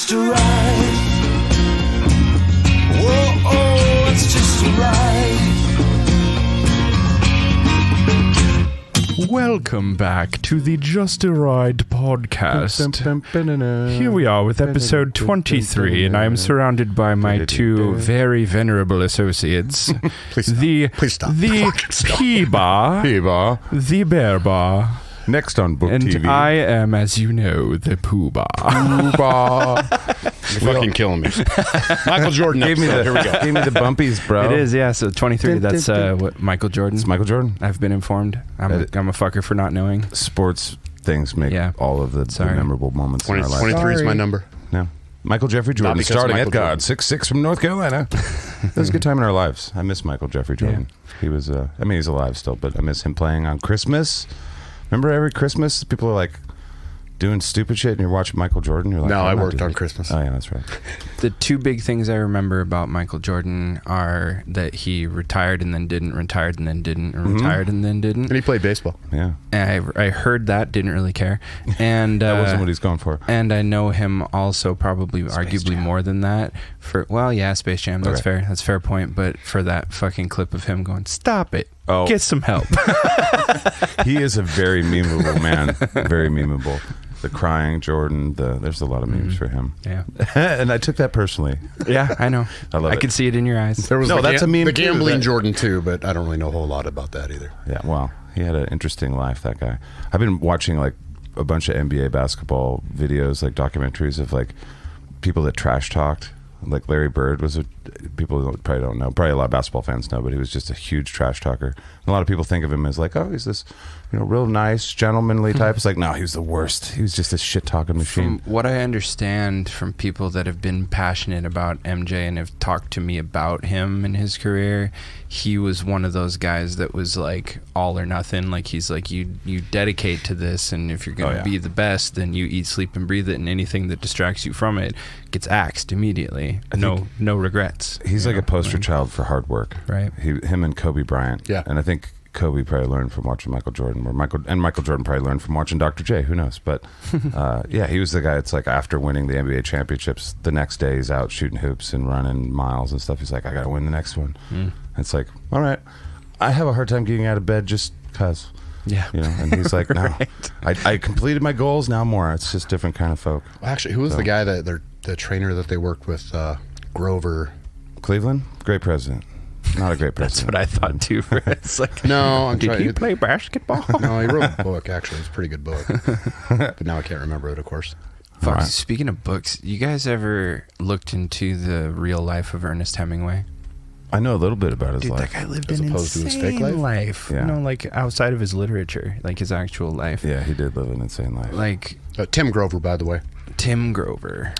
just a ride. Whoa, oh, it's just a ride. Welcome back to the Just a Ride podcast. Here we are with episode 23, and I am surrounded by my two very venerable associates. Please stop. The P-Bar, the Bear Bar. Next on Book And TV. I am, as you know, the Pooh Bar. You're fucking killing me. Michael Jordan Gave me episode. Here we go. Gave me the bumpies, bro. It is, yeah, so 23, that's what, Michael Jordan? It's Michael Jordan. I've been informed. I'm a fucker for not knowing. Sports things make all of the memorable moments in our life. 23 is my number. Yeah. Michael Jeffrey Jordan, starting Michael at God, 6'6" from North Carolina. It was a good time in our lives. I miss Michael Jeffrey Jordan. Yeah. He was, he's alive still, but I miss him playing on Christmas. Remember every Christmas, people are like doing stupid shit and you're watching Michael Jordan? You're like, no, I worked on Christmas. Oh, yeah, that's right. The two big things I remember about Michael Jordan are that he retired and then didn't, retired and then didn't, retired and then didn't. And he played baseball. Yeah. And I heard that, didn't really care. And that wasn't what he's going for. And I know him also probably arguably more than that. Space Jam, that's fair. That's a fair point. But for that fucking clip of him going, stop it. Oh. Get some help. He is a very memeable man. Very memeable. The crying Jordan, there's a lot of memes for him. Yeah. And I took that personally. Yeah, I know. I could see it in your eyes. There was that's a meme the too, gambling Jordan too, but I don't really know a whole lot about that either. Yeah, well, he had an interesting life, that guy. I've been watching like a bunch of NBA basketball videos, like documentaries of like people that trash talked. Like Larry Bird was people probably don't know. Probably a lot of basketball fans know, but he was just a huge trash talker. And a lot of people think of him as like, oh, he's this, real nice, gentlemanly type. It's like, no, he was the worst. He was just a shit talking machine. From what I understand from people that have been passionate about MJ and have talked to me about him and his career, he was one of those guys that was like all or nothing. Like he's like, you dedicate to this, and if you're going to be the best, then you eat, sleep, and breathe it, and anything that distracts you from it gets axed immediately. No regrets. He's like a poster child for hard work. Right. Him and Kobe Bryant. Yeah. And I think Kobe probably learned from watching Michael Jordan, Michael Jordan probably learned from watching Dr. J. Who knows? But he was the guy that's like, after winning the NBA championships, the next day he's out shooting hoops and running miles and stuff. He's like, I got to win the next one. It's like, all right, I have a hard time getting out of bed just because. Yeah. And he's like, no, I completed my goals, now more. It's just different kind of folk. Actually, who was the guy the trainer that they worked with, Grover? Cleveland? Great president. Not a great president. That's what I thought too. It's like, no, did he play basketball? No, he wrote a book, actually. It's a pretty good book. But now I can't remember it, of course. Fuck, speaking of books, you guys ever looked into the real life of Ernest Hemingway? I know a little bit about his life. That guy lived As an opposed to his insane fake life. Yeah. Like outside of his literature, like his actual life. Yeah, he did live an insane life. Like Tim Grover, by the way. Tim Grover.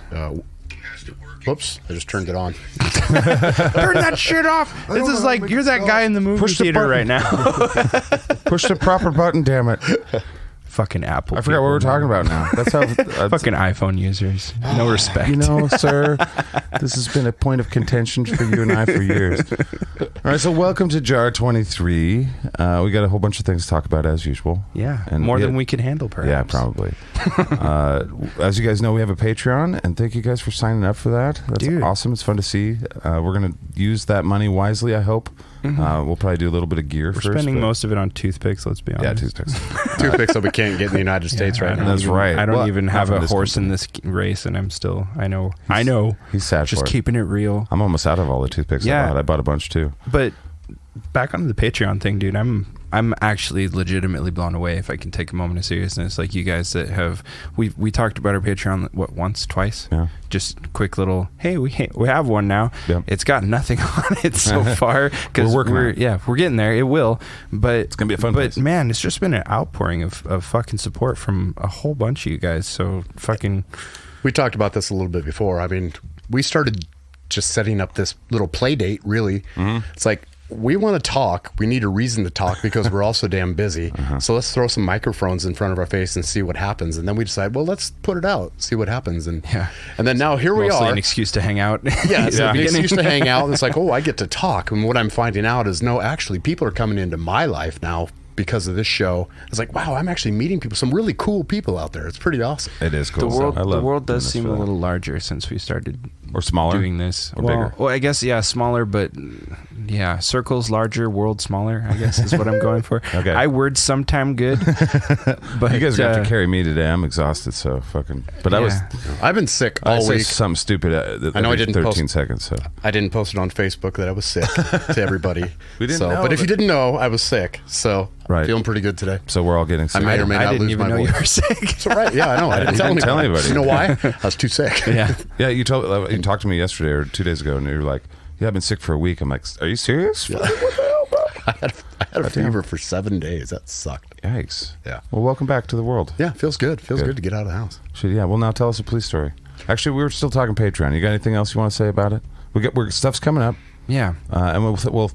Whoops, I just turned it on. Turn that shit off. This is like, you're that guy in the movie theater right now. Push the proper button, damn it. Fucking Apple. I forgot what we're talking about now. That's how. Fucking iPhone users. No respect. Sir, this has been a point of contention for you and I for years. All right, so welcome to Jar 23. We got a whole bunch of things to talk about as usual. Yeah, and more than we can handle, perhaps. Yeah, probably. As you guys know, we have a Patreon, and thank you guys for signing up for that. That's awesome. It's fun to see. We're going to use that money wisely, I hope. We'll probably do a little bit of gear first. We're spending most of it on toothpicks, let's be honest. Yeah, toothpicks. Toothpicks that we can't get in the United States right now. That's right. I don't even have a horse in this race, and I'm still, I know. He's sad just for it. Keeping it real. I'm almost out of all the toothpicks I bought a bunch too. But back onto the Patreon thing, dude, I'm actually legitimately blown away, if I can take a moment of seriousness. Like you guys that have, we talked about our Patreon, once, twice? Yeah. Just quick little, hey, we have one now. Yep. It's got nothing on it so far. Because we're getting there. It will. But it's going to be a fun place. But man, it's just been an outpouring of fucking support from a whole bunch of you guys. So fucking... We talked about this a little bit before. I mean, we started just setting up this little play date, really. It's like, we want to talk. We need a reason to talk because we're all so damn busy. So let's throw some microphones in front of our face and see what happens. And then we decide, well, let's put it out, see what happens. And then now here we Mostly are. an excuse to hang out. Yeah, it's an excuse to hang out. And it's like, oh, I get to talk. And what I'm finding out is, no, actually, people are coming into my life now because of this show. It's like, wow, I'm actually meeting people, some really cool people out there. It's pretty awesome. It is cool. The world does seem a little larger since we started or smaller doing this. Or bigger. Well, I guess smaller, but circles larger, world smaller. I guess is what I'm going for. Okay. I word sometime good, but you guys have to carry me today. I'm exhausted, so fucking. But I've been sick I all say week. something stupid. I know I didn't 13 post, seconds. So I didn't post it on Facebook that I was sick to everybody. We didn't know, but if you didn't know, I was sick. So Right. feeling pretty good today. So we're all getting sick. I may or may I not didn't lose even my know voice. you were sick. It's all right. Yeah, I know. I didn't tell anybody. You know why? I was too sick. Yeah. Yeah, you talked to me yesterday or 2 days ago, and you were like, "Yeah, I've been sick for a week." I'm like, "Are you serious?" Yeah. What the hell, bro? I had a fever for 7 days. That sucked. Yikes. Yeah. Well, welcome back to the world. Yeah, feels good. Feels Good. good to get out of the house. Yeah. Well, now tell us a police story. Actually, we were still talking Patreon. You got anything else you want to say about it? Stuff's coming up, Yeah. and we'll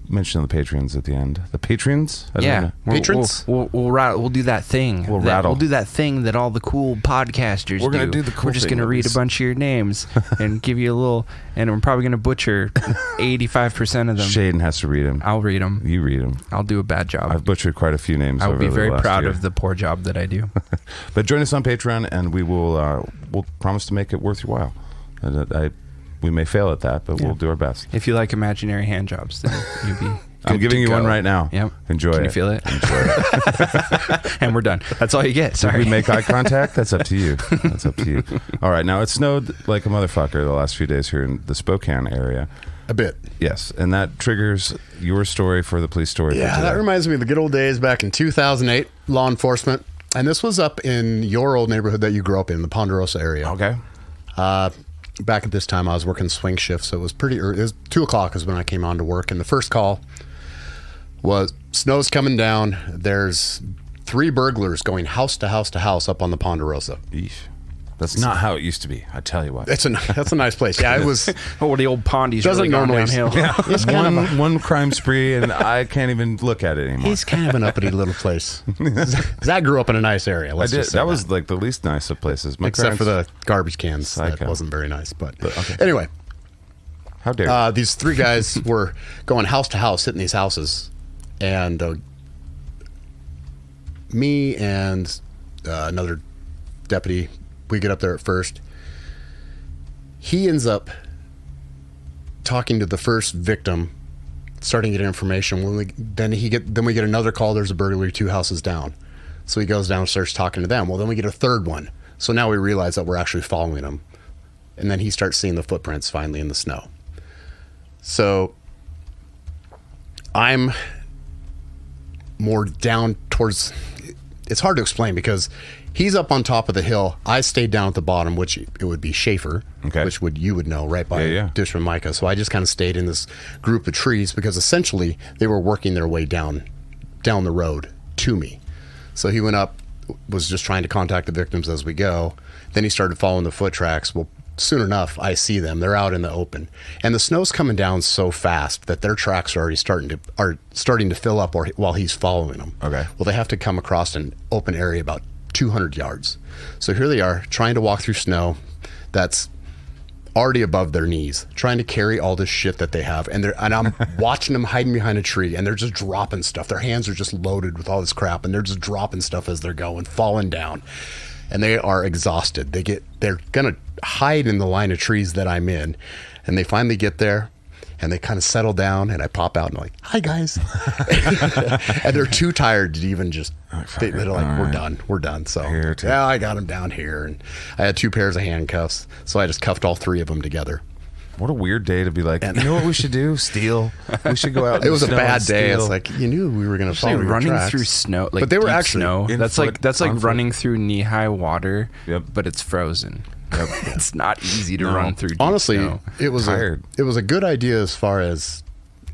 mention the patrons at the end. The patrons. I don't know. Patrons? We'll do that thing. We'll do that thing that all the cool podcasters We're gonna do the cool We're just thing gonna where read a bunch of your names and give you a little. And we're probably gonna butcher 85% of them. Shaiden has to read them. I'll read them. You read them. I'll do a bad job. I've butchered quite a few names. I will over be the very last proud year. of the poor job that I do. But join us on Patreon, and we will we'll promise to make it worth your while. And we may fail at that, but we'll do our best. If you like imaginary hand jobs, then you'll be. I'm giving you one right now. Yep. Enjoy Can it. you feel it? Enjoy it. And we're done. That's all you get. Did Sorry. we make eye contact? That's up to you. That's up to you. All right. Now, it snowed like a motherfucker the last few days here in the Spokane area. A bit. Yes. And that triggers your story for the police story. Yeah, for that today. reminds me of the good old days back in 2008, law enforcement. And this was up in your old neighborhood that you grew up in, the Ponderosa area. Okay. Back at this time, I was working swing shifts, so it was pretty early. It was 2 o'clock is when I came on to work. And the first call was snow's coming down. There's 3 burglars going house to house to house up on the Ponderosa. Eesh. That's not how it used to be. I tell you what. That's a nice place. Yeah, it was. Oh, the old Pondy's Doesn't really gone normally- downhill. Yeah. It's kind of one crime spree, and I can't even look at it anymore. He's kind of an uppity little place. Zach grew up in a nice area. I Let's did. just say That was like the least nice of places. My except for parents- the garbage cans. Psycho. That wasn't very nice. But okay. anyway, How dare you? these 3 guys were going house to house, hitting these houses, and me and another deputy, we get up there at first. He ends up talking to the first victim, starting to get information. Then we get another call. There's a burglary 2 houses down, so he goes down and starts talking to them. Well, then we get a third one. So now we realize that we're actually following him, and then he starts seeing the footprints finally in the snow. So I'm more down towards. It's hard to explain because he's up on top of the hill. I stayed down at the bottom, which it would be Schaefer, Okay. which you would know right by Yeah. Dish and Micah. So I just kind of stayed in this group of trees because essentially they were working their way down the road to me. So he went up, was just trying to contact the victims as we go. Then he started following the foot tracks. Well, soon enough, I see them. They're out in the open, and the snow's coming down so fast that their tracks are already starting to fill up while he's following them. Okay. Well, they have to come across an open area about 200 yards. So here they are trying to walk through snow that's already above their knees, trying to carry all this shit that they have. And I'm watching them hiding behind a tree, and they're just dropping stuff. Their hands are just loaded with all this crap, and they're just dropping stuff as they're going, falling down. And they are exhausted. They're going to hide in the line of trees that I'm in. And they finally get there, and they kind of settle down, and I pop out and I'm like, hi guys. And they're too tired to even just, they're like, All we're right. done. So Here too. yeah, I got them down here, and I had 2 pairs of handcuffs. So I just cuffed all 3 of them together. What a weird day to be like, you know what we should do? Steal. We should go out. It was a snow bad and day. steal. It's like, you knew we were going to follow your running tracks. through snow, like but they were deep actually snow. in That's foot, like on foot. running through knee-high water. Yep. But it's frozen. Yep. It's not easy to run through. Deep Honestly, snow. it was Tired. it was a good idea as far as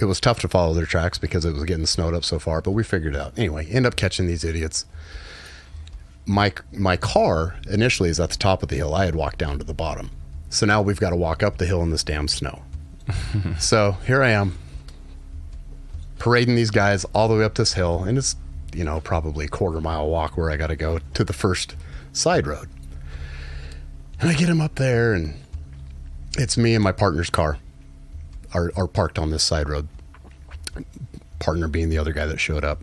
it was tough to follow their tracks because it was getting snowed up so far, but we figured it out. Anyway, end up catching these idiots. My car initially is at the top of the hill. I had walked down to the bottom. So now we've got to walk up the hill in this damn snow. So here I am parading these guys all the way up this hill, and it's, probably a 1/4-mile walk where I got to go to the first side road. And I get him up there, and it's me and my partner's car are parked on this side road. Partner being the other guy that showed up.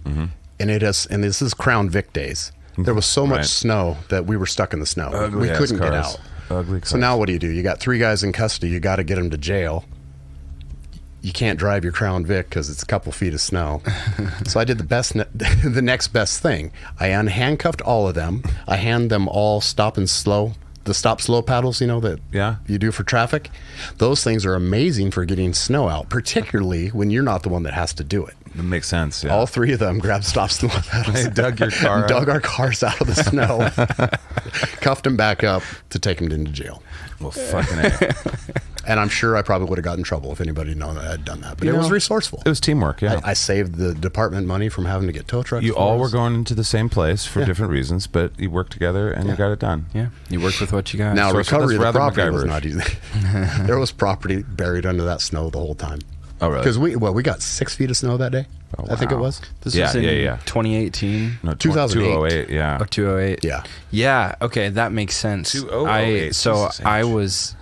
and this is Crown Vic days. There was so much Right. snow that we were stuck in the snow. Ugly We ass couldn't get cars. out. Ugly cars. So now what do? You got 3 guys in custody. You got to get them to jail. You can't drive your Crown Vic because it's a couple feet of snow. So I did the next best thing. I unhandcuffed all of them. I hand them all stop slow paddles, that Yeah. you do for traffic. Those things are amazing for getting snow out, particularly when you're not the one that has to do it. It makes sense. Yeah. All 3 of them grabbed stop slow paddles. They dug your car and dug out. our cars out of the snow, cuffed them back up to take them into jail. Well, fucking A. And I'm sure I probably would have gotten in trouble if anybody known that I'd done that. But You it was know, resourceful. It was teamwork, yeah. I saved the department money from having to get tow trucks. You for all us. were going into the same place for Yeah. different reasons, but you worked together and you got it done. Yeah, you worked with what you got. Now, So recovery of that's the rather property was MacGyverish. not easy. There was property buried under that snow the whole time. Oh, really? Because we got 6 feet of snow that day. Oh, I think it wow. was. this Yeah, was in yeah. 2018 No, 2008. 2008, yeah. or 208. Yeah. Yeah. Okay, that makes sense. 2008, So Jesus H.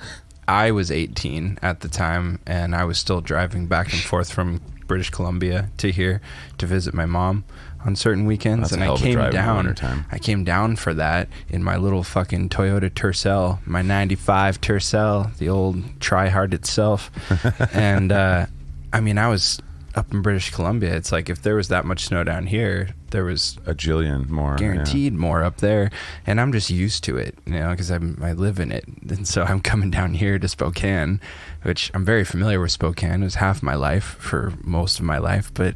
I was 18 at the time, and I was still driving back and forth from British Columbia to here to visit my mom on certain weekends. That's a And hell I of a came drive in the down. wintertime. I came down for that in my little fucking Toyota Tercel, my '95 Tercel, the old try-hard itself. And I mean, I was up in British Columbia. It's like if there was that much snow down here, there was A jillion more. guaranteed more up there, and I'm just used to it, because I live in it, and so I'm coming down here to Spokane, which I'm very familiar with. Spokane. It was half my life for most of my life, but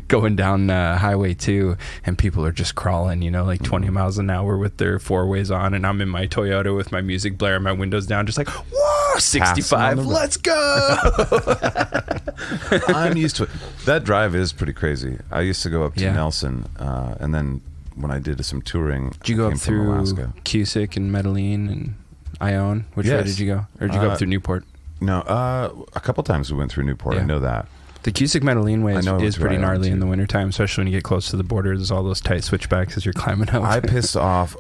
going down Highway 2 and people are just crawling, like 20 miles an hour with their 4-ways on, and I'm in my Toyota with my music blaring, my windows down, just like, whoa, 65, on the road. let's go. I'm used to it. That drive is pretty crazy. I used to go up to Yeah. Nelson, and then when I did some touring, Did you go I up came from through Alaska. Cusick and Medellin and Ione? Which way Yes. did you go? Or did you go up through Newport? No, a couple times we went through Newport. Yeah. I know that. The Cusick Medellin way I know I went is through pretty Ione, gnarly in too. the wintertime, especially when you get close to the border. There's all those tight switchbacks as you're climbing up. I pissed off.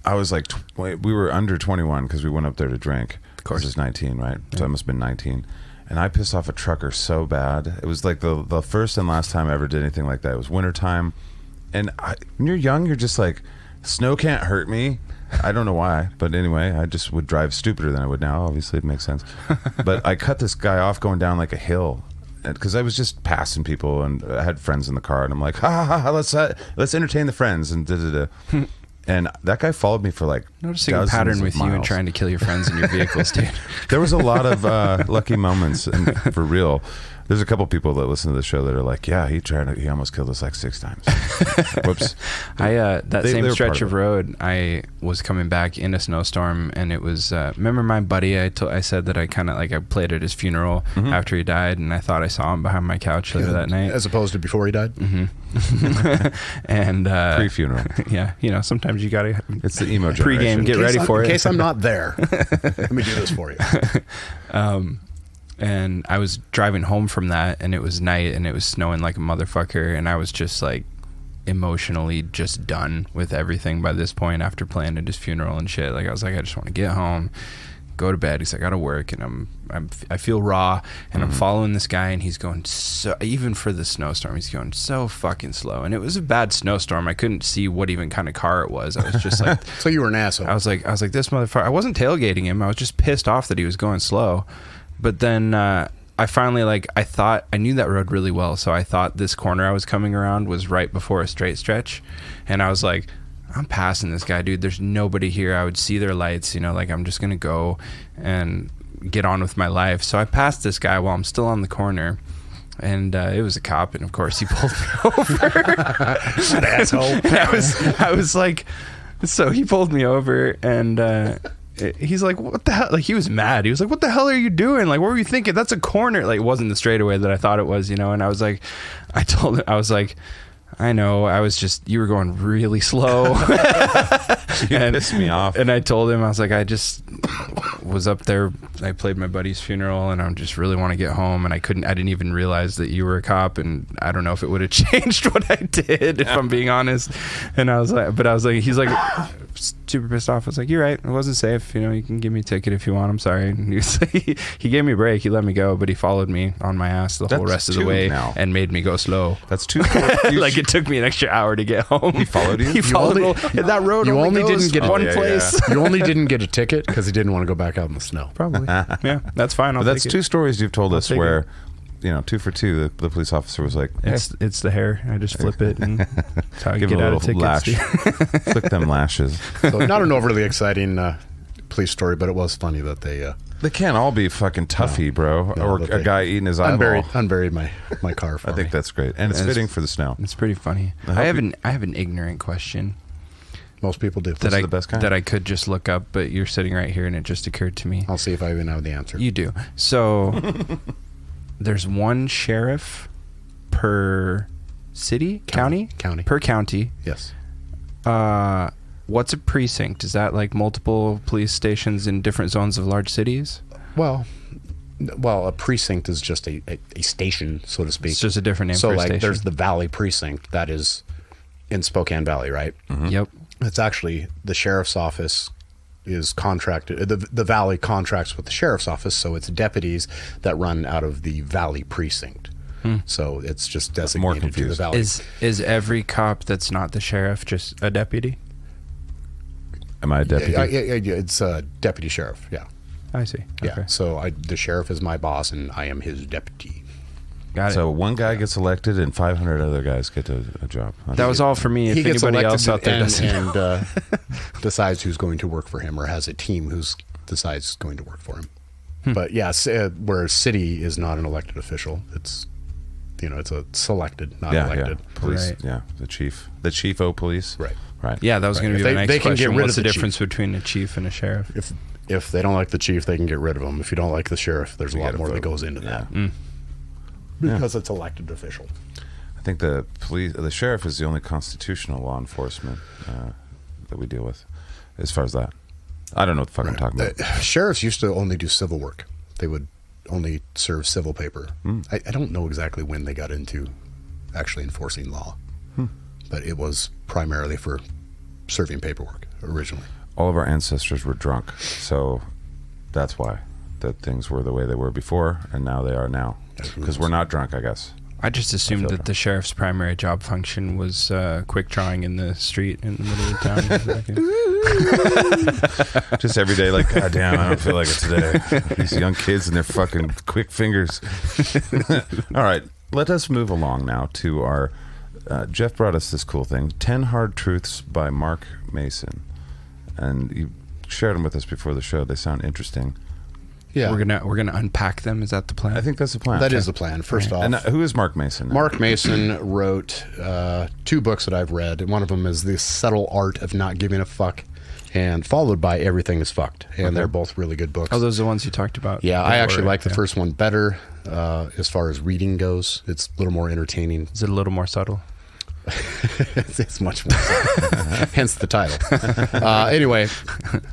I was like, we were under 21 because we went up there to drink. Of course. This is 19, right? So I must have been 19. And I pissed off a trucker so bad. It was like the first and last time I ever did anything like that. It was wintertime. And when you're young, you're just like, snow can't hurt me. I don't know why. But anyway, I just would drive stupider than I would now. Obviously, it makes sense. But I cut this guy off going down like a hill. Because I was just passing people, and I had friends in the car, and I'm like, ha ha ha, let's entertain the friends, and da da da. And that guy followed me for like Noticing a dozens pattern of with you and miles. trying to kill your friends in your vehicles, dude. There was a lot of lucky moments, and for real. There's a couple people that listen to the show that are like, yeah, he almost killed us like 6 times. Whoops. That They same were stretch part of of it. road, I was coming back in a snowstorm, and it was remember my buddy, I said that I kind of like I played at his funeral after he died, and I thought I saw him behind my couch later that night. As opposed to before he died. And Pre-funeral. yeah, sometimes you gotta It's the emo generation. Pre-game, get ready for In it. case I'm not there, let me do this for you. And I was driving home from that, and it was night, and it was snowing like a motherfucker, and I was just like emotionally just done with everything by this point after playing at his funeral and shit. Like I was like, I just want to get home, go to bed, because I gotta work, and I feel raw, and I'm following this guy, and he's going so, even for the snowstorm, he's going so fucking slow, and it was a bad snowstorm. I couldn't see what even kind of car it was. I was just like, So you were an asshole. I was like, this motherfucker. I wasn't tailgating him. I was just pissed off that he was going slow. But then I finally, I knew that road really well. So I thought this corner I was coming around was right before a straight stretch. And I was like, I'm passing this guy, dude. There's nobody here. I would see their lights, I'm just going to go and get on with my life. So I passed this guy while I'm still on the corner. And it was a cop, and of course he pulled me over. That asshole. And I was like, so he pulled me over, and he's like, what the hell? Like, he was mad. He was like, what the hell are you doing? Like, what were you thinking? That's a corner. Like, it wasn't the straightaway that I thought it was, And I was like, I told him, I was like, I know, you were going really slow. You pissed me off. And I told him, I was like, I just was up there. I played my buddy's funeral, and I just really want to get home. And I didn't even realize that you were a cop. And I don't know if it would have changed what I did, if I'm being honest. And I was like, he's like, super pissed off. I was like, "You're right. It wasn't safe. You know, you can give me a ticket if you want. I'm sorry." And he was like, he gave me a break. He let me go, but he followed me on my ass the whole rest of the way and made me go slow. That's 2. Like it took me an extra hour to get home. He followed you? He followed me. That road you only only goes didn't get one yeah, place. yeah. You only didn't get a ticket because he didn't want to go back out in the snow. Probably. Yeah, that's fine. But that's 2 stories you've told us take where, 2 for 2, the police officer was like, hey, It's the hair. I just flip it and that's how I give get him a out of little tickets. lash. Flick them lashes. So not an overly exciting police story, but it was funny that they They can't all be fucking Tuffy, bro, No, or but a guy eating his eyeball. unburied my car for I think me. that's great, and it's fitting for the snow. It's pretty funny. I have an ignorant question Most people do. This is the best kind. that I could just look up, but you're sitting right here and it just occurred to me. I'll see if I even know the answer. You do. So there's one sheriff per city, county, per county. Yes. What's a precinct? Is that like multiple police stations in different zones of large cities? Well, a precinct is just a station, so to speak. It's just a different name so for a like station. there's the Valley Precinct that is in Spokane Valley, right? Yep. It's actually the sheriff's office is contracted. The Valley contracts with the sheriff's office, so it's deputies that run out of the Valley Precinct. So it's just designated to the Valley. Is every cop that's not the sheriff just a deputy? Am I a deputy? Yeah, it's a deputy sheriff. Yeah. I see. Yeah. Okay. So the sheriff is my boss, and I am his deputy. Got it. So one guy gets elected, and 500 other guys get a job. That was all for me. If He gets anybody elected else out there doesn't know. and decides who's going to work for him, or has a team who's decides going to work for him. But yes, where city is not an elected official, it's it's a selected, not elected. Yeah. Police. Right. Yeah, the chief o police. Right. Right. Yeah, that was going to be If my next they can question. get rid What's of the the difference between a chief and a sheriff? If they don't like the chief, they can get rid of him. If you don't like the sheriff, there's a lot gotta more that vote. goes into that Yeah. because it's elected official. I think the sheriff is the only constitutional law enforcement that we deal with, as far as that. I don't know what the fuck I'm talking about. Sheriffs used to only do civil work. They would only serve civil paper. I don't know exactly when they got into actually enforcing law, but it was primarily for serving paperwork originally. All of our ancestors were drunk, so that's why that things were the way they were before, and now they are now. Because we're not drunk, I guess. I just assumed that the sheriff's primary job function was quick drawing in the street in the middle of town. Just every day, like, God damn, I don't feel like it today. These young kids and their fucking quick fingers. All right, let us move along now to our... Jeff brought us this cool thing, 10 Hard Truths by Mark Mason. And you shared them with us before the show. They sound interesting. Yeah, We're gonna unpack them. Is that the plan? I think that's the plan. that is the plan. First off, And who is Mark Mason? Mark Mason wrote 2 books that I've read, and one of them is The Subtle Art of Not Giving a Fuck, and followed by Everything is Fucked. And they're both really good books. Oh, those are the ones you talked about. Yeah, I actually before, like the yeah. first one better as far as reading goes. It's a little more entertaining. Is it a little more subtle? It's much more hence the title. Anyway,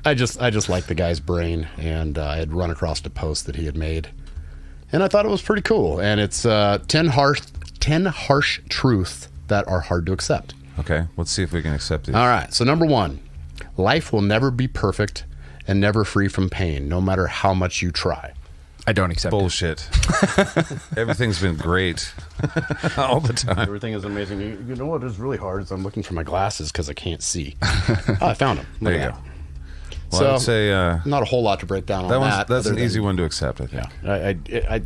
I just like the guy's brain, and I had run across a post that he had made, and I thought it was pretty cool. And it's 10 harsh truths that are hard to accept. Okay, let's see if we can accept these. All right, so number 1, life will never be perfect and never free from pain, no matter how much you try. I don't accept it. Bullshit. Everything's been great all the time. Everything is amazing. You know what is really hard is I'm looking for my glasses because I can't see. I found them. There you Look go. at Well, So, I would say not a whole lot to break down on that's other an than- easy one to accept, I think. I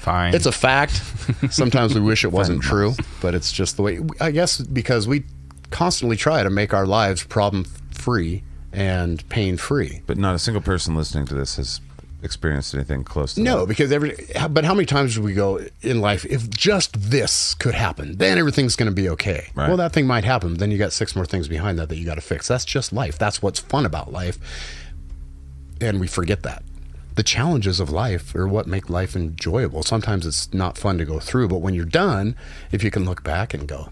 Fine. it's a fact. Sometimes we wish it wasn't true, but it's just the way. I guess because we constantly try to make our lives problem-free and pain-free. But not a single person listening to this has experienced anything close to No, that. because but how many times do we go in life, if just this could happen, then everything's going to be okay. Right. Well, that thing might happen. Then you got 6 more things behind that you got to fix. That's just life. That's what's fun about life. And we forget that. The challenges of life are what make life enjoyable. Sometimes it's not fun to go through, but when you're done, if you can look back and go,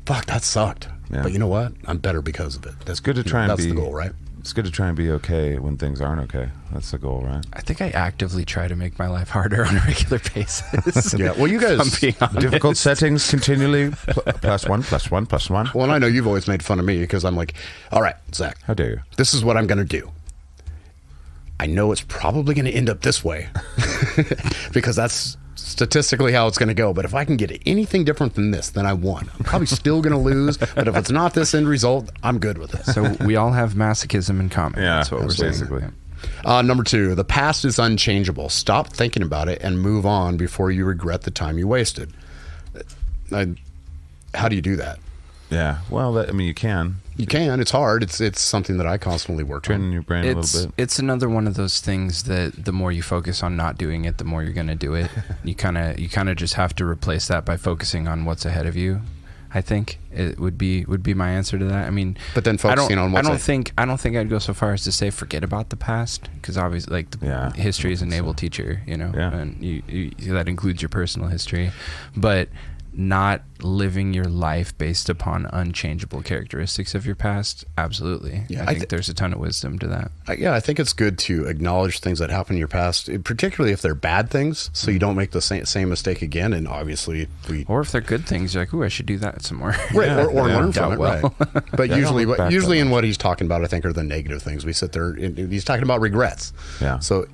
fuck, that sucked. Yeah. But you know what? I'm better because of it. That's It's good to try and that's be the goal, right? It's good to try and be okay when things aren't okay. That's the goal, right? I think I actively try to make my life harder on a regular basis. Yeah. Well, you guys, I'm being honest. Difficult settings continually. +1, +1, +1. well, and I know you've always made fun of me because I'm like, all right, Zach, How dare you? this is what I'm going to do. I know it's probably going to end up this way because that's statistically how it's going to go. But if I can get anything different than this, then I won. I'm probably still going to lose. But if it's not this end result, I'm good with it. So we all have masochism in common. Yeah, That's what we're saying. basically. Number 2, the past is unchangeable. Stop thinking about it and move on before you regret the time you wasted. How do you do that? Yeah. Well, you can. You can. It's hard. It's something that I constantly work Training on. your brain a little bit. It's another one of those things that the more you focus on not doing it, the more you're going to do it. You kind of just have to replace that by focusing on what's ahead of you. I think it would be my answer to that. I mean, But then focusing on what's I don't think I'd go so far as to say forget about the past, because obviously, like, history is an able teacher, you know, and you that includes your personal history, but not living your life based upon unchangeable characteristics of your past. Absolutely. Yeah, I think there's a ton of wisdom to that. I think it's good to acknowledge things that happen in your past, particularly if they're bad things, so you don't make the same mistake again. And obviously, Or if they're good things, you're like, ooh, I should do that some more. right, or learn from it, well. right? But Yeah, usually, don't look back usually that in what he's talking about, I think, are the negative things. We sit there, and he's talking about regrets. Yeah. So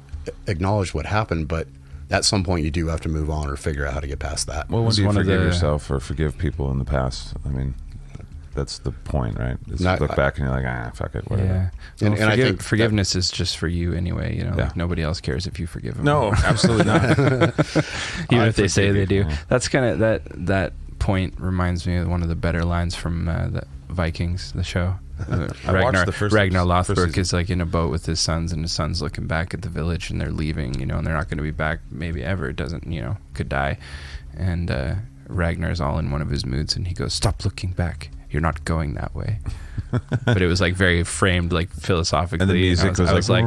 acknowledge what happened, but at some point you do have to move on or figure out how to get past that. Well, when It's do you one of forgive the- yourself or forgive people in the past? I mean, that's the point, right? Is you Not- look back and you're like, fuck it, whatever. Yeah. And I think forgiveness is just for you anyway. You know, Yeah. like nobody else cares if you forgive them. No, absolutely not. Even I if they say forgive they you. do. Yeah. That's kind of that point reminds me of one of the better lines from the Vikings, the show. I watched the first Ragnar first Lothbrok season. is like in a boat with his sons, and his sons looking back at the village, and they're leaving, you know, and they're not going to be back maybe ever. It doesn't, you know, could die. And Ragnar's all in one of his moods, and he goes, "Stop looking back. You're not going that way." But it was like very framed, like philosophically. And the music I was like,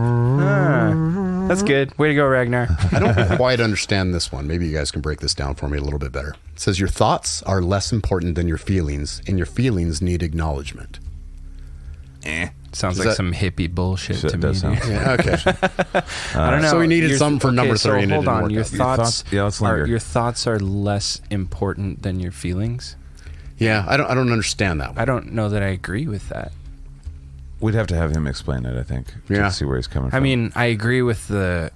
that's good. Way to go, Ragnar. I don't quite understand this one. Maybe you guys can break this down for me a little bit better. It says your thoughts are less important than your feelings, and your feelings need acknowledgement. Sounds Is like that- some hippie bullshit It to me. does sound- dude. Yeah, okay. I don't know. So we needed Your- something for number okay, 3 and it hold didn't on. work Your out. thoughts, Yeah, let's linger. your thoughts are less important than your feelings. Yeah, I don't understand that one. I don't know that I agree with that. We'd have to have him explain it, I think, Yeah. to see where he's coming from. I mean, I agree with the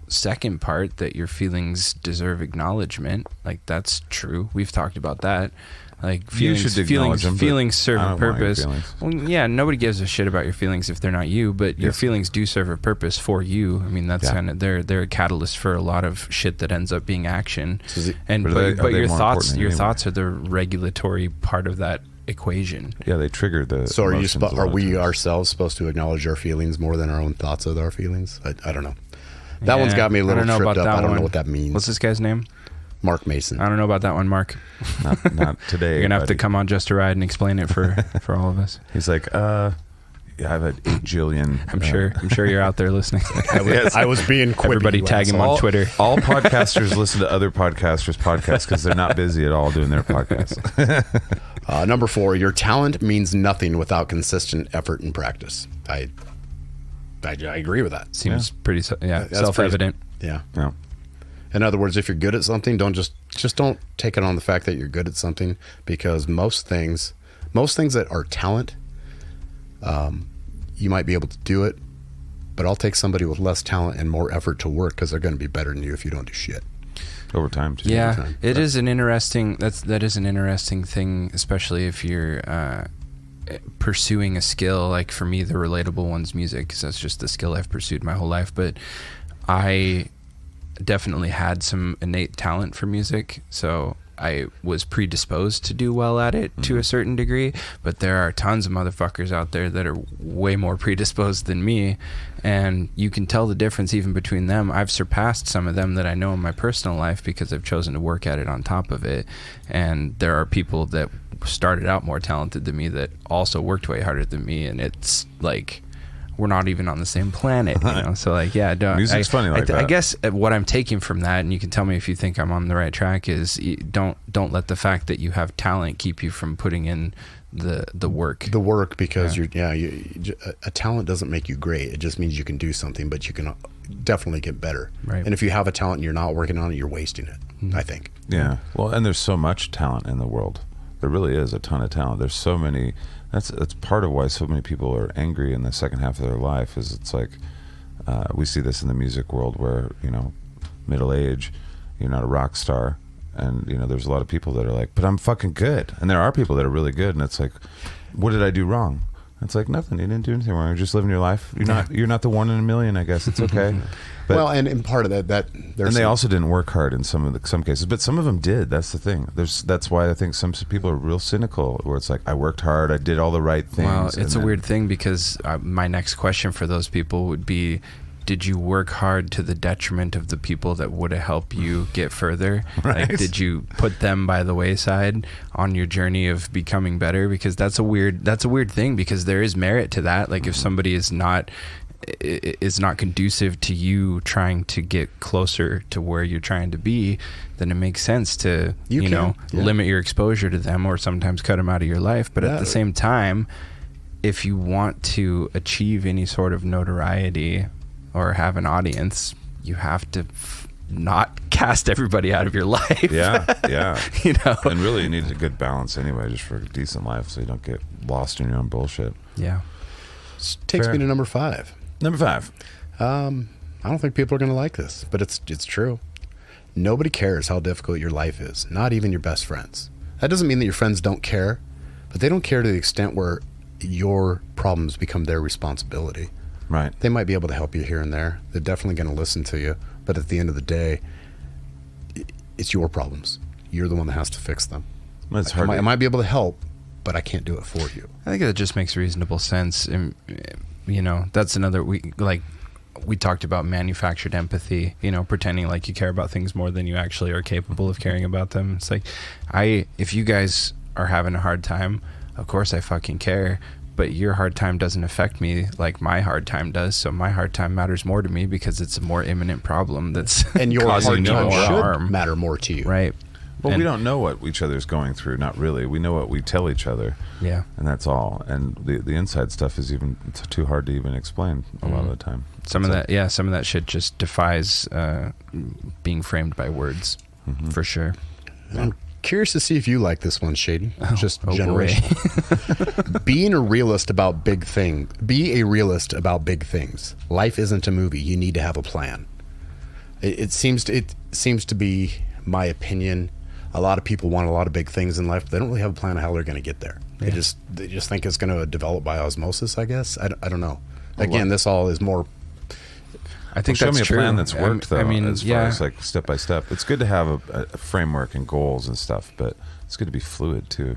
second part that your feelings deserve acknowledgement. Like, that's true. We've talked about that. Like, You should acknowledge them, but feelings serve I a don't want your purpose. feelings. Well, yeah, nobody gives a shit about your feelings if they're not you, but your Yes. feelings do serve a purpose for you. I mean, that's Yeah. kind of they're a catalyst for a lot of shit that ends up being action. And But are but, they- are they your more thoughts important your anyway? thoughts are the regulatory part of that equation. yeah, they trigger the. So are emotions a lot are of we times. ourselves supposed to acknowledge our feelings more than our own thoughts of our feelings? I don't know. That one's Yeah, got me a little I don't know tripped about up. that I don't know one. what that means. What's this guy's name? Mark Mason. I don't know about that one, Mark. Not today. You're gonna have to buddy. come on Just a Ride and explain it for all of us. He's like, yeah, I've had 8 jillion. I'm sure you're out there listening. I was being quippy. Everybody you tag him asshole. on Twitter. All podcasters listen to other podcasters' podcasts because they're not busy at all doing their podcasts. Number 4, your talent means nothing without consistent effort and practice. I agree with that. Seems pretty That's self-evident. Yeah. No. In other words, if you're good at something, don't just don't take it on the fact that you're good at something, because most things that are talent, you might be able to do it, but I'll take somebody with less talent and more effort to work because they're going to be better than you if you don't do shit. Over time, too. Yeah, time. it is an interesting. That is an interesting thing, especially if you're pursuing a skill. Like for me, the relatable one's music, because that's just the skill I've pursued my whole life. But I definitely had some innate talent for music, so I was predisposed to do well at it to a certain degree. But there are tons of motherfuckers out there that are way more predisposed than me, and you can tell the difference even between them. I've surpassed some of them that I know in my personal life because I've chosen to work at it on top of it. And there are people that started out more talented than me that also worked way harder than me, and it's like we're not even on the same planet, you know? So like, yeah, Music's funny like that. I guess what I'm taking from that, and you can tell me if you think I'm on the right track, is don't let the fact that you have talent keep you from putting in the work. The work, because a talent doesn't make you great. It just means you can do something, but you can definitely get better. Right. And if you have a talent and you're not working on it, you're wasting it, I think. Yeah. Well, and there's so much talent in the world. There really is a ton of talent. There's so many. That's part of why so many people are angry in the second half of their life. Is it's like we see this in the music world where, you know, middle age, you're not a rock star, and you know there's a lot of people that are like, but I'm fucking good, and there are people that are really good, and it's like, what did I do wrong? It's like nothing. You didn't do anything wrong. You're just living your life. You're not the one in a million. I guess it's okay. But, well, and part of that and they also didn't work hard in some cases, but some of them did. That's the thing. That's why I think some people are real cynical, where it's like, I worked hard, I did all the right things. Well, it's a weird thing, because my next question for those people would be, did you work hard to the detriment of the people that would have helped you get further? Right. Like, did you put them by the wayside on your journey of becoming better? Because that's a weird thing, because there is merit to that. Like, if somebody is not conducive to you trying to get closer to where you're trying to be, then it makes sense to limit your exposure to them, or sometimes cut them out of your life. But at the same time, if you want to achieve any sort of notoriety or have an audience, you have to not cast everybody out of your life. Yeah. You know, and really you need a good balance anyway, just for a decent life, so you don't get lost in your own bullshit. Yeah. Takes me to number 5. Number 5. I don't think people are going to like this, but it's true. Nobody cares how difficult your life is, not even your best friends. That doesn't mean that your friends don't care, but they don't care to the extent where your problems become their responsibility. Right. They might be able to help you here and there. They're definitely going to listen to you, but at the end of the day, it's your problems. You're the one that has to fix them. It's hard. I might be able to help, but I can't do it for you. I think that just makes reasonable sense. And, you know, that's another, we talked about manufactured empathy, you know, pretending like you care about things more than you actually are capable of caring about them. It's like, if you guys are having a hard time, of course I fucking care, but your hard time doesn't affect me like my hard time does. So my hard time matters more to me because it's a more imminent problem that's and your causing hard time more should harm. Matter more to you. Right. Well, we don't know what each other's going through. Not really. We know what we tell each other. Yeah. And that's all. And the inside stuff is it's too hard to even explain a lot of the time. Some of that shit just defies being framed by words, for sure. I'm curious to see if you like this one, Shaiden. Just generation. Be a realist about big things. Life isn't a movie. You need to have a plan. It seems to be my opinion. A lot of people want a lot of big things in life, but they don't really have a plan of how they're going to get there. Yeah. They just think it's going to develop by osmosis, I guess. I don't know. Again, this all is more. I think show that's me a true. plan that's worked, though. I mean, as far as like step by step. It's good to have a framework and goals and stuff, but it's good to be fluid too.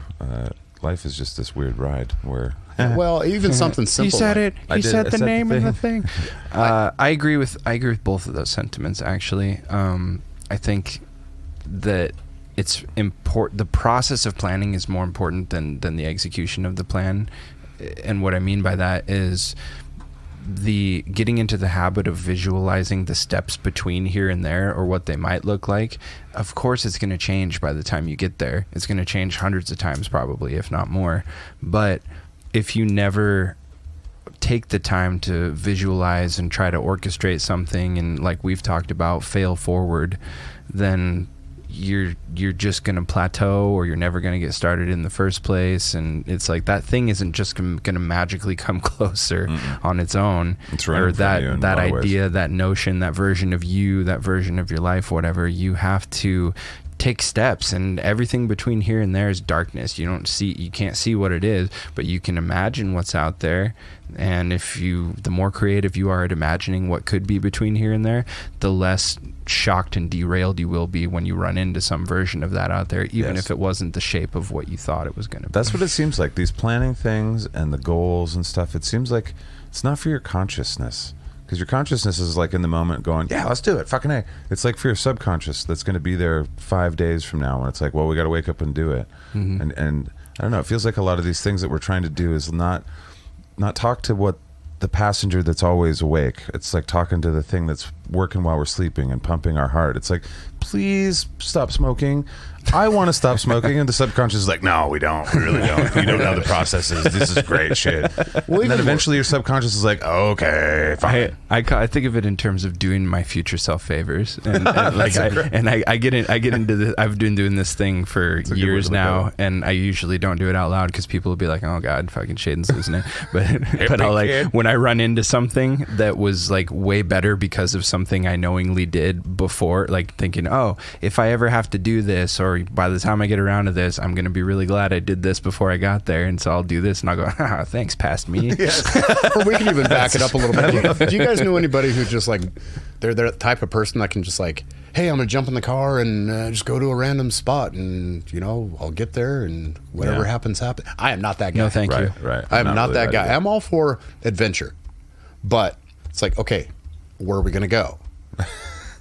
Life is just this weird ride where. Well, even something simple. He said it. He said the name the of the thing. I agree with both of those sentiments. Actually, I think that it's important. The process of planning is more important than the execution of the plan. And what I mean by that is the getting into the habit of visualizing the steps between here and there, or what they might look like. Of course, it's going to change by the time you get there. It's going to change hundreds of times, probably, if not more. But if you never take the time to visualize and try to orchestrate something, and like we've talked about, fail forward, then you're just going to plateau, or you're never going to get started in the first place. And it's like that thing isn't just going to magically come closer on its own. It's right or in front of you in that a lot of idea, ways. that notion, that version of you, that version of your life, whatever. You have to take steps, and everything between here and there is darkness. You can't see what it is, but you can imagine what's out there. And the more creative you are at imagining what could be between here and there, the less shocked and derailed you will be when you run into some version of that out there, even if it wasn't the shape of what you thought it was going to be. That's what it seems like. These planning things and the goals and stuff, it seems like it's not for your consciousness. Because your consciousness is like in the moment going, yeah, let's do it, fucking A. It's like for your subconscious that's going to be there 5 days from now when it's like, well, we got to wake up and do it. And I don't know, it feels like a lot of these things that we're trying to do is not talk to what the passenger that's always awake. It's like talking to the thing that's working while we're sleeping and pumping our heart. It's like, please stop smoking. I want to stop smoking. And the subconscious is like, no, we don't. We really don't. You don't know the processes. This is great shit. Well, and then eventually your subconscious is like, okay, fine. I think of it in terms of doing my future self favors, and like I get into this. I've been doing this thing for years now, and I usually don't do it out loud because people will be like, oh god, fucking Shaiden's losing it. But I'll like when I run into something that was like way better because of something I knowingly did before, like thinking, oh, if I ever have to do this, or by the time I get around to this, I'm going to be really glad I did this before I got there. And so I'll do this and I'll go, thanks, past me. Yes. Or we can even back it up a little bit. Do you guys know anybody who just like, they're the type of person that can just like, hey, I'm going to jump in the car and just go to a random spot and, you know, I'll get there and whatever happens, happen. I am not that guy. No, thank you. Right. I am not really that guy. either. I'm all for adventure. But it's like, okay, where are we going to go?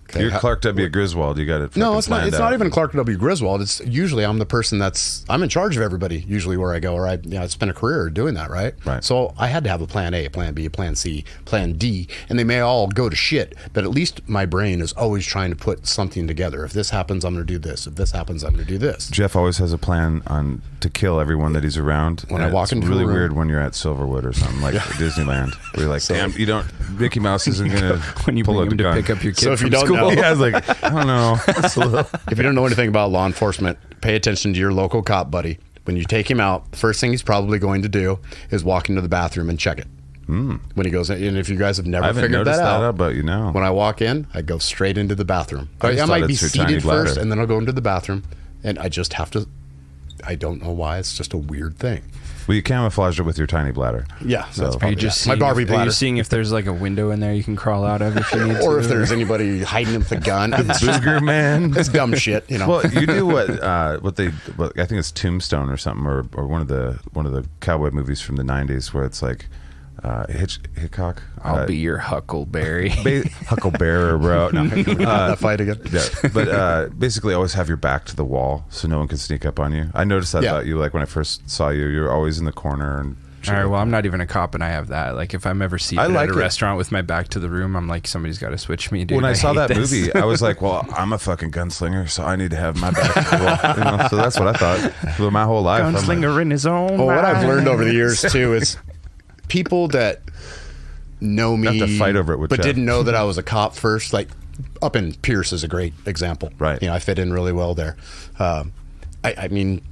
Okay, You're Clark W. Griswold. You got it. No, it's not. It's not even Clark W. Griswold. It's usually I'm the person I'm in charge of everybody. Usually where I go, or I spent a career doing that, right? Right. So I had to have a plan A, a plan B, a plan C, plan D, and they may all go to shit. But at least my brain is always trying to put something together. If this happens, I'm going to do this. If this happens, I'm going to do this. Jeff always has a plan to kill everyone that he's around. When I walk into it's really a room- weird when you're at Silverwood or something like Disneyland. Where you're like, damn, you don't. Mickey Mouse isn't going When you pull bring out him the to gun. pick up your kid So if from you don't school. know- Yeah, I was like, I don't know. It's a little. If you don't know anything about law enforcement, pay attention to your local cop buddy. When you take him out, the first thing he's probably going to do is walk into the bathroom and check it. When he goes in, and if you guys have never I haven't figured noticed that out, but you know. when I walk in, I go straight into the bathroom. I just I thought might be it's your tiny seated first, bladder. and then I'll go into the bathroom, and I just have to. I don't know why. It's just a weird thing. Well, you camouflaged it with your tiny bladder. Yeah, So- that's Are you probably just my seeing Barbie if, Are bladder. you seeing if there's like a window in there you can crawl out of if you need to? Or if there's anybody hiding with a gun. It's just Booger man. it's dumb shit, you know. Well, you do what I think it's Tombstone or something, or one of the cowboy movies from the '90s where it's like Hitchcock. I'll be your Huckleberry. Huckleberry, bro. No. that fight again. Yeah, but basically always have your back to the wall so no one can sneak up on you. I noticed that about you. Like when I first saw you, you're always in the corner. And All right, well, I'm not even a cop, and I have that. Like, if I'm ever seated like at a it. restaurant with my back to the room, I'm like, somebody's got to switch me, dude. when I saw hate that this. movie, I was like, well, I'm a fucking gunslinger, so I need to have my back to the wall. You know? So that's what I thought for my whole life. I'm like, Gunslinger in his own Well, what I've right. learned over the years too is people that know me, Not to fight over it with but Jeff. didn't know that I was a cop first. Like up in Pierce is a great example. Right. You know, I fit in really well there. I mean,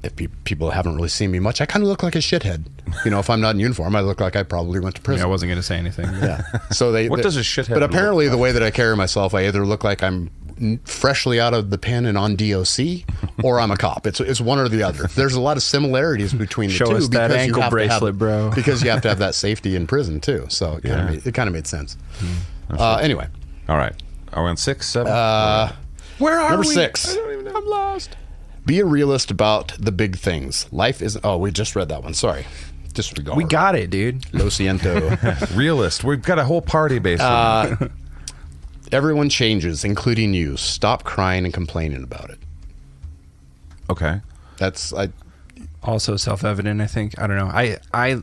if people haven't really seen me much, I kind of look like a shithead. You know, if I'm not in uniform, I look like I probably went to Yeah, prison. I wasn't going to say anything. Yeah. So What does a shithead But look apparently, the way that I carry myself, I either look like I'm freshly out of the pen and on DOC, or I'm a cop. It's one or the other. There's a lot of similarities between the Show two us that because you ankle have to have- bracelet, bro. Because you have to have that safety in prison too. So it kind of made sense. Anyway, all right. Are we on 6, 7? Where are number we? 6. I'm lost. Be a realist about the big things. Life isn't. Oh, we just read that one. Sorry. Disregard. We got it, dude. Lo siento. Realist. We've got a whole party based on it. Everyone changes, including you. Stop crying and complaining about it. Okay. That's Also self-evident, I think. I don't know.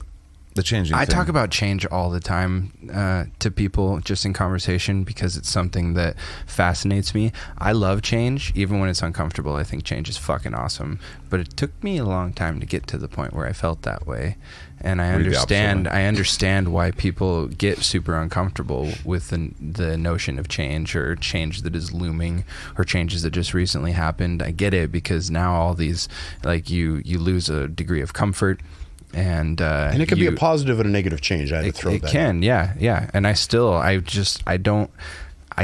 The changing I thing. talk about change all the time to people just in conversation because it's something that fascinates me. I love change, even when it's uncomfortable. I think change is fucking awesome. But it took me a long time to get to the point where I felt that way. And I Read the opposite understand. way. I understand why people get super uncomfortable with the notion of change or change that is looming or changes that just recently happened. I get it because now all these, like you lose a degree of comfort. And it can be a positive and a negative change. I had to throw it that. can, yeah. And I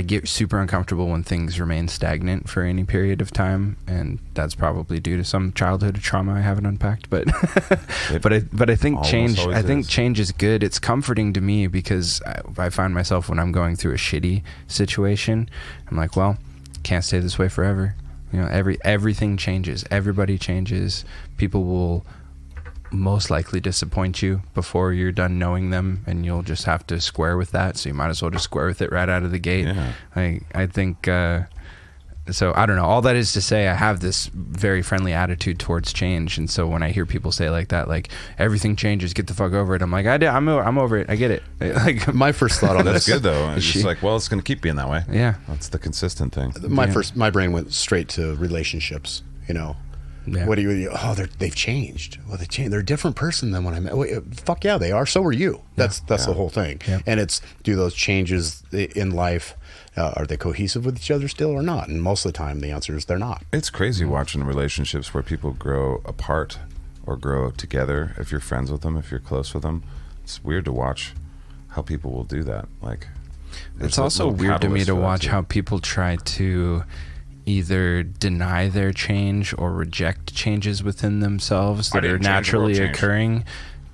get super uncomfortable when things remain stagnant for any period of time, and that's probably due to some childhood trauma I haven't unpacked. But but I think almost change. always I think is. change is good. It's comforting to me because I find myself when I'm going through a shitty situation, I'm like, well, can't stay this way forever. You know, everything changes. Everybody changes. People will most likely disappoint you before you're done knowing them, and you'll just have to square with that. So you might as well just square with it right out of the gate. Yeah. I think So I don't know. All that is to say, I have this very friendly attitude towards change, and so when I hear people say like that, like everything changes, get the fuck over it, I'm like, I'm over it. I get it. Like My first thought on That's this, good though. It's just like, well, it's going to keep being that way. Yeah. That's the consistent thing. my brain went straight to relationships. Yeah. What do you? Oh, they've changed. Well, they changed. They're a different person than when I met. Wait, fuck yeah, they are. So are you. That's the whole thing. Yeah. And it's, do those changes in life, are they cohesive with each other still or not? And most of the time, the answer is they're not. It's crazy watching relationships where people grow apart or grow together. If you're friends with them, if you're close with them, it's weird to watch how people will do that. Like, It's also weird to me to watch how people try to either deny their change or reject changes within themselves that are naturally occurring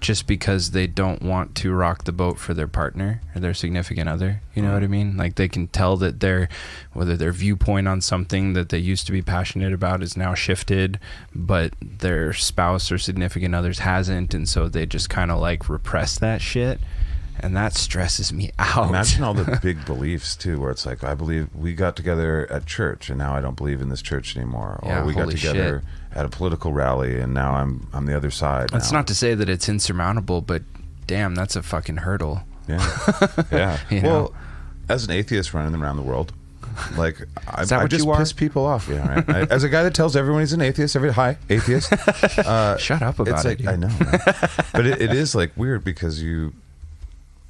just because they don't want to rock the boat for their partner or their significant other. You know what I mean? Like they can tell that whether their viewpoint on something that they used to be passionate about is now shifted, but their spouse or significant others hasn't, and so they just kind of like repress that shit. And that stresses me out. Imagine all the big beliefs too, where it's like, I believe we got together at church, and now I don't believe in this church anymore. Or Yeah, we got holy together at a political rally, and now I'm the other side. That's not to say that it's insurmountable, but damn, that's a fucking hurdle. Yeah, yeah. You know? Well, as an atheist running around the world, like I that what just you are? piss people off. Yeah, right. As a guy that tells everyone he's an atheist, hi atheist. Shut up about it's it. like, dude. I know, man. But it is like weird because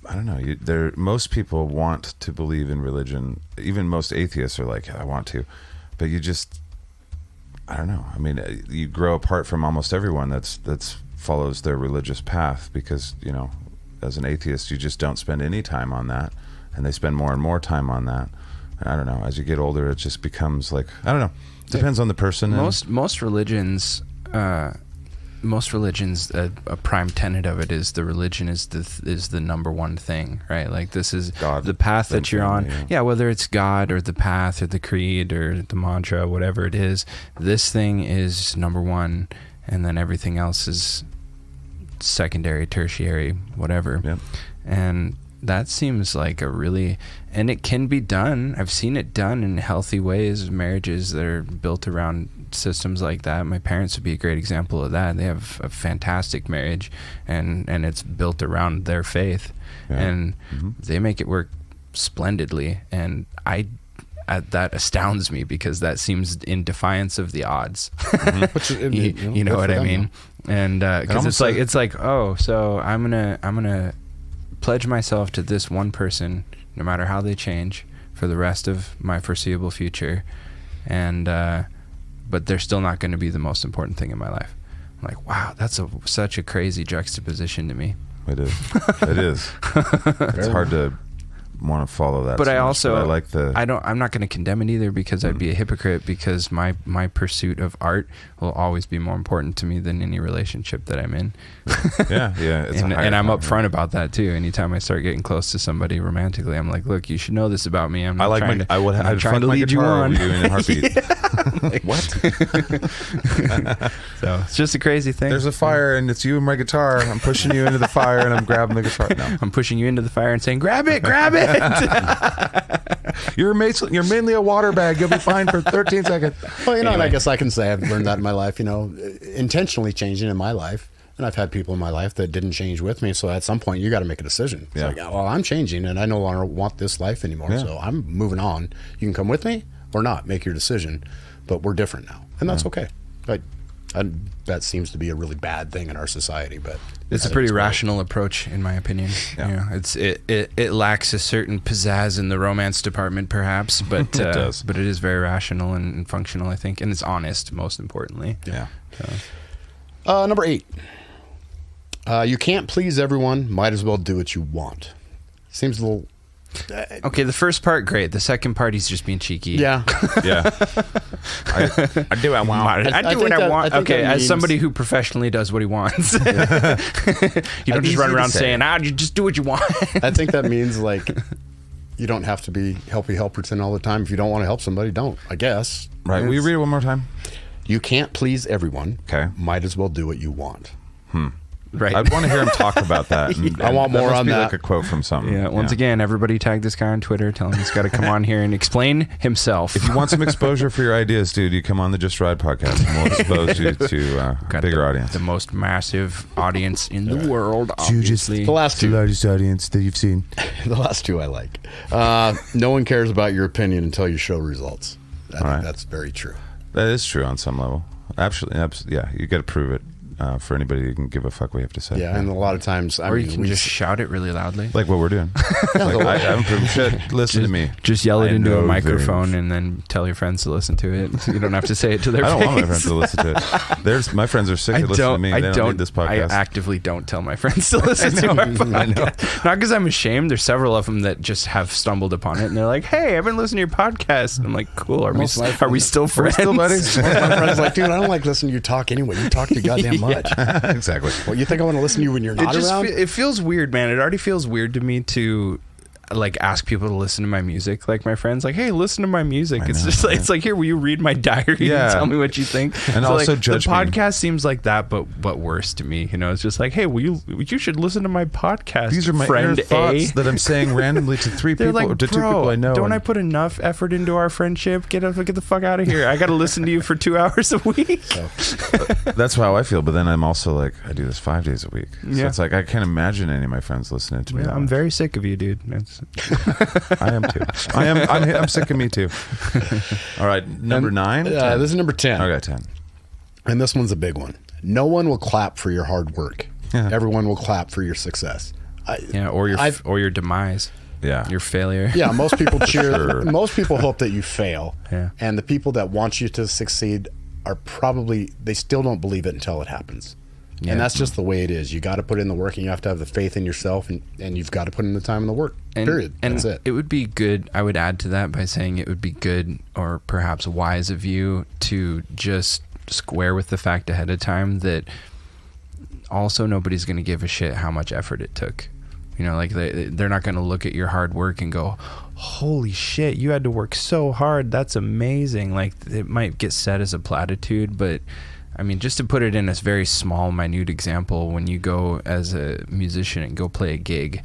I don't know. Most people want to believe in religion. Even most atheists are like, I want to, but I don't know. I mean, you grow apart from almost everyone that's follows their religious path because as an atheist, you just don't spend any time on that, and they spend more and more time on that. And I don't know. As you get older, it just becomes like, I don't know. Depends on the person. Most religions. A prime tenet of it is the religion is the number one thing, right? Like this is God, the path that you're on. family, Yeah, whether it's God or the path or the creed or the mantra, whatever it is, this thing is number one, and then everything else is secondary, tertiary, whatever. Yep. And that seems like and it can be done. I've seen it done in healthy ways, marriages that are built around systems like that. My parents would be a great example of that. They have a fantastic marriage, and it's built around their faith, and they make it work splendidly. And that astounds me because that seems in defiance of the odds. You know what I mean? And because it's like, oh, so I'm gonna pledge myself to this one person, no matter how they change, for the rest of my foreseeable future, and but they're still not going to be the most important thing in my life. I'm like, wow, that's such a crazy juxtaposition to me. It is. It is. It's hard to want to follow that. But so I much, also, but I like I'm not going to condemn it either because I'd be a hypocrite because my pursuit of art will always be more important to me than any relationship that I'm in. yeah. It's and I'm upfront about that too. Anytime I start getting close to somebody romantically, I'm like, look, you should know this about me. I'm trying to lead you on. In a heartbeat. Like, what? So it's just a crazy thing. There's a fire and it's you and my guitar. I'm pushing you into the fire and I'm grabbing the guitar. No. I'm pushing you into the fire and saying, grab it. You're mainly a water bag. You'll be fine for 13 seconds. Well, and I guess I can say I've learned that in my life, intentionally changing in my life. And I've had people in my life that didn't change with me. So at some point, you got to make a decision. It's like, well, I'm changing and I no longer want this life anymore. Yeah. So I'm moving on. You can come with me or not. Make your decision. But we're different now. And that's okay. That seems to be a really bad thing in our society. But it's a pretty rational approach, in my opinion. Yeah. It lacks a certain pizzazz in the romance department, perhaps. But it does. But it is very rational and functional, I think. And it's honest, most importantly. Yeah. So. Number 8. You can't please everyone. Might as well do what you want. Seems a little... Okay, the first part, great. The second part, he's just being cheeky. Yeah. Yeah. I do what I want. I do what I want. Okay, as somebody who professionally does what he wants. You don't just run around saying, you just do what you want. I think that means like you don't have to be helpy helperton all the time. If you don't want to help somebody, don't, I guess. Right. Will you read it one more time? You can't please everyone. Okay. Might as well do what you want. Right. I'd want to hear him talk about that. And, I want more must on be that. like a quote from something. Yeah. Once again, everybody tag this guy on Twitter. Tell him he's got to come on here and explain himself. If you want some exposure for your ideas, dude, you come on the Just Ride podcast, and we'll expose you to a Got bigger audience. The most massive audience in the world, obviously. The last two. largest audience that you've seen. The last two I like. No one cares about your opinion until you show results. I think that's very true. That is true on some level. Absolutely. Yeah, you got to prove it for anybody who can give a fuck what you have to say. Yeah, and a lot of times, Or you can just shout it really loudly. Like what we're doing. I haven't proven shit. Listen to me. Just yell it I into a know microphone things. and then tell your friends to listen to it. You don't have to say it to their I don't face. want my friends to listen to it. My friends are sick of listening to me. They don't need this podcast. I actively don't tell my friends to listen to our podcast. Not because I'm ashamed. There's several of them that just have stumbled upon it and they're like, "Hey, I've been listening to your podcast." And I'm like, "Cool. Are we still friends? Are we still buddies? One of my friends is like, dude, I don't like listening to you talk anyway. You talk too goddamn much. Exactly. Well, you think I want to listen to you when you're not around? It feels weird, man. It already feels weird to me to like ask people to listen to my music. Like my friends, like, "Hey, listen to my music." It's just like, it's like, "Here, will you read my diary Yeah. and tell me what you think?" And so also like, judge the me. podcast seems like that, but worse to me. You know, it's just like, "Hey, you should listen to my podcast." These are my friend inner thoughts A. that I'm saying randomly to three They're people, like, to two people "Bro, I know. don't and I put enough effort into our friendship? Get the fuck out of here! I got to listen to you for 2 hours a week." That's how I feel. But then I'm also like, I do this 5 days a week. So Yeah. it's like I can't imagine any of my friends listening to me. Yeah, that I'm much. very sick of you, dude. It's- I am too. I'm sick of me too. All right, number 9. This is number 10. Okay, 10. And this one's a big one. No one will clap for your hard work. Yeah. Everyone will clap for your success. Yeah, or your demise, Yeah. your failure. Yeah, most people cheer. Sure. Most people hope that you fail. Yeah. And the people that want you to succeed are probably, they still don't believe it until it happens. Yeah. And that's just the way it is. You got to put in the work, and you have to have the faith in yourself, and you've got to put in the time and the work. Period. And That's it. It would be good. I would add to that by saying it would be good, or perhaps wise of you, to just square with the fact ahead of time that also nobody's going to give a shit how much effort it took. You know, like they're not going to look at your hard work and go, "Holy shit, you had to work so hard. That's amazing." Like, it might get said as a platitude, but I mean, just to put it in a very small, minute example, when you go as a musician and go play a gig,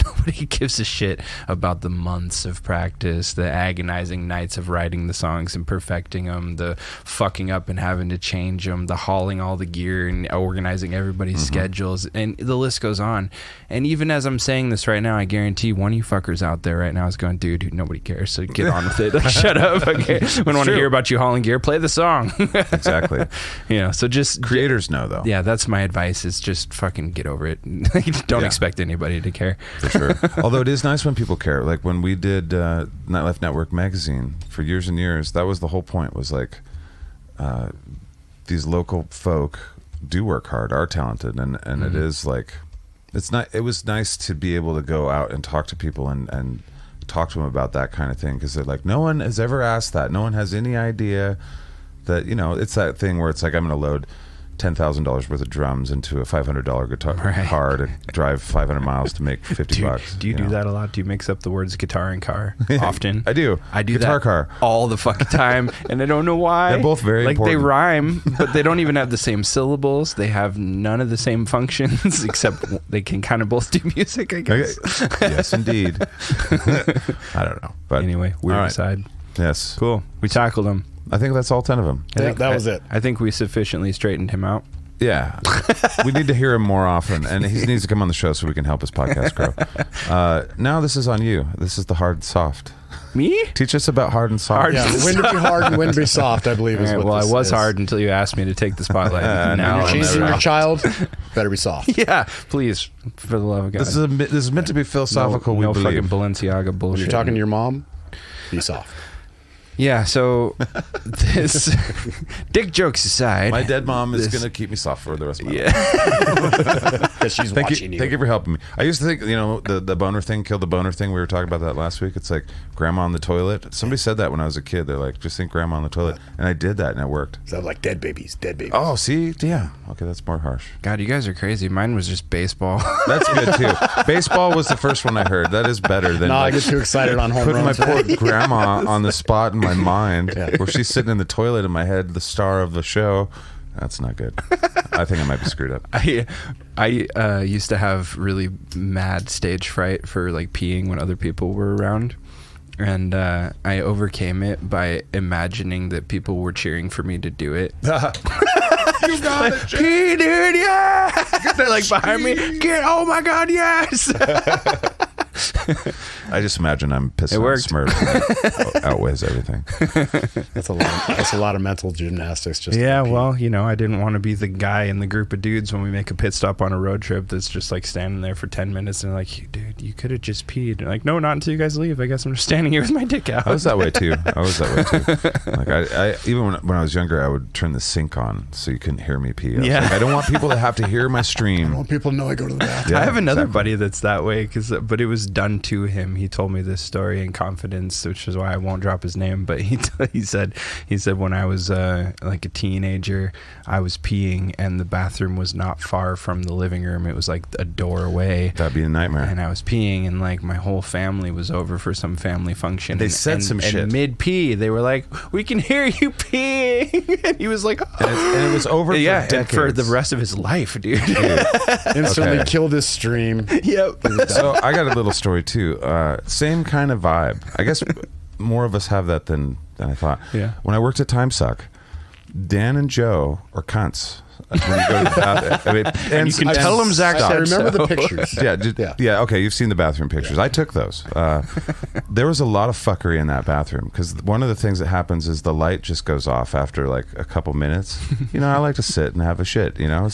nobody gives a shit about the months of practice, the agonizing nights of writing the songs and perfecting them, the fucking up and having to change them, the hauling all the gear and organizing everybody's schedules, and the list goes on. And even as I'm saying this right now, I guarantee one of you fuckers out there right now is going, "Dude, nobody cares, so get on with it. Like, shut up. Okay, we don't want to hear about you hauling gear. Play the song." Exactly. You know, so just Creators know though. yeah, that's my advice, is just fucking get over it. Don't expect anybody to care. For sure. Although it is nice when people care. Like when we did Nightlife Network magazine for years and years, that was the whole point, was like these local folk do work hard, are talented, and it is like, it's not. It was nice to be able to go out and talk to people and talk to them about that kind of thing, because they're like, no one has ever asked that. No one has any idea that, you know, it's that thing where it's like, I'm going to load $10,000 worth of drums into a $500 guitar car to drive 500 miles to make $50. Do you do that a lot? Do you mix up the words guitar and car often? I do. I do Guitar that car all the fucking time, and I don't know why. They're both very like important. they rhyme, but they don't even have the same syllables. They have none of the same functions, except they can kind of both do music, I guess. Yes, indeed. I don't know, but Anyway, weird all right. aside. Yes, Cool. We tackled them. I think that's all 10 of them. that was it. I think we sufficiently straightened him out. Yeah, we need to hear him more often, and he needs to come on the show so we can help his podcast grow. Now this is on you. This is the hard and soft. Me? Teach us about hard and soft. Hard. Yeah, when to be hard and when to be soft, I believe is All right, what well, this I was is. hard until you asked me to take the spotlight. Now Now I'll I'm Changing never- your child, better be soft. Yeah, please, for the love of God. This is meant to be philosophical. No we believe. fucking Balenciaga bullshit. When you're talking to your mom, be soft. Yeah, so this dick jokes aside. My dead mom is This- going to keep me soft for the rest of my life. Yeah. Because she's Thank watching you, you. thank you for helping me. I used to think, you know, the boner thing killed the boner thing. We were talking about that last week. It's like grandma on the toilet. Somebody said that when I was a kid. They're like, just think grandma on the toilet. And I did that, and it worked. So I'm like, dead babies, dead babies. Oh, see? Yeah. Okay, that's more harsh. God, you guys are crazy. Mine was just baseball. That's good, too. Baseball was the first one I heard. That is better than No, I like, get too excited on home putting my runs. poor grandma on the spot in my mind, Yeah. where she's sitting in the toilet in my head, the star of the show, That's not good. I think I might be screwed up. I used to have really mad stage fright for like peeing when other people were around. And I overcame it by imagining that people were cheering for me to do it. You got it, Pee, dude, yeah! They're like behind me. Oh my God, yes! I just imagine I'm pissing on Smurf. It outweighs everything. That's a lot of mental gymnastics. Just yeah, well, you know, I didn't want to be the guy in the group of dudes when we make a pit stop on a road trip that's just like standing there for 10 minutes and like, dude, you could have just peed. And like, no, not until you guys leave. I guess I'm just standing here with my dick out. I was that way too. Like I even when I was younger, I would turn the sink on so you couldn't hear me pee. I don't want people to have to hear my stream. I don't want people to know I go to the bathroom. Yeah, I have another buddy that's that way, but it was done to him. He told me this story in confidence, which is why I won't drop his name. But he said when I was like a teenager, I was peeing and the bathroom was not far from the living room. It was like a door away. That'd be a nightmare. And I was peeing, and like my whole family was over for some family function. They said some shit. And mid pee, they were like, "We can hear you peeing." And he was like, "Oh." And it was over for decades. For the rest of his life, dude. Instantly killed his stream. Yep. So I got a little story too. Same kind of vibe. I guess more of us have that than I thought. Yeah. When I worked at TimeSuck, Dan and Joe are cunts. When you go to the bathroom. I mean, and you can tell them Zach I said remember so. the pictures. Yeah. Okay, you've seen the bathroom pictures. I took those. There was a lot of fuckery in that bathroom because one of the things that happens is the light just goes off after like a couple minutes. You know, I like to sit and have a shit. You know,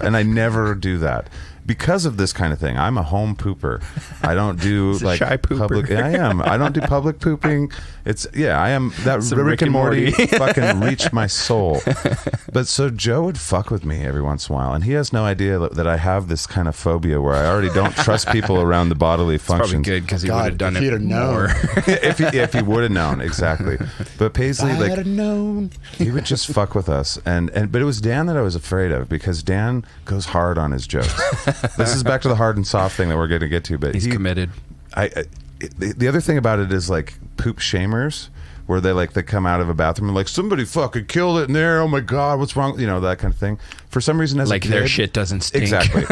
and I never do that. Because of this kind of thing, I'm a home pooper. I don't do like shy pooper. public. I am. I don't do public pooping. I am that Rick and Morty fucking reached my soul. But so Joe would fuck with me every once in a while, and he has no idea that I have this kind of phobia where I already don't trust people around the bodily functions. Probably good because he would have done it more. if he would have known exactly. But Paisley, I had known. he would just fuck with us, but it was Dan that I was afraid of because Dan goes hard on his jokes. This is back to the hard and soft thing that we're going to get to, but he's committed. The other thing about it is like poop shamers, where they come out of a bathroom and like somebody fucking killed it in there. Oh my God, what's wrong? You know, that kind of thing. For some reason, as like a kid, their shit doesn't stink. Exactly.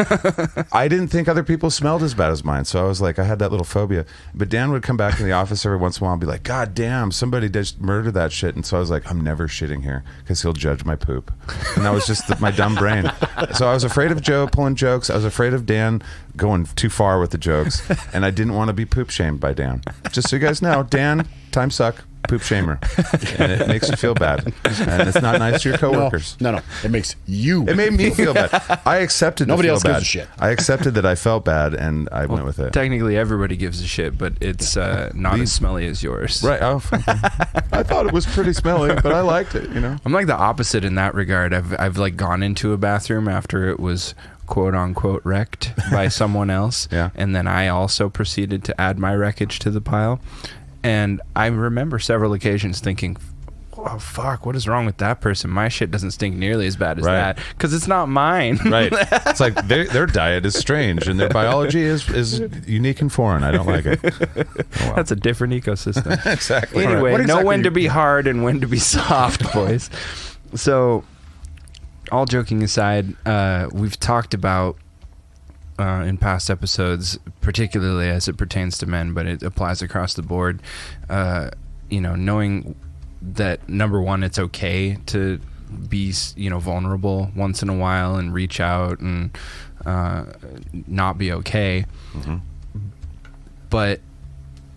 I didn't think other people smelled as bad as mine, so I was like, I had that little phobia. But Dan would come back in the office every once in a while and be like, God damn, somebody just murdered that shit. And so I was like, I'm never shitting here because he'll judge my poop. And that was just my dumb brain. So I was afraid of Joe pulling jokes. I was afraid of Dan going too far with the jokes, and I didn't want to be poop shamed by Dan. Just so you guys know, Dan, TimeSuck, poop shamer, and it makes you feel bad, and it's not nice to your coworkers. No, it makes you. It made me feel bad. I accepted. Nobody to feel else bad. gives a shit. I accepted that I felt bad, and I went with it. Technically, everybody gives a shit, but it's not as smelly as yours. Right? Oh, I thought it was pretty smelly, but I liked it. You know, I'm like the opposite in that regard. I've like gone into a bathroom after it was quote unquote wrecked by someone else, Yeah. and then I also proceeded to add my wreckage to the pile. And I remember several occasions thinking, oh, fuck, what is wrong with that person? My shit doesn't stink nearly as bad as that because it's not mine. Right. It's like their diet is strange and their biology is unique and foreign. I don't like it. Oh, well. That's a different ecosystem. Exactly. Anyway, What know exactly when to be hard and when to be soft, boys. So, all joking aside, we've talked about in past episodes, particularly as it pertains to men, but it applies across the board. Knowing that number one, it's okay to be, vulnerable once in a while and reach out and not be okay. Mm-hmm. But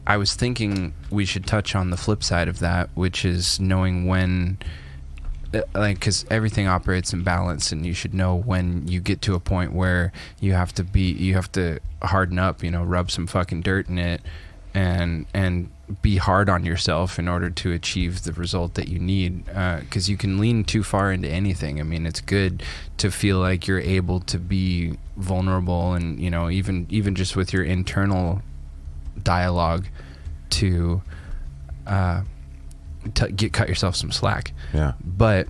I was thinking we should touch on the flip side of that, which is knowing when. Because everything operates in balance, and you should know when you get to a point where you have to harden up, rub some fucking dirt in it, and be hard on yourself in order to achieve the result that you need. Because you can lean too far into anything. I mean, it's good to feel like you're able to be vulnerable, and even just with your internal dialogue to cut yourself some slack. Yeah. But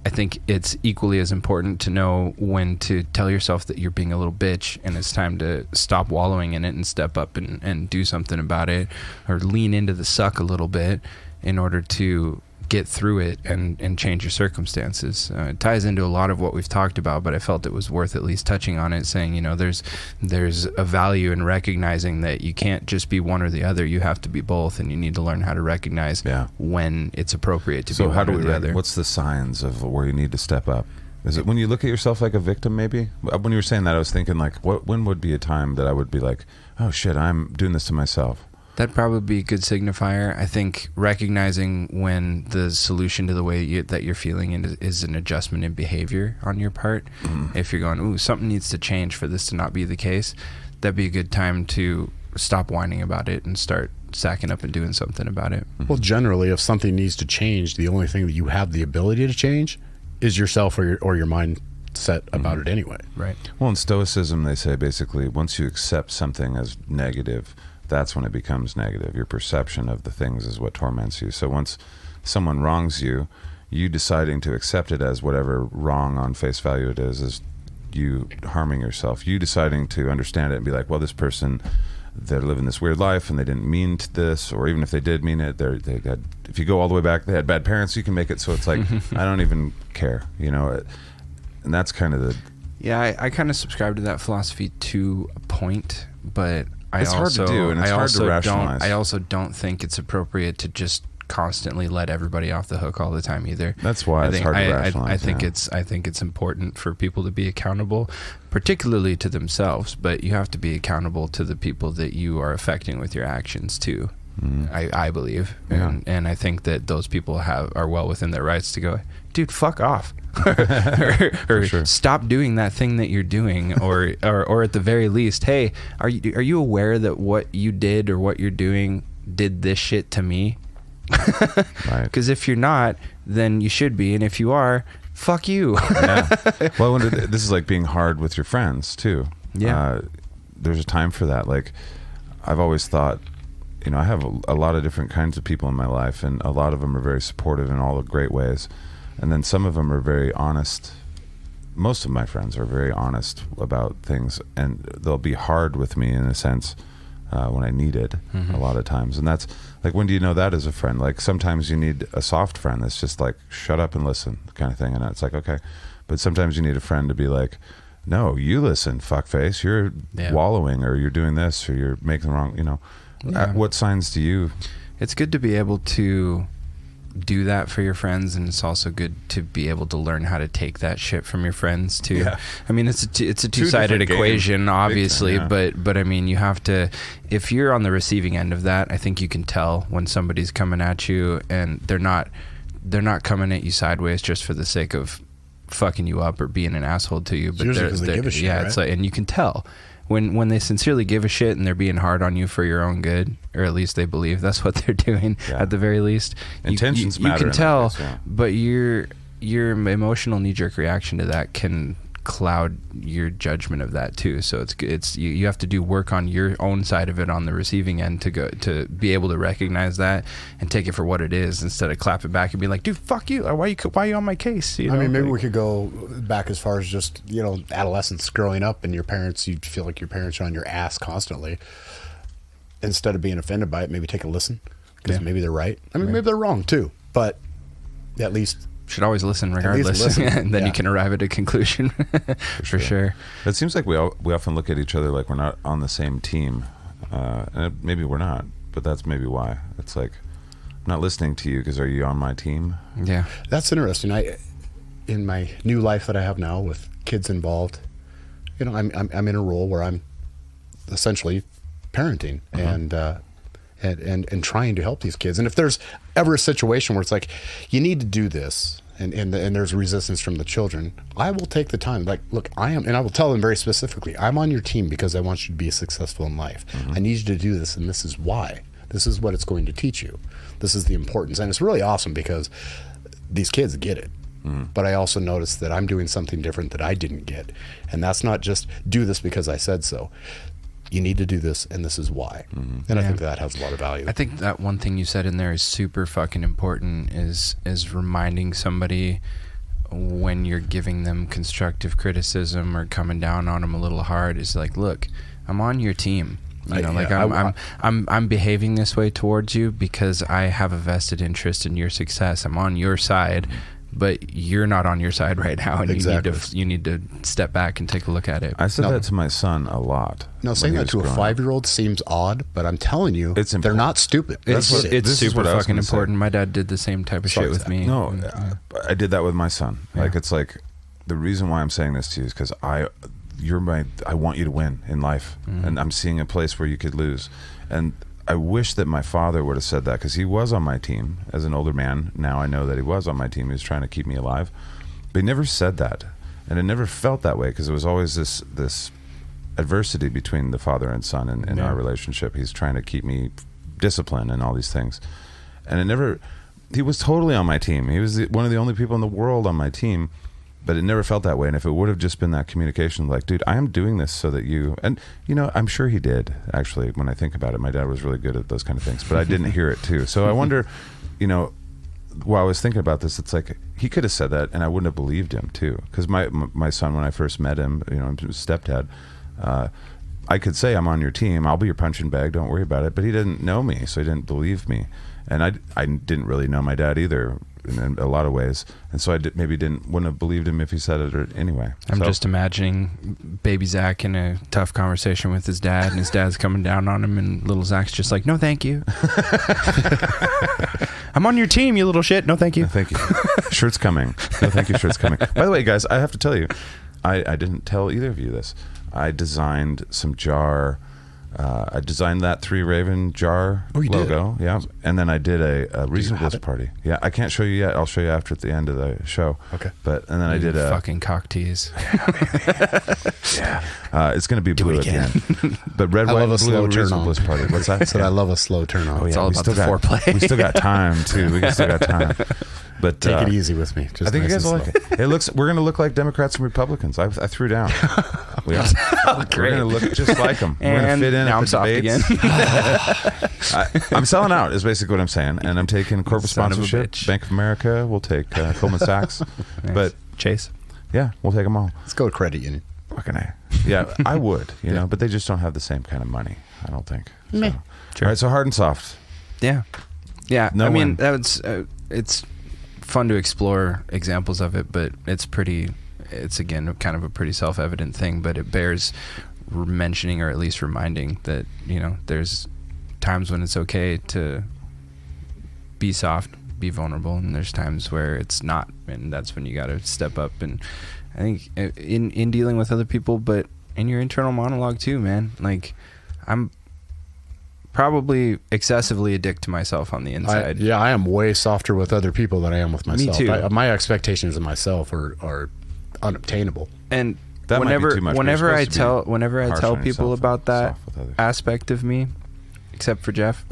I think it's equally as important to know when to tell yourself that you're being a little bitch and it's time to stop wallowing in it and step up and do something about it, or lean into the suck a little bit in order to get through it and change your circumstances. It ties into a lot of what we've talked about, but I felt it was worth at least touching on it, saying, you know, there's a value in recognizing that you can't just be one or the other. You have to be both, and you need to learn how to recognize when it's appropriate to be one or the other. What's the signs of where you need to step up? Is it when you look at yourself like a victim, maybe? When you were saying that, I was thinking, like, when would be a time that I would be like, oh shit, I'm doing this to myself? That'd probably be a good signifier. I think recognizing when the solution to the way that you're feeling is an adjustment in behavior on your part. If you're going, ooh, something needs to change for this to not be the case, that'd be a good time to stop whining about it and start sacking up and doing something about it. Well, generally, if something needs to change, the only thing that you have the ability to change is yourself or your mindset about it anyway. Right. Well, in Stoicism, they say basically once you accept something as negative, that's when it becomes negative. Your perception of the things is what torments you. So once someone wrongs you, you deciding to accept it as whatever wrong on face value it is you harming yourself. You deciding to understand it and be like, well, this person, they're living this weird life and they didn't mean this, or even if they did mean it, they had, if you go all the way back, they had bad parents, you can make it so it's like, I don't even care, you know? And that's kind of the... Yeah, I kind of subscribe to that philosophy to a point, but it's hard to do, and it's hard to rationalize. I also don't think it's appropriate to just constantly let everybody off the hook all the time either. That's why it's hard to rationalize. I think it's important for people to be accountable, particularly to themselves, but you have to be accountable to the people that you are affecting with your actions too. I believe, and I think that those people are well within their rights to go, dude, fuck off. or sure. Stop doing that thing that you're doing, or at the very least, hey, are you aware that what you did or what you're doing did this shit to me? Right. Because if you're not, then you should be, and if you are, fuck you. Well, this is like being hard with your friends too. There's a time for that. Like, I've always thought, you know, I have a lot of different kinds of people in my life, and a lot of them are very supportive in all the great ways. And then some of them are very honest. Most of my friends are very honest about things, and they'll be hard with me in a sense when I need it a lot of times. And that's like, when do you know that as a friend? Like, sometimes you need a soft friend that's just like, shut up and listen kind of thing. And it's like, okay. But sometimes you need a friend to be like, no, you listen, fuckface. You're wallowing, or you're doing this, or you're making the wrong, you know. What signs do you... It's good to be able to do that for your friends, and it's also good to be able to learn how to take that shit from your friends too. I mean, it's a two-sided equation, obviously, but I mean, you have to, if you're on the receiving end of that, I think you can tell when somebody's coming at you and they're not coming at you sideways just for the sake of fucking you up or being an asshole to you, but they give a shit, right? It's like, and you can tell when they sincerely give a shit and they're being hard on you for your own good, or at least they believe that's what they're doing at the very least. Intentions matter. You can tell, but your emotional knee-jerk reaction to that can cloud your judgment of that too. So you have to do work on your own side of it on the receiving end to be able to recognize that and take it for what it is, instead of clap it back and be like, dude, fuck you, why are you on my case? You know? I mean, maybe we could go back as far as just, you know, adolescence, growing up, and your parents, you feel like your parents are on your ass constantly. Instead of being offended by it, maybe take a listen, because maybe they're right. I mean, maybe they're wrong too, but at least should always listen regardless. And then you can arrive at a conclusion. For sure. It seems like we often look at each other like we're not on the same team, and maybe we're not, but that's maybe why. It's like, I'm not listening to you because are you on my team? Yeah, that's interesting. In my new life that I have now with kids involved, you know, I'm in a role where I'm essentially parenting and trying to help these kids. And if there's ever a situation where it's like, you need to do this, and there's resistance from the children, I will take the time. Like, look, I will tell them very specifically, I'm on your team because I want you to be successful in life. I need you to do this, and this is why. This is what it's going to teach you. This is the importance. And it's really awesome because these kids get it. But I also noticed that I'm doing something different that I didn't get. And that's not just do this because I said so. You need to do this, and this is why. And I think that has a lot of value. I think that one thing you said in there is super fucking important, is reminding somebody when you're giving them constructive criticism or coming down on them a little hard, is like, look, I'm on your team. You know, like I'm behaving this way towards you because I have a vested interest in your success. I'm on your side, but you're not on your side right now, and you need to step back and take a look at it. I said that to my son a lot. No, saying that to a 5-year-old seems odd, but I'm telling you, they're not stupid. It's super fucking important. My dad did the same type of shit with me. No, I did that with my son. Like, it's like, the reason why I'm saying this to you is because I want you to win in life, and I'm seeing a place where you could lose. And I wish that my father would have said that, because he was on my team as an older man. Now I know that he was on my team. He was trying to keep me alive, but he never said that, and it never felt that way, because it was always this adversity between the father and son in our relationship. He's trying to keep me disciplined and all these things, and it never. He was totally on my team. He was one of the only people in the world on my team. But it never felt that way. And if it would have just been that communication, like, dude, I am doing this so that you, and, you know, I'm sure he did, actually, when I think about it. My dad was really good at those kind of things, but I didn't hear it too. So I wonder, you know, while I was thinking about this, it's like, he could have said that and I wouldn't have believed him too. Because my son, when I first met him, you know, his stepdad, I could say, I'm on your team, I'll be your punching bag, don't worry about it. But he didn't know me, so he didn't believe me. And I didn't really know my dad either, in a lot of ways, and so I wouldn't have believed him if he said it anyway. I'm just imagining baby Zach in a tough conversation with his dad, and his dad's coming down on him, and little Zach's just like, no thank you. I'm on your team, you little shit. No thank you. No thank you. Shirt's coming. No thank you, shirt's coming. By the way, guys, I have to tell you, I didn't tell either of you this. I designed some jar. I designed that 3 Raven jar logo. Did? Yeah. And then I did a reasonableness party. Yeah. I can't show you yet. I'll show you after at the end of the show. Okay. And then I did a fucking cock tease. Yeah. It's going to be blue again. But red, white, and blue reasonableness party. What's that? I love a slow turn on. It's all about the foreplay. We still got time too. We still got time. But take it easy with me. Just I think nice you guys will like it. We're going to look like Democrats and Republicans. I threw down. We are. We're going to look just like them. We're going to fit in. Now I'm soft again. I'm selling out. Is basically what I'm saying, and I'm taking corporate sponsorship. Bank of America. We'll take Goldman Sachs, nice. But Chase. Yeah, we'll take them all. Let's go to credit union. Fucking A. Yeah, I would. You know, but they just don't have the same kind of money. I don't think. So. Sure. All right, so hard and soft. Yeah. I mean, that's it's fun to explore examples of it, but it's again kind of a pretty self-evident thing, but it bears mentioning, or at least reminding, that, you know, there's times when it's okay to be soft, be vulnerable, and there's times where it's not, and that's when you got to step up. And I think in dealing with other people, but in your internal monologue too, man, like, I'm probably excessively a dick to myself on the inside. I am way softer with other people than I am with myself. Me too. My expectations of myself are unobtainable. And that whenever I tell people about that aspect of me, except for Jeff,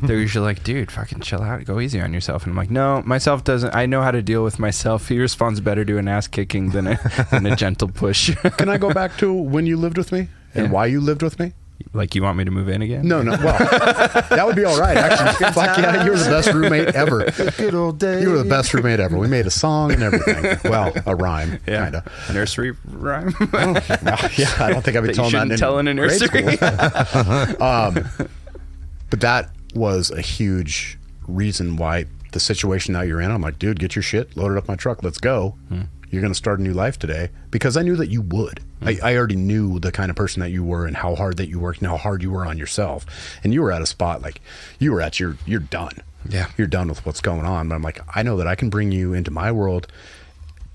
they're usually like, dude, fucking chill out, go easy on yourself. And I'm like, no, myself doesn't. I know how to deal with myself. He responds better to an ass kicking than a gentle push. Can I go back to when you lived with me and why you lived with me? Like, you want me to move in again? No. Well, that would be all right, actually. Fuck yeah, you were the best roommate ever. Good old days. You were the best roommate ever. We made a song and everything. Well, a rhyme, kind of. A nursery rhyme? Yeah, I don't think I've been telling that tell in a nursery. But that was a huge reason why the situation that you're in, I'm like, dude, get your shit, load it up my truck, let's go. You're going to start a new life today, because I knew that you would. I already knew the kind of person that you were and how hard that you worked and how hard you were on yourself. And you were at a spot like you were at you're done. Yeah. You're done with what's going on. But I'm like, I know that I can bring you into my world,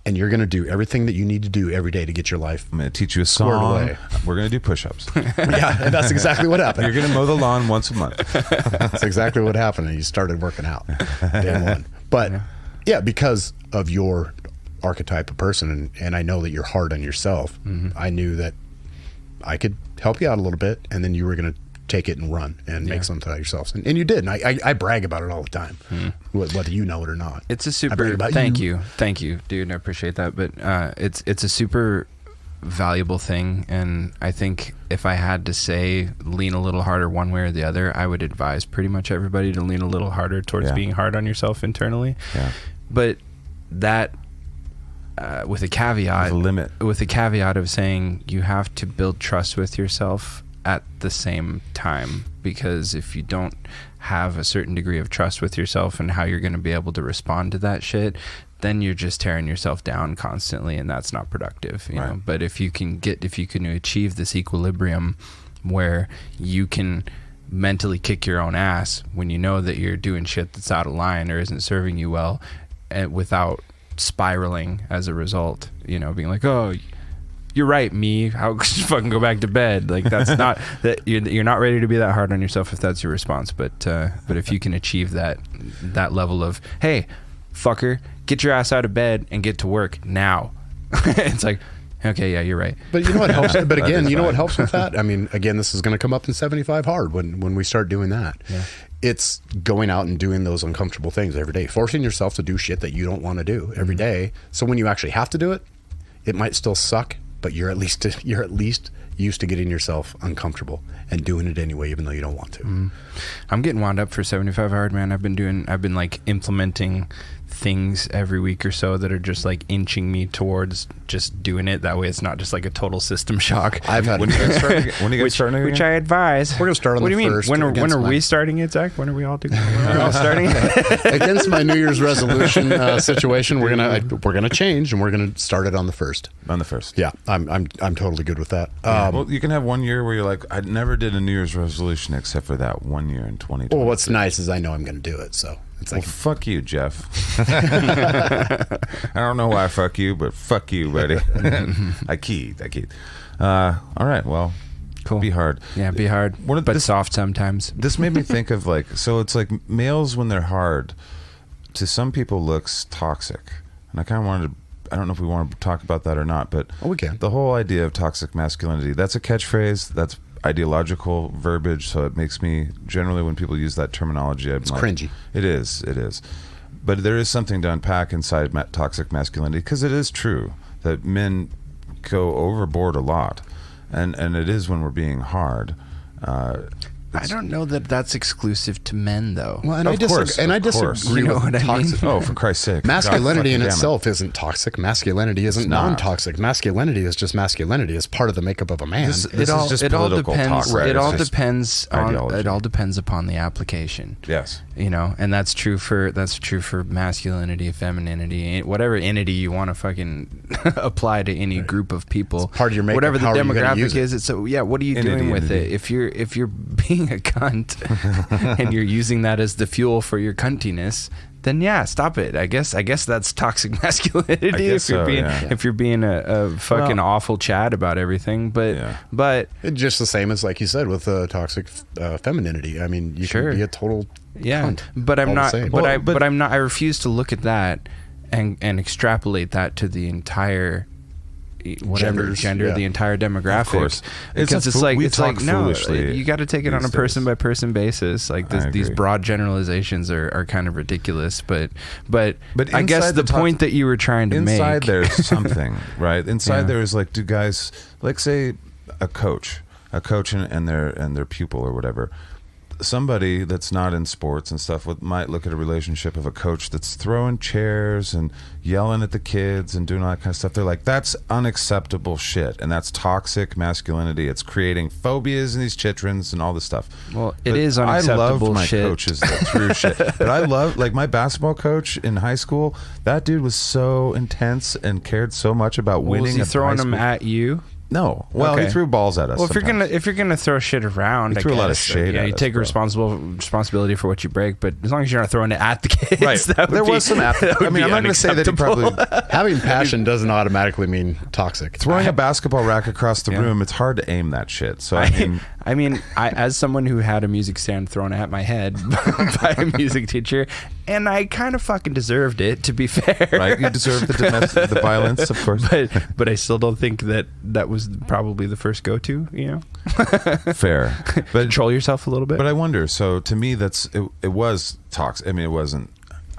and you're going to do everything that you need to do every day to get your life. I'm going to teach you a song. Away. We're going to do push-ups. Yeah, and that's exactly what happened. You're going to mow the lawn once a month. That's exactly what happened. And you started working out day one. But yeah, because of your archetype of person, and I know that you're hard on yourself, I knew that I could help you out a little bit, and then you were going to take it and run and make something out of yourself. And you did. And I brag about it all the time, whether you know it or not. It's a super, thank you, dude. I appreciate that. But it's a super valuable thing. And I think if I had to say lean a little harder one way or the other, I would advise pretty much everybody to lean a little harder towards being hard on yourself internally. Yeah. But that, with a caveat, limit. With a caveat of saying you have to build trust with yourself at the same time, because if you don't have a certain degree of trust with yourself and how you're going to be able to respond to that shit, then you're just tearing yourself down constantly, and that's not productive, you know. But if you can achieve this equilibrium where you can mentally kick your own ass when you know that you're doing shit that's out of line or isn't serving you well, and without spiraling as a result, you know, being like, oh, you're right, me, how could you fucking go back to bed? Like, that's not that you're not ready to be that hard on yourself if that's your response. But if you can achieve that level of, hey, fucker, get your ass out of bed and get to work now. It's like, okay, yeah, you're right. But you know what helps? But again, you know what helps with that? I mean, again, this is going to come up in 75 hard when we start doing that. Yeah. It's going out and doing those uncomfortable things every day, forcing yourself to do shit that you don't want to do every day. So when you actually have to do it, it might still suck, but you're at least used to getting yourself uncomfortable and doing it anyway, even though you don't want to. I'm getting wound up for 75 hard, man. I've been like implementing things every week or so that are just like inching me towards just doing it. That way it's not just like a total system shock. I've had when are you guys starting again? Which I advise. We're going to start on the first. When are we starting it, Zach? When are we all doing it? When are we all starting it? Against my New Year's resolution situation, we're gonna change, and we're gonna start it on the first. On the first. Yeah, I'm totally good with that. Well, you can have 1 year where you're like, I never did a New Year's resolution except for that 1 year in 2020. Well, what's nice is I know I'm going to do it, so it's like, well, fuck you, Jeff. I don't know why fuck you, but fuck you, buddy. I keyed. All right, well, cool. Be hard. Yeah, be hard, but soft sometimes. This made me think of like, so it's like males when they're hard, to some people looks toxic, and I kind of wanted to. I don't know if we want to talk about that or not, but we can. The whole idea of toxic masculinity, that's a catchphrase, that's ideological verbiage, so it makes me, generally when people use that terminology, it's like, cringy. It is. But there is something to unpack inside toxic masculinity, because it is true that men go overboard a lot, and it is when we're being hard. I don't know that that's exclusive to men, though. Well, and I disagree You know with what I toxic. mean? Oh, for Christ's sake! Masculinity in itself isn't toxic. Masculinity isn't non-toxic. Masculinity is just masculinity. It's part of the makeup of a man. It all depends. Right? It all depends upon the application. Yes, you know, and that's true for masculinity, femininity, whatever entity you want to fucking apply to any group of people. It's part of your makeup. Whatever the How demographic is. It's so yeah. What are you doing with it? If you're being a cunt and you're using that as the fuel for your cuntiness, then yeah, stop it. I guess that's toxic masculinity if you're being a fucking awful Chad about everything. But it's just the same as, like you said, with toxic femininity. I mean, you can be a total cunt. But I'm not. But I'm not. I refuse to look at that and extrapolate that to the entire gender, the entire demographic. Of course. Because it's like no, you got to take it on a person by person basis. Like these broad generalizations are kind of ridiculous, but I guess the point that you were trying to make, inside there's something, right? Inside there is like, do guys, like say a coach and their pupil or whatever. Somebody that's not in sports and stuff might look at a relationship of a coach that's throwing chairs and yelling at the kids and doing all that kind of stuff. They're like, that's unacceptable shit, and that's toxic masculinity. It's creating phobias in these chitrons and all this stuff. Well, it is unacceptable shit. I loved my coaches that threw shit. But I love, like, my basketball coach in high school. That dude was so intense and cared so much about winning. Was he throwing them at you? No. Well, he threw balls at us. Well, if you're gonna throw shit around, he threw a lot of shade. Yeah, you take responsibility for what you break, but as long as you're not throwing it at the kids, right? There was some. I mean, I'm not gonna say that he probably having passion doesn't automatically mean toxic. Throwing a basketball rack across the room, it's hard to aim that shit. So I mean, as someone who had a music stand thrown at my head by a music teacher, and I kind of fucking deserved it, to be fair. Right, you deserved the violence, of course. But I still don't think that was probably the first go-to, you know? Fair. But control yourself a little bit. But I wonder, so to me, it was toxic. I mean, it wasn't,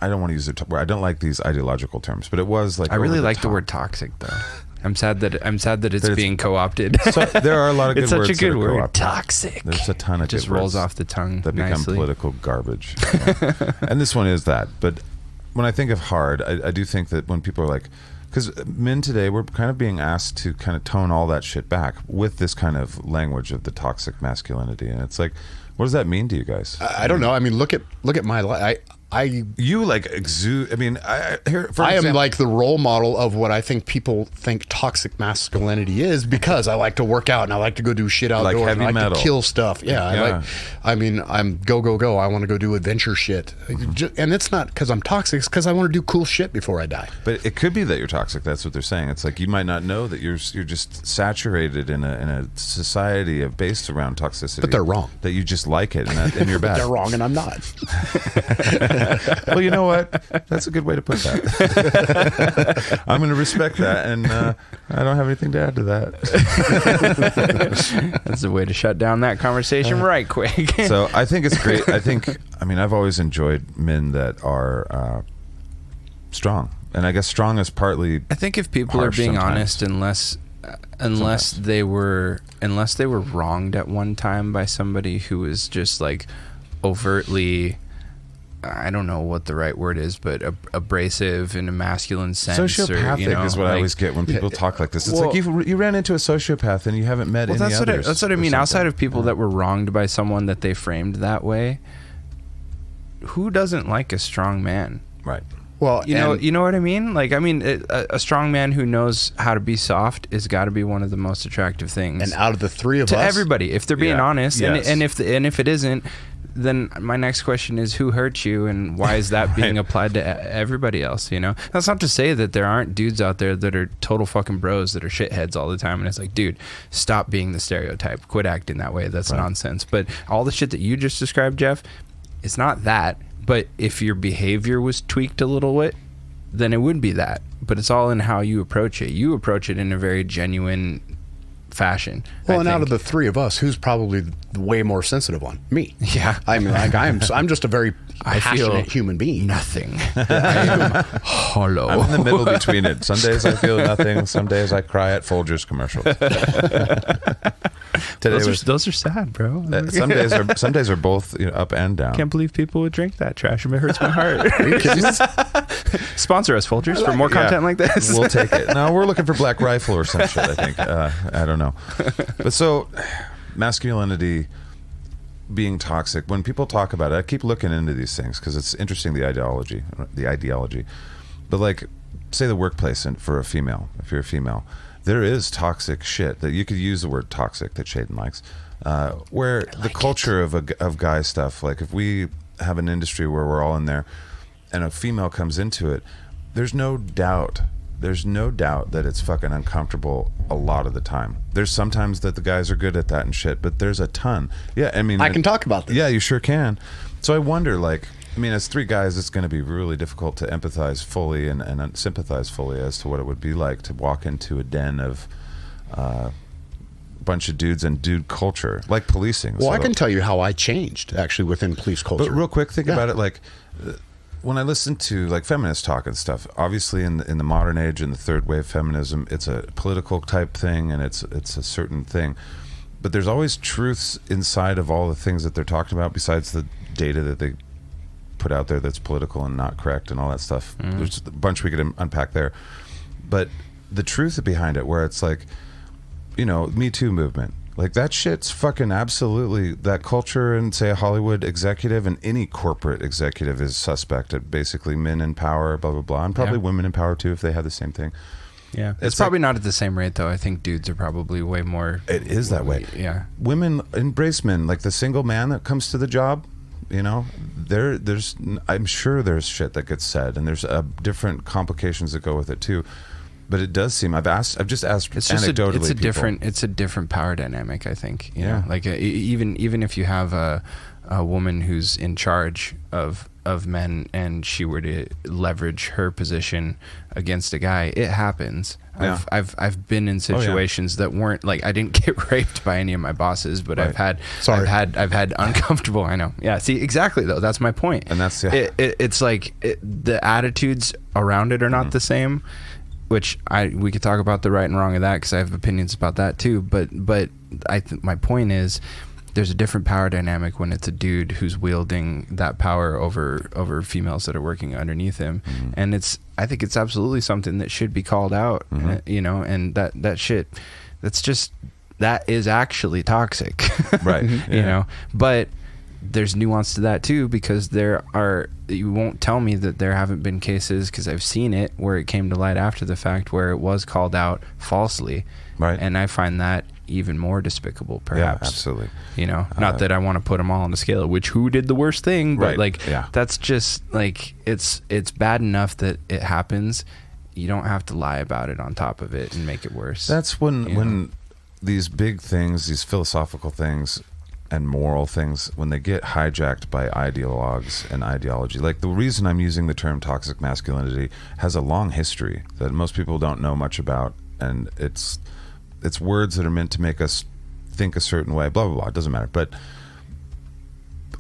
I don't want to use the word, I don't like these ideological terms, but it was like, I really like the word toxic, though. I'm sad that it's being co-opted. So there are a lot of good words. It's such a good word. Co-opted. Toxic. There's a ton of just good rolls words off the tongue that nicely. become political garbage. And this one is that. But when I think of hard, I do think that when people are like, because men today, we're kind of being asked to kind of tone all that shit back with this kind of language of the toxic masculinity, and it's like, what does that mean to you guys? I don't know. I mean, look at my life. You like exude. I mean, I am like the role model of what I think people think toxic masculinity is, because I like to work out and I like to go do shit outdoors. Like heavy and I like metal. to kill stuff. Yeah. I'm go. I want to go do adventure shit. And it's not because I'm toxic. It's because I want to do cool shit before I die. But it could be that you're toxic. That's what they're saying. It's like you might not know that you're just saturated in a society based around toxicity. But they're wrong. That you just like it and you're bad. They're wrong and I'm not. Well, you know what? That's a good way to put that. I'm going to respect that, and I don't have anything to add to that. That's a way to shut down that conversation right quick. So I think it's great. I've always enjoyed men that are strong, and I guess strong is partly. I think if people are being honest, unless they were wronged at one time by somebody who was just like overtly, I don't know what the right word is, but abrasive in a masculine sense. Sociopathic is what I always get when people talk like this. It's like you ran into a sociopath and you haven't met any others. That's what I mean. Outside of people that were wronged by someone that they framed that way, who doesn't like a strong man? Right. Well, you know what I mean? Like, I mean, a strong man who knows how to be soft is got to be one of the most attractive things. And out of the three of us, to everybody, if they're being honest, yes. and if it isn't, then my next question is, who hurt you, and why is that being applied to everybody else? You know, that's not to say that there aren't dudes out there that are total fucking bros that are shitheads all the time, and it's like, dude, stop being the stereotype, quit acting that way. That's nonsense. But all the shit that you just described, Jeff, it's not that. But if your behavior was tweaked a little bit, then it would be that. But it's all in how you approach it. You approach it in a very genuine fashion. Well, and out of the three of us, who's probably the way more sensitive one? Me. Yeah. I mean, like I'm just a very passionate human being. Nothing. I am hollow. I'm in the middle between it. Some days I feel nothing. Some days I cry at Folgers commercials. Those are sad, bro. Some days are both up and down. Can't believe people would drink that trash. It hurts my heart. Are you kidding? Sponsor us, Folgers, for more content like this. We'll take it. No, we're looking for Black Rifle or some shit, I think. I don't know. But so, masculinity being toxic, when people talk about it, I keep looking into these things because it's interesting, the ideology. But like, say the workplace, and for a female, if you're a female, there is toxic shit that you could use the word toxic that Shaiden likes, where the culture of guy stuff, like if we have an industry where we're all in there and a female comes into it, there's no doubt that it's fucking uncomfortable a lot of the time. There's sometimes that the guys are good at that and shit, but there's a ton. Yeah, I mean, I can talk about this. Yeah, you sure can. So I wonder, like, I mean, as three guys, it's going to be really difficult to empathize fully and sympathize fully as to what it would be like to walk into a den of a bunch of dudes and dude culture, like policing. Well, I can tell you how I changed, actually, within police culture. But real quick, think about it, like, when I listen to, like, feminist talk and stuff, obviously in the modern age, in the third wave feminism, it's a political type thing, and it's a certain thing. But there's always truths inside of all the things that they're talking about, besides the data that they put out there that's political and not correct and all that stuff. There's a bunch we could unpack there, but the truth behind it, where it's like, Me Too movement, like that shit's fucking absolutely, that culture, and say a Hollywood executive and any corporate executive is suspect at basically men in power, blah blah blah, and probably women in power too if they have the same thing. Yeah, it's probably not at the same rate though. I think dudes are probably way more. It is that way. Yeah, women embrace men, like the single man that comes to the job. There's I'm sure there's shit that gets said, and there's different complications that go with it too. But it does seem, I've just asked it's anecdotally, it's a different power dynamic, I think. You know, like even if you have a woman who's in charge of men and she were to leverage her position against a guy, it happens. Yeah. I've been in situations that weren't like, I didn't get raped by any of my bosses, but I've had uncomfortable. I know. Yeah. See, exactly though. That's my point. And that's it's like the attitudes around it are not the same. Which we could talk about the right and wrong of that because I have opinions about that too. But my point is, there's a different power dynamic when it's a dude who's wielding that power over females that are working underneath him. And I think it's absolutely something that should be called out, you know, and that shit, that is actually toxic. Right. You know, but there's nuance to that too, because you won't tell me that there haven't been cases, because I've seen it, where it came to light after the fact where it was called out falsely. Right. And I find that even more despicable, perhaps. Yeah, absolutely. You know, not that I want to put them all on the scale of who did the worst thing, but that's just like, it's bad enough that it happens. You don't have to lie about it on top of it and make it worse. That's when these big things, these philosophical things and moral things, when they get hijacked by ideologues and ideology. Like, the reason I'm using the term toxic masculinity has a long history that most people don't know much about, and it's words that are meant to make us think a certain way, blah blah blah, it doesn't matter. But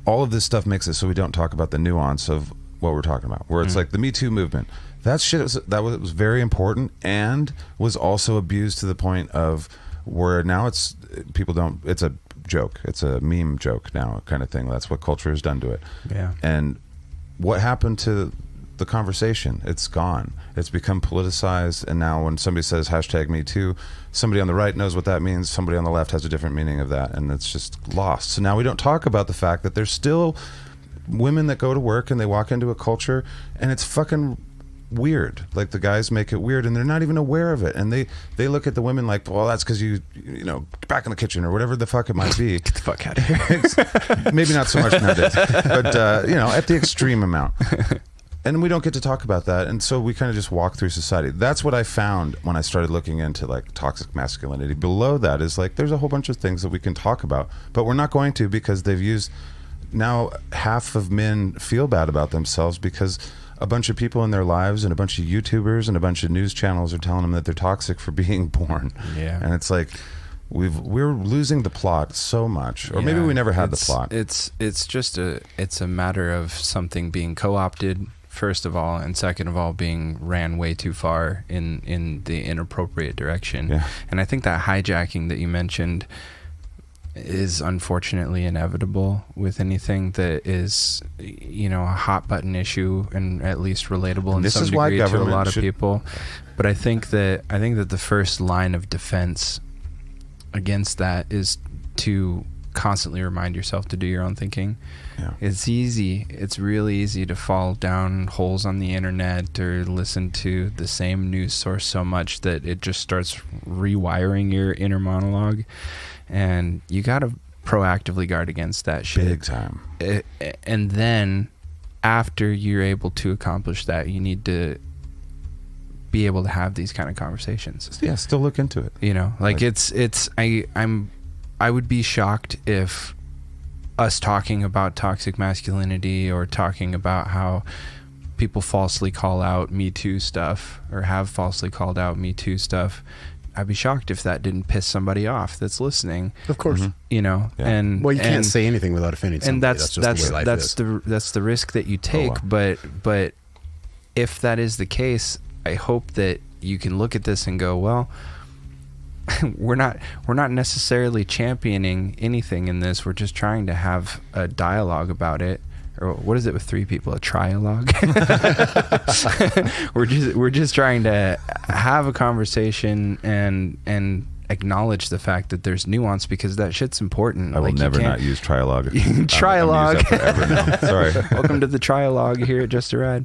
all of this stuff makes it so we don't talk about the nuance of what we're talking about, where it's like the Me Too movement, that shit was very important, and was also abused to the point of where now it's a joke, it's a meme joke now, kind of thing. That's what culture has done to it. Yeah. And what happened to the conversation? It's gone. It's become politicized, and now when somebody says #MeToo, somebody on the right knows what that means, somebody on the left has a different meaning of that, and it's just lost. So now we don't talk about the fact that there's still women that go to work and they walk into a culture and it's fucking weird. Like, the guys make it weird and they're not even aware of it, and they look at the women like, well, that's because you know, get back in the kitchen or whatever the fuck it might be. Get the fuck out of here. Maybe not so much nowadays, but you know, at the extreme amount. And we don't get to talk about that, and so we kind of just walk through society. That's what I found when I started looking into like toxic masculinity. Below that is like, there's a whole bunch of things that we can talk about, but we're not going to, because they've used, now half of men feel bad about themselves because a bunch of people in their lives and a bunch of YouTubers and a bunch of news channels are telling them that they're toxic for being born. Yeah. And it's like, we're losing the plot so much, or maybe we never had the plot. It's just a matter of something being co-opted, first of all, and second of all, being ran way too far in the inappropriate direction. Yeah. And I think that hijacking that you mentioned is unfortunately inevitable with anything that is, you know, a hot button issue and at least relatable in some degree to a lot of people. But I think that the first line of defense against that is to constantly remind yourself to do your own thinking. Yeah. It's really easy to fall down holes on the internet or listen to the same news source so much that it just starts rewiring your inner monologue, and you got to proactively guard against that shit. Big time. And then after you're able to accomplish that, you need to be able to have these kind of conversations. Yeah, still look into it. You know, like I would be shocked if us talking about toxic masculinity or talking about how people falsely call out Me Too stuff or have falsely called out Me Too stuff, I'd be shocked if that didn't piss somebody off that's listening. Of course. You know, Yeah. and Well, you can't say anything without offending somebody. and that's just the way life is. that's the risk that you take. wow. But if that is the case, I hope that you can look at this and go, well, we're not necessarily championing anything in this. We're just trying to have a dialogue about it. Or what is it with three people? A tri-alogue? We're just trying to have a conversation and acknowledge the fact that there's nuance, because that shit's important. I will never not use tri-alogue. Tri-alogue. Use that forever now. Sorry. Welcome to the tri-alogue here at Just a Ride.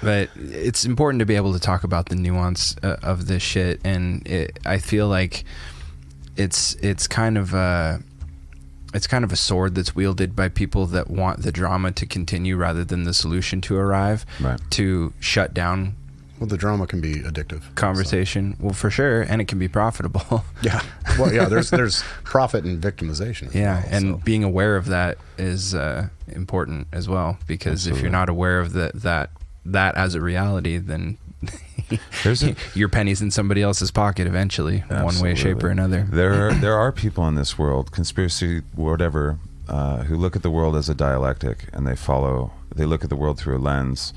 But it's important to be able to talk about the nuance of this shit, and I feel like it's kind of a sword that's wielded by people that want the drama to continue rather than the solution to arrive, Right. to shut down Well, the drama can be addictive. conversation. Well, for sure, and it can be profitable. Yeah. Well, yeah. There's profit in victimization. As Yeah, well, and so. being aware of that is important as well, because if Absolutely. you're not aware of that as a reality, then your penny's in somebody else's pocket eventually, one way, shape, or another. There are people in this world, conspiracy, whatever, who look at the world as a dialectic, and they look at the world through a lens,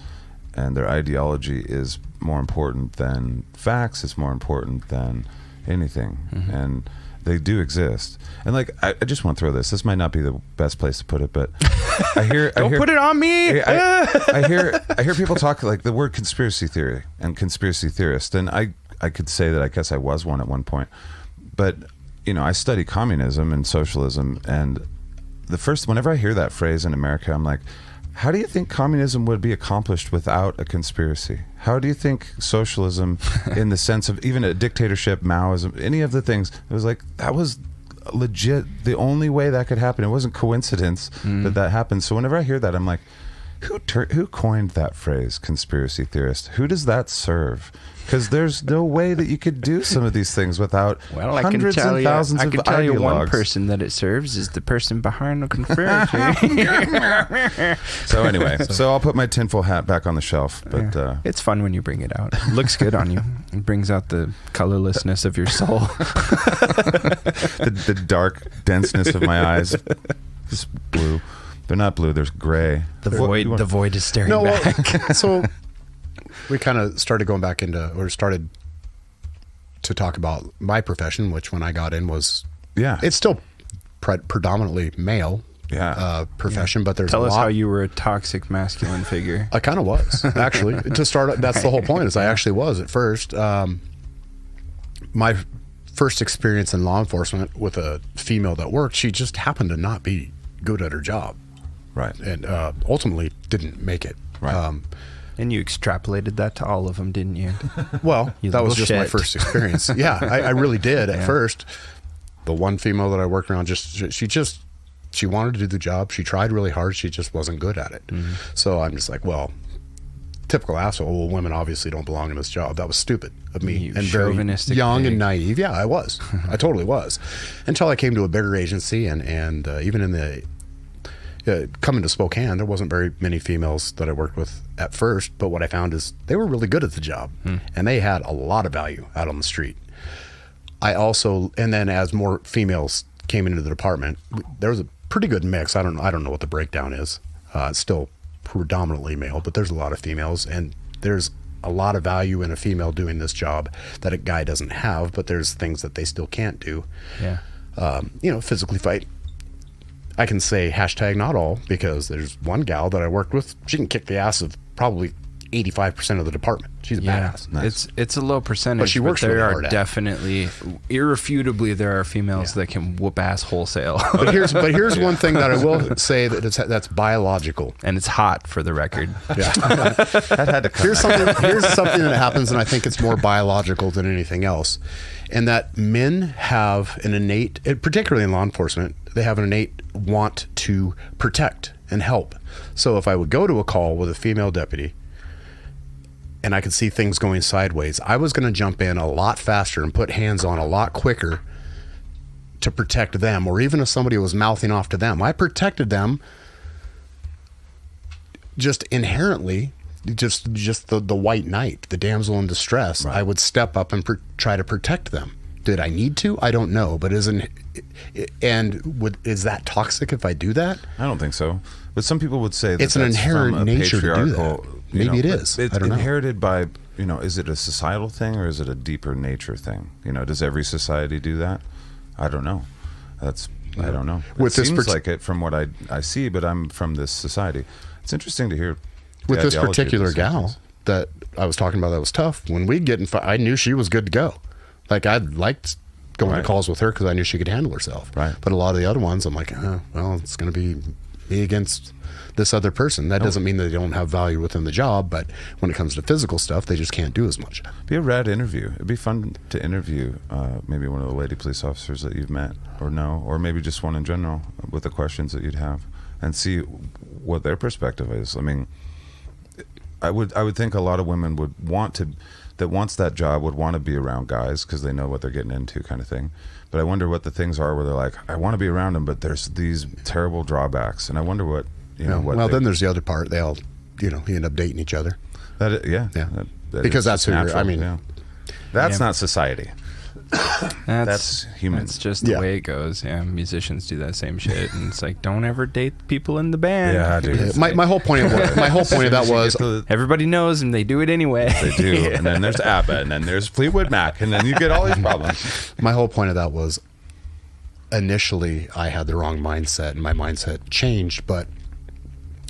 and their ideology is more important than facts. It's more important than anything. Mm-hmm. And They do exist. And like, I just want to throw this. This might not be the best place to put it, but Don't put it on me. I hear people talk like the word conspiracy theory and conspiracy theorist, and I could say that I guess I was one at one point, but I study communism and socialism, and whenever I hear that phrase in America, I'm like, how do you think communism would be accomplished without a conspiracy? How do you think socialism, in the sense of even a dictatorship, Maoism, any of the things, it was like, that was legit the only way that could happen. It wasn't coincidence that happened. So whenever I hear that, I'm like, who coined that phrase, conspiracy theorist? Who does that serve? Because there's no way that you could do some of these things without hundreds and thousands of ideologues. I can tell you one person that it serves is the person behind the conspiracy. So anyway, so I'll put my tinfoil hat back on the shelf. But it's fun when you bring it out. It looks good on you. It brings out the colorlessness of your soul. the dark denseness of my eyes. Just blue. They're not blue. There's gray. The void is staring back. So we kind of started going back started to talk about my profession, which when I got in was, it's still predominantly male profession, but there's Tell a us lot. how you were a toxic masculine figure. I kind of was, actually. To start, that's the whole point, is I actually was at first. My first experience in law enforcement with a female that worked, she just happened to not be good at her job. Right. And ultimately didn't make it. Right. And you extrapolated that to all of them, didn't you? Well, You that was little just my shit. first experience. Yeah, I really did at first. The one female that I worked around, she wanted to do the job. She tried really hard. She just wasn't good at it. Mm-hmm. So I'm just like, well, typical asshole. Well, women obviously don't belong in this job. That was stupid of me. You And very chauvinistic young pig. and naive. Yeah, I was. I totally was. Until I came to a bigger agency and even in the... coming to Spokane, there wasn't very many females that I worked with at first, but what I found is they were really good at the job and they had a lot of value out on the street. And then as more females came into the department, there was a pretty good mix. I don't know what the breakdown is. It's still predominantly male, but there's a lot of females, and there's a lot of value in a female doing this job that a guy doesn't have, but there's things that they still can't do. Yeah. Physically fight. I can say hashtag not all, because there's one gal that I worked with. She can kick the ass of probably 85% of the department. She's a badass. Nice. It's a low percentage, But she works there really are hard at it. definitely, irrefutably, there are females that can whoop ass wholesale. But here's one thing that I will say that's biological. And it's hot, for the record. Yeah. That had to come. Here's something that happens, and I think it's more biological than anything else, and that men have an innate, particularly in law enforcement, they have an innate want to protect and help. So if I would go to a call with a female deputy and I could see things going sideways, I was going to jump in a lot faster and put hands on a lot quicker to protect them. Or even if somebody was mouthing off to them, I protected them just inherently, just the white knight, the damsel in distress. Right. I would step up and try to protect them. Did I need to? I don't know, but is that toxic if I do that? I don't think so. But some people would say that It's an that's inherent from a nature to do that. patriarchal, Maybe it is. It's I don't know. inherited by, is it a societal thing or is it a deeper nature thing? Does every society do that? I don't know. I don't know. With It this seems like it from what I see, but I'm from this society. It's interesting to hear. With the this ideology of particular these gal things. that I was talking about that was tough, when we'd get in fight, I knew she was good to go. Like, I liked going Right. to calls with her because I knew she could handle herself. Right. But a lot of the other ones, I'm like, well, it's going to be me against this other person. That doesn't mean that they don't have value within the job, but when it comes to physical stuff, they just can't do as much. Be a rad interview. It'd be fun to interview maybe one of the lady police officers that you've met or know, or maybe just one in general with the questions that you'd have, and see what their perspective is. I mean, I would think a lot of women would want to, that wants that job, would want to be around guys because they know what they're getting into, kind of thing. But I wonder what the things are where they're like, I want to be around them, but there's these terrible drawbacks, and I wonder what Then there's the other part. They all, end up dating each other. that Because is that's who you're- natural, I mean- yeah. That's Yeah. not society. That's human. It's just the Yeah. way it goes. Yeah, musicians do that same shit, and it's like, don't ever date people in the band. Yeah, dude. It's My, like, my whole point of that was, everybody knows, and they do it anyway. They do. And then there's ABBA, and then there's Fleetwood Mac, and then you get all these problems. my whole point of that was, initially I had the wrong mindset, and my mindset changed, but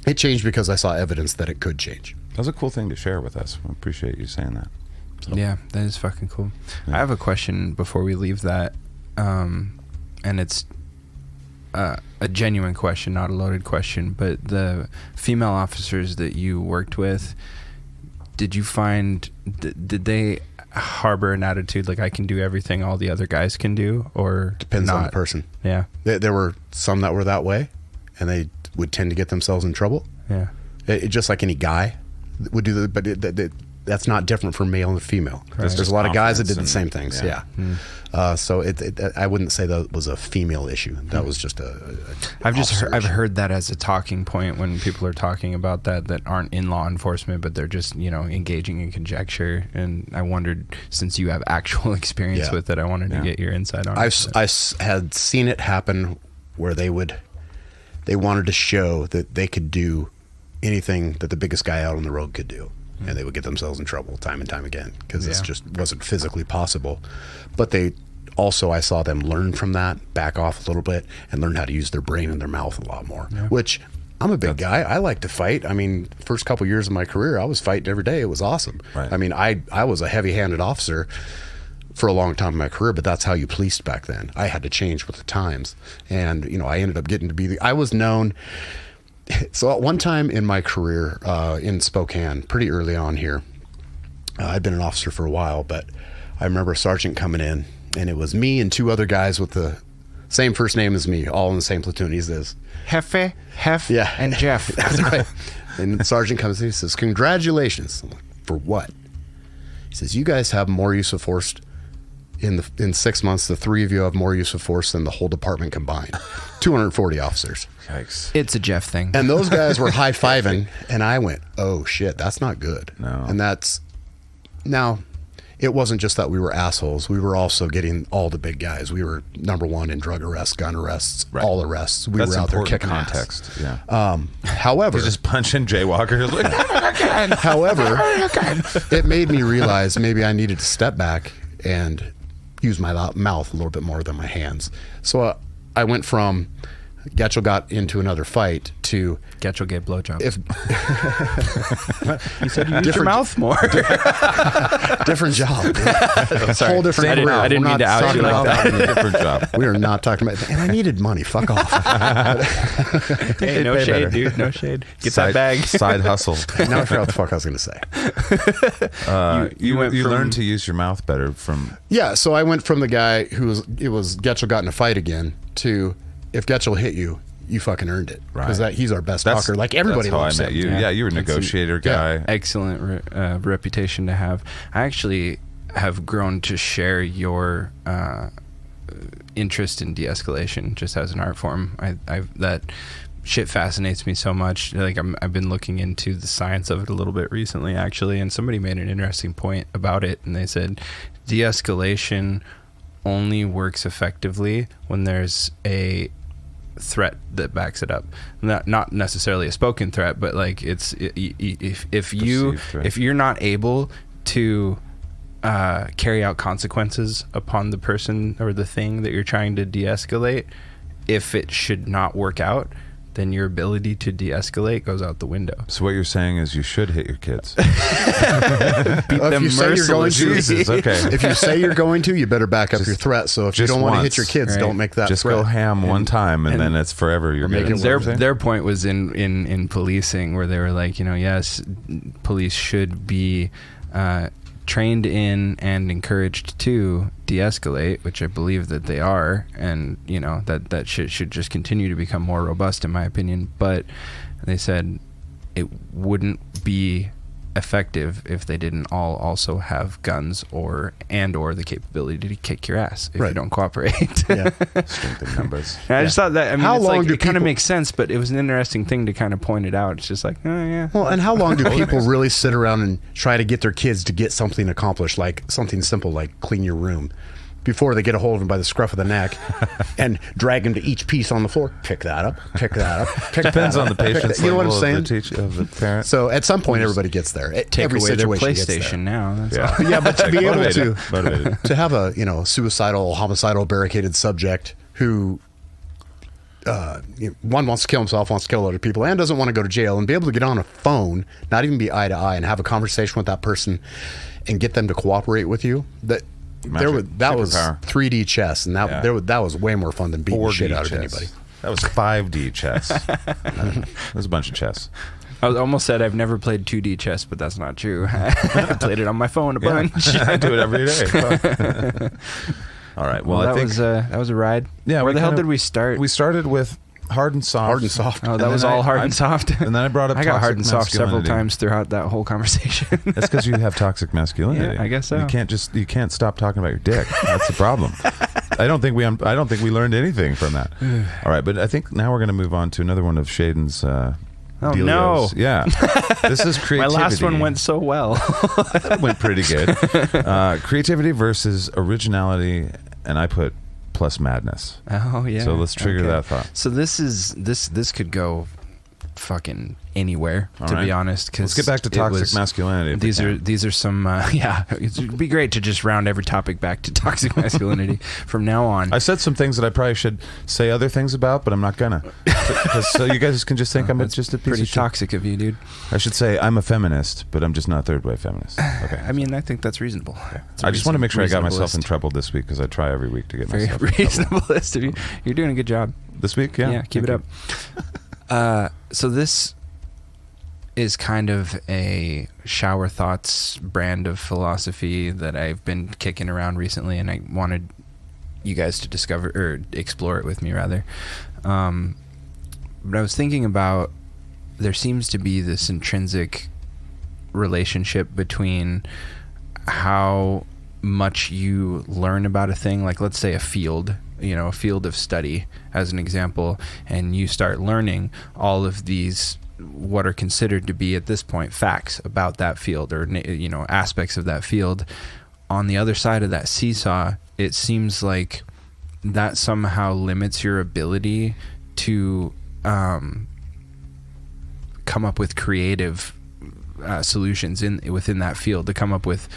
it changed because I saw evidence that it could change. That was a cool thing to share with us. I appreciate you saying that. So. Yeah, that is fucking cool. Yeah. I have a question before we leave that, and it's a genuine question, not a loaded question, but the female officers that you worked with, did you find, did they harbor an attitude like I can do everything all the other guys can do, or Depends on the not? person. Yeah. There were some that were that way, and they would tend to get themselves in trouble. Yeah. Just like any guy would do, but that's not different for male and female. Right. There's a lot of guys that did the Confidence same and- things. yeah. Yeah. So I wouldn't say that was a female issue. That was just I've officer issue. heard that as a talking point when people are talking about that aren't in law enforcement, but they're just, engaging in conjecture. And I wondered, since you have actual experience Yeah. with it, I wanted to get your insight on I it. had seen it happen where they wanted to show that they could do anything that the biggest guy out on the road could do. And they would get themselves in trouble time and time again because this just wasn't physically possible. But I saw them learn from that, back off a little bit, and learn how to use their brain and their mouth a lot more, which I'm a big guy. I like to fight. I mean, first couple years of my career, I was fighting every day. It was awesome. Right. I mean, I was a heavy-handed officer for a long time in my career, but that's how you policed back then. I had to change with the times. And, I ended up getting to be I was known. So at one time in my career in Spokane, pretty early on here, I'd been an officer for a while, but I remember a sergeant coming in, and it was me and two other guys with the same first name as me, all in the same platoon. He says, Hefe, Hef, yeah. and Jeff. That's right. And the sergeant comes in, he says, congratulations. I'm like, for what? He says, you guys have more use of force in 6 months. The three of you have more use of force than the whole department combined. 240 officers. Yikes. It's a Jeff thing. And those guys were high-fiving, and I went, oh, shit, that's not good. No. And now, it wasn't just that we were assholes. We were also getting all the big guys. We were number one in drug arrests, gun arrests, all arrests. We That's were out there important kicking context. ass. Yeah. However, You're just punching jaywalkers. However, it made me realize maybe I needed to step back and use my mouth a little bit more than my hands. So I went from Getchell got into another fight to Getchell gave blowjob. You said you use your mouth more. different job. Sorry. Whole different I didn't- career. I didn't We're mean to not out you talking like about that. Different job. We are not talking about, and I needed money. Fuck off. Hey, no pay shade, better. dude. No shade. Get that bag. Side hustle. Now I forgot what the fuck I was going to say. You went you from- learned to use your mouth better from. Yeah, so I went from the guy Getchell got in a fight again to if Getchell hit you, you fucking earned it. Because he's our best talker. Like everybody That's how I loves met him. you. Yeah. Yeah, you were a negotiator guy. Excellent reputation to have. I actually have grown to share your interest in de-escalation just as an art form. That shit fascinates me so much. Like I've been looking into the science of it a little bit recently, actually, and somebody made an interesting point about it, and they said de-escalation only works effectively when there's a threat that backs it up. Not necessarily a spoken threat, but like if you're not able to carry out consequences upon the person or the thing that you're trying to de-escalate, if it should not work out, then your ability to de-escalate goes out the window. So what you're saying is you should hit your kids. Beat If them you say you're going to, mercilessly. Jesus, okay. if you say you're going to, you better back up Just- your threat. So if you just don't want to once, hit your kids, right. don't make that Just threat. go ham one time, and then it's forever. You're make good. it Their Their point was in policing, where they were like, yes, police should be trained in and encouraged to de-escalate, which I believe that they are, and that shit should just continue to become more robust, in my opinion. But they said it wouldn't be effective if they didn't all also have guns or the capability to kick your ass if you don't cooperate. Yeah. Strength in numbers. And I just thought that, How it's long like, do it kind of people- makes sense, but it was an interesting thing to kind of point it out. It's just like, oh yeah. Well, and how long do people really sit around and try to get their kids to get something accomplished, like something simple like clean your room, before they get a hold of them by the scruff of the neck and drag them to each piece on the floor? Pick that up, pick that up, pick Depends that on up, the pick patience that- You know what I'm level saying? of the parent. So at some point, everybody gets there. Take Every away their situation gets there. PlayStation now. That's all. Yeah, but to be able Motivated. to Motivated. to have a suicidal, homicidal, barricaded subject who one wants to kill himself, wants to kill other people, and doesn't want to go to jail, and be able to get on a phone, not even be eye to eye, and have a conversation with that person and get them to cooperate with you. That was 3D chess, and that was way more fun than beating the shit out of anybody. That was 5D chess. That was a bunch of chess. I almost said I've never played 2D chess, but that's not true. I played it on my phone a bunch. I do it every day. All right. Well, I think that was a ride. Yeah. Where the hell did we start? We started with hard and soft. Hard and soft. Oh, that was all hard and soft. And then I brought up. I got hard and soft several masculinity. times throughout that whole conversation. That's because you have toxic masculinity. Yeah, I guess so. You can't stop talking about your dick. That's the problem. I don't think we learned anything from that. All right, but I think now we're going to move on to another one of Shaiden's. Oh Delios. No! Yeah, this is creativity. My last one went so well. That went pretty good. Creativity versus originality, and I put plus madness. Oh yeah. So let's trigger that thought. So this could go fucking anywhere, to be honest. Cause let's get back to toxic masculinity. These are some it'd be great to just round every topic back to toxic masculinity from now on. I said some things that I probably should say other things about, but I'm not gonna. So you guys can just think I'm just a piece pretty of shit. toxic of you, dude. I should say I'm a feminist, but I'm just not a third wave feminist. Okay. I mean, I think that's reasonable. Okay. I just want to make sure I got myself in trouble this week, because I try every week to get myself in trouble. Reasonable list of you. You're doing a good job This week, yeah. Keep it up. So this is kind of a shower thoughts brand of philosophy that I've been kicking around recently, and I wanted you guys to discover or explore it with me, rather. But I was thinking about, there seems to be this intrinsic relationship between how much you learn about a thing, like let's say a field of study as an example, and you start learning all of these what are considered to be at this point facts about that field, or aspects of that field. On the other side of that seesaw, it seems like that somehow limits your ability to come up with creative solutions within that field, to come up with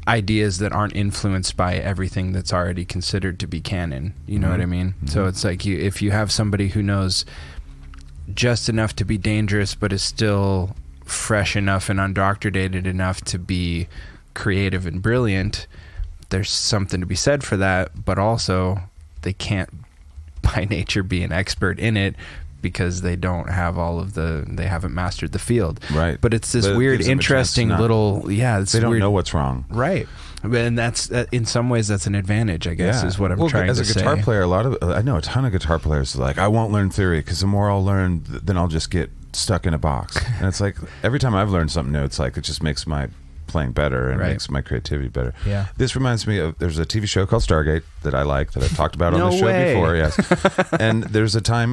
ideas that aren't influenced by everything that's already considered to be canon. You know what I mean? Mm-hmm. So it's like if you have somebody who knows just enough to be dangerous, but is still fresh enough and undoctrinated enough to be creative and brilliant, there's something to be said for that. But also, they can't by nature be an expert in it, because they don't have they haven't mastered the field. Right. But it's this weird, interesting little, they don't know what's wrong. Right. And that's, in some ways, that's an advantage, I guess, is what I'm trying to say. As a guitar player, I know a ton of guitar players are like, I won't learn theory, because the more I'll learn, then I'll just get stuck in a box. And it's like, every time I've learned something new, it's like, it just makes my playing better and makes my creativity better. Yeah. This reminds me of, there's a TV show called Stargate that I like, that I've talked about on the show before. Yes. And there's I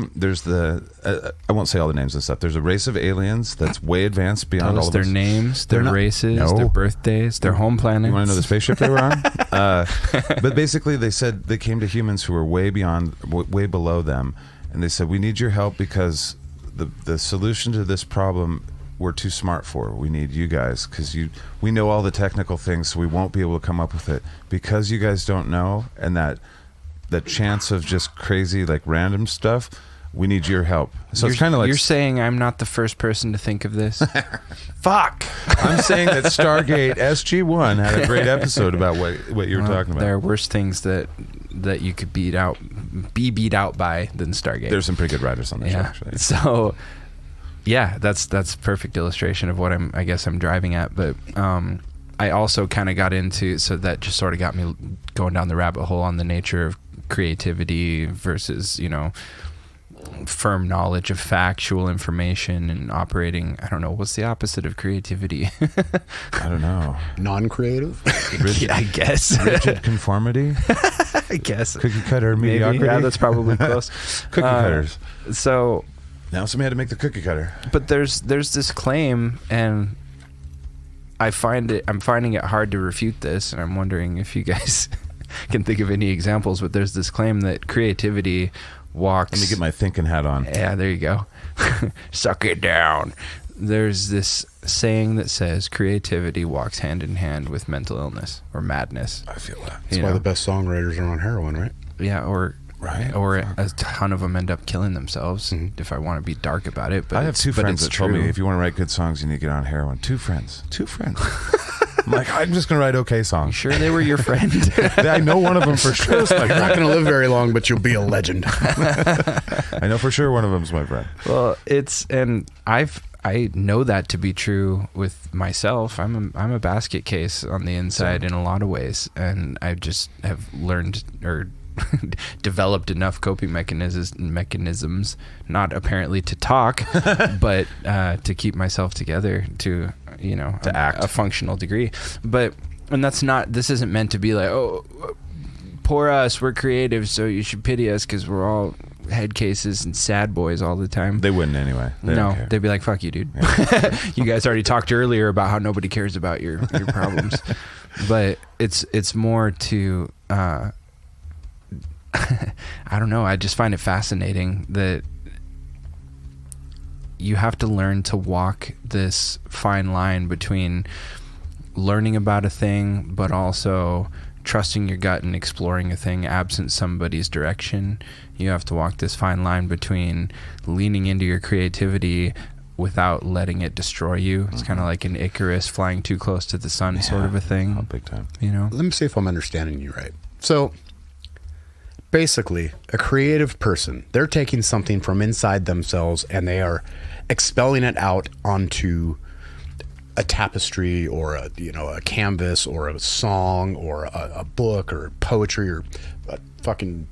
won't say all the names and stuff. There's a race of aliens that's way advanced beyond all of us. Their names, their races, their birthdays, their home planets. You want to know the spaceship they were on? But basically they said they came to humans who were way below them. And they said, we need your help, because the solution to this problem we're too smart for. We need you guys, because we know all the technical things, so we won't be able to come up with it, because you guys don't know, and that chance of just crazy, like, random stuff. We need your help. So it's kind of like, you're saying I'm not the first person to think of this. Fuck. I'm saying that Stargate SG-1 had a great episode about what you were talking about. There are worse things that you could be beat out by than Stargate. There's some pretty good writers on the show, actually. So yeah, that's perfect illustration of what I guess I'm driving at. But I also kind of got into, so that just sort of got me going down the rabbit hole on the nature of creativity versus, firm knowledge of factual information and operating. I don't know, what's the opposite of creativity? I don't know. Non-creative? I guess. Rigid conformity? I guess. Cookie cutter mediocrity? Yeah, that's probably close. Cookie cutters. So now somebody had to make the cookie cutter. But there's this claim, and I'm finding it hard to refute this, and I'm wondering if you guys can think of any examples. But there's this claim that creativity walks. Let me get my thinking hat on. Yeah, there you go. Suck it down. There's this saying that says creativity walks hand in hand with mental illness or madness. I feel that. That's why the best songwriters are on heroin, right? Yeah, or Right. Or a ton of them end up killing themselves, if I want to be dark about it. But I have two friends that told true. me, if you want to write good songs, you need to get on heroin. Two friends. I'm like, I'm just going to write okay songs. Sure they were your friend? I know one of them for sure. You're not going to live very long, but you'll be a legend. I know for sure one of them's my friend. Well, I know that to be true with myself. I'm a basket case on the inside in a lot of ways, and I just have learned or developed enough coping mechanisms, not apparently to talk, but to keep myself together to act a functional degree. And this isn't meant to be like, oh, poor us, we're creative, so you should pity us because we're all head cases and sad boys all the time. They wouldn't anyway. They'd be like, fuck you, dude. Yeah. You guys already talked earlier about how nobody cares about your problems. But it's more to I don't know, I just find it fascinating that you have to learn to walk this fine line between learning about a thing but also trusting your gut and exploring a thing absent somebody's direction. You have to walk this fine line between leaning into your creativity without letting it destroy you. It's kind of like an Icarus flying too close to the sun sort of a thing. Oh, big time. Let me see if I'm understanding you right. So basically, a creative person, they're taking something from inside themselves and they are expelling it out onto a tapestry or a canvas or a song or a book or poetry or a fucking,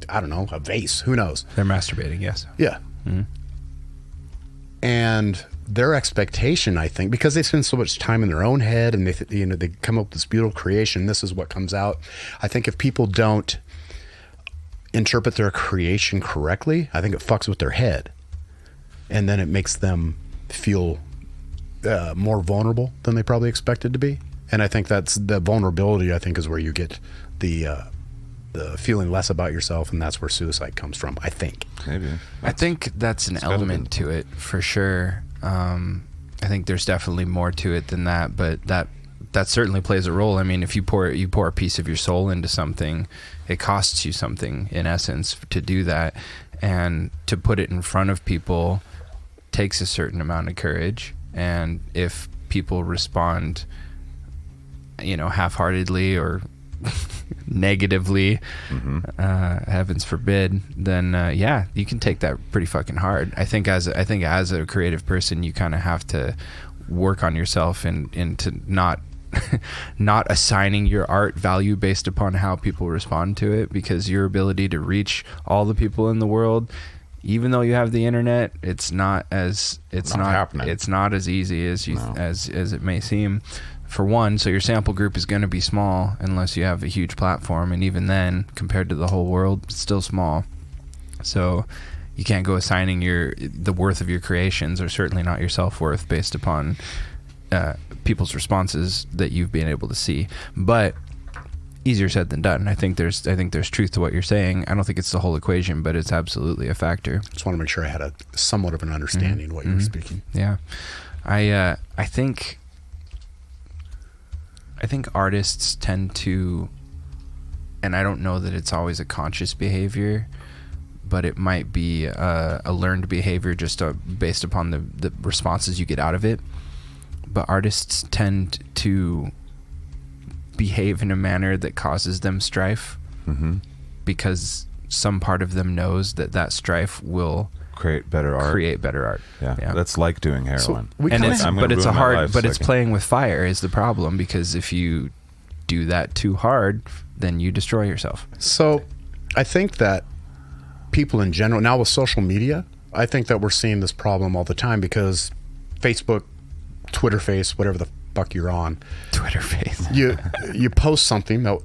I don't know, a vase. Who knows? They're masturbating, yes. Yeah. Mm-hmm. And their expectation, I think, because they spend so much time in their own head and they come up with this beautiful creation, this is what comes out. I think if people don't interpret their creation correctly, I think it fucks with their head. And then it makes them feel more vulnerable than they probably expected to be. And I think that's the vulnerability, I think, is where you get the feeling less about yourself, and that's where suicide comes from, I think. Maybe. I think that's an element to it, for sure. I think there's definitely more to it than that, but that certainly plays a role. I mean, if you pour a piece of your soul into something, it costs you something, in essence, to do that. And to put it in front of people takes a certain amount of courage. And if people respond, half-heartedly or negatively, heavens forbid, then you can take that pretty fucking hard. I think as a creative person, you kind of have to work on yourself and to not assigning your art value based upon how people respond to it, because your ability to reach all the people in the world, even though you have the internet, it's not as easy as as it may seem. For one, so your sample group is going to be small unless you have a huge platform, and even then, compared to the whole world, it's still small. So you can't go assigning the worth of your creations, or certainly not your self-worth, based upon people's responses that you've been able to see. But easier said than done. I think there's truth to what you're saying. I don't think it's the whole equation, but it's absolutely a factor. Just want to make sure I had a somewhat of an understanding of what you were speaking. Yeah, I think artists tend to, and I don't know that it's always a conscious behavior, but it might be a learned behavior just based upon the responses you get out of it. But artists tend to behave in a manner that causes them strife, because some part of them knows that strife will create better art. Yeah. That's like doing heroin. It's playing with fire is the problem, because if you do that too hard, then you destroy yourself. So I think that people in general, now with social media, I think that we're seeing this problem all the time, because Facebook, Twitter face, whatever the fuck you're on, Twitter face, you post something that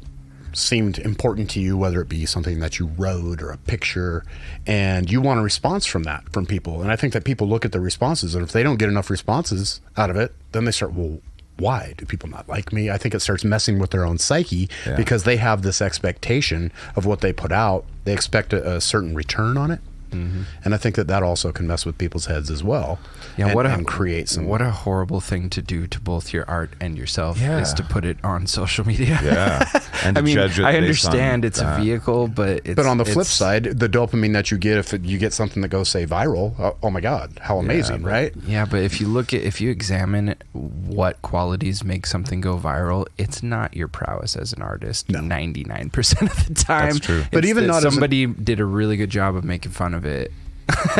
seemed important to you, whether it be something that you wrote or a picture, and you want a response from people. And I think that people look at the responses, and if they don't get enough responses out of it, then they start, well, why do people not like me? I think it starts messing with their own psyche, because they have this expectation of what they put out. They expect a certain return on it. And I think that also can mess with people's heads as well. Yeah, and create some. What a horrible thing to do to both your art and yourself Yeah. is to put it on social media. Yeah. And I to mean, judge it I based understand on it's a that. vehicle, but it's, But on the flip it's- side, the dopamine that you get if you get something that goes, say, viral, oh my God, how amazing, but- right? Yeah, but if you examine what qualities make something go viral, it's not your prowess as an artist. 99% of the time. That's true. But It's even that not as a- somebody did a really good job of making fun of it.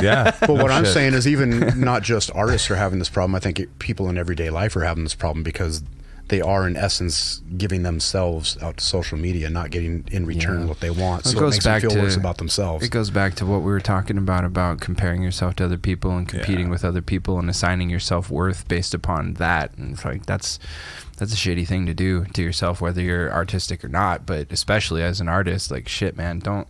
Yeah. But what I'm shit. saying is even not just artists are having this problem. I think people in everyday life are having this problem because they are in essence giving themselves out to social media, not getting in return Yeah. what they want. It So it goes makes them back feel to- worse about themselves. It goes back to what we were talking about comparing yourself to other people and competing Yeah. with other people and assigning your self-worth based upon that. And it's like that's a shitty thing to do to yourself, whether you're artistic or not, but especially as an artist. Like, shit, man, don't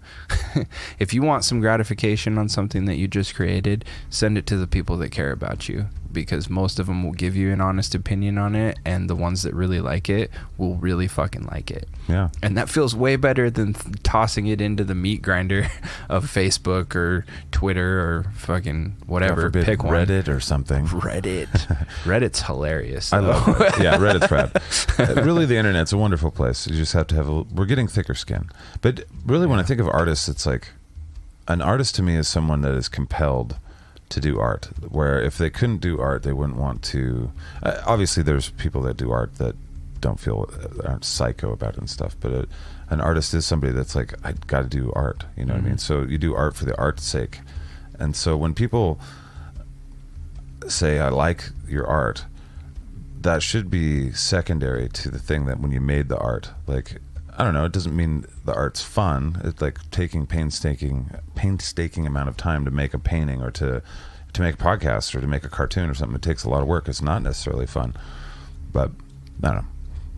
if you want some gratification on something that you just created, send it to the people that care about you, because most of them will give you an honest opinion on it, and the ones that really like it will really fucking like it. Yeah. And that feels way better than tossing it into the meat grinder of Facebook or Twitter or fucking God whatever. forbid, Pick one. Reddit or something. Reddit's hilarious. I though. love it. Yeah, Reddit's rad. Really, the internet's a wonderful place. You just have to have we're getting thicker skin. But really, when I think of artists, it's like an artist to me is someone that is compelled to do art, where if they couldn't do art, they wouldn't want to. Obviously, there's people that do art that don't feel, aren't psycho about it and stuff, but an artist is somebody that's like, I got to do art, you know what I mean? So you do art for the art's sake. And so when people say, I like your art, that should be secondary to the thing that when you made the art, like, I don't know, it doesn't mean the art's fun. It's like taking painstaking amount of time to make a painting or to make a podcast or to make a cartoon or something. It takes a lot of work. It's not necessarily fun, but I don't know.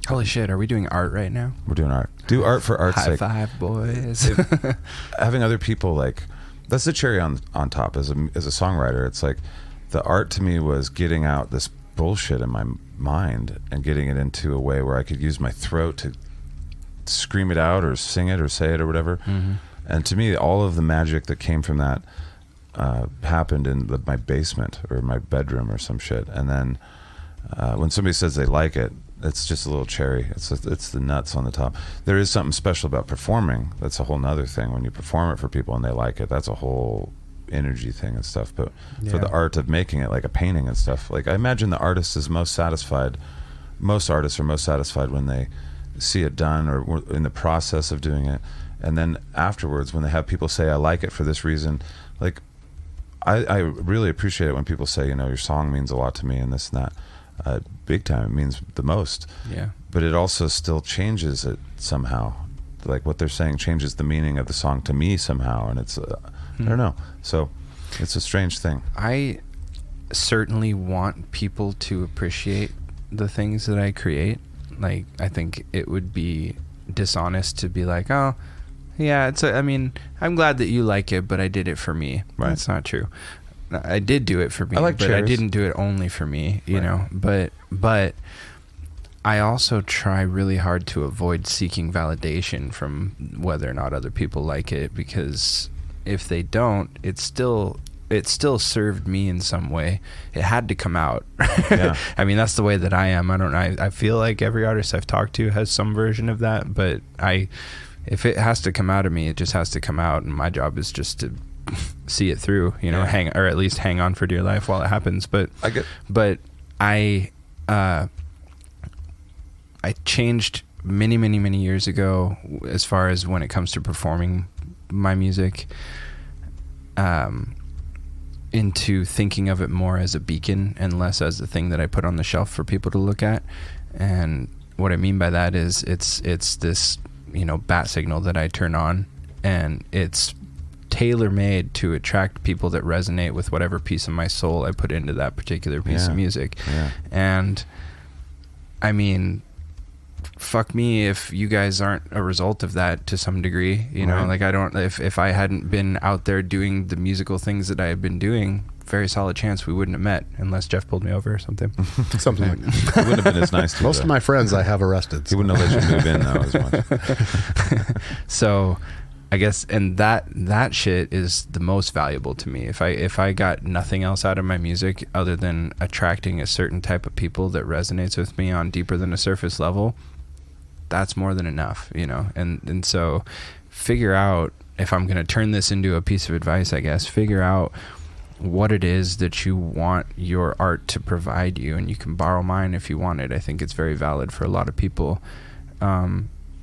Holy shit, are we doing art right now? We're doing art. Do art for art's High sake. five, boys. Having other people, like, that's the cherry on top as a songwriter. It's like the art to me was getting out this bullshit in my mind and getting it into a way where I could use my throat to scream it out or sing it or say it or whatever. And to me, all of the magic that came from that happened in my basement or my bedroom or some shit. And then when somebody says they like it, it's just a little cherry. It's the nuts on the top. There is something special about performing. That's a whole nother thing. When you perform it for people and they like it, that's a whole energy thing and stuff. But for the art of making it, like a painting and stuff, like I imagine the artist is most satisfied. Most artists are most satisfied when they see it done or in the process of doing it. And then afterwards, when they have people say, I like it for this reason, like I really appreciate it when people say, you know, your song means a lot to me and this and that. Big time, it means the most. Yeah. But it also still changes it somehow. Like what they're saying changes the meaning of the song to me somehow, and it's I don't know. So it's a strange thing. I certainly want people to appreciate the things that I create. Like, I think it would be dishonest to be like, oh, yeah, I mean, I'm glad that you like it, but I did it for me. Right. That's not true. I did do it for me, I like but cherries. I didn't do it only for me, you Right. know. But I also try really hard to avoid seeking validation from whether or not other people like it, because if they don't, it still served me in some way. It had to come out. Yeah. I mean, that's the way that I am. I don't know. I feel like every artist I've talked to has some version of that, but if it has to come out of me, it just has to come out, and my job is just to see it through, you know, Yeah. or at least hang on for dear life while it happens. But I changed many years ago as far as when it comes to performing my music, into thinking of it more as a beacon and less as a thing that I put on the shelf for people to look at. And what I mean by that is it's this, you know, bat signal that I turn on, and it's tailor-made to attract people that resonate with whatever piece of my soul I put into that particular piece of music. Yeah. And I mean, fuck me if you guys aren't a result of that to some degree, you know. Right. Like, I don't, if I hadn't been out there doing the musical things that I have been doing, very solid chance we wouldn't have met unless Jeff pulled me over or something. Something like that. It wouldn't have been as nice to Most though. of my friends I have arrested. He wouldn't have let you move in though as much. So I guess, and that shit is the most valuable to me. If I got nothing else out of my music other than attracting a certain type of people that resonates with me on deeper than a surface level, that's more than enough, you know. And so figure out, if I'm going to turn this into a piece of advice, I guess, figure out what it is that you want your art to provide you, and you can borrow mine if you want it. I think it's very valid for a lot of people.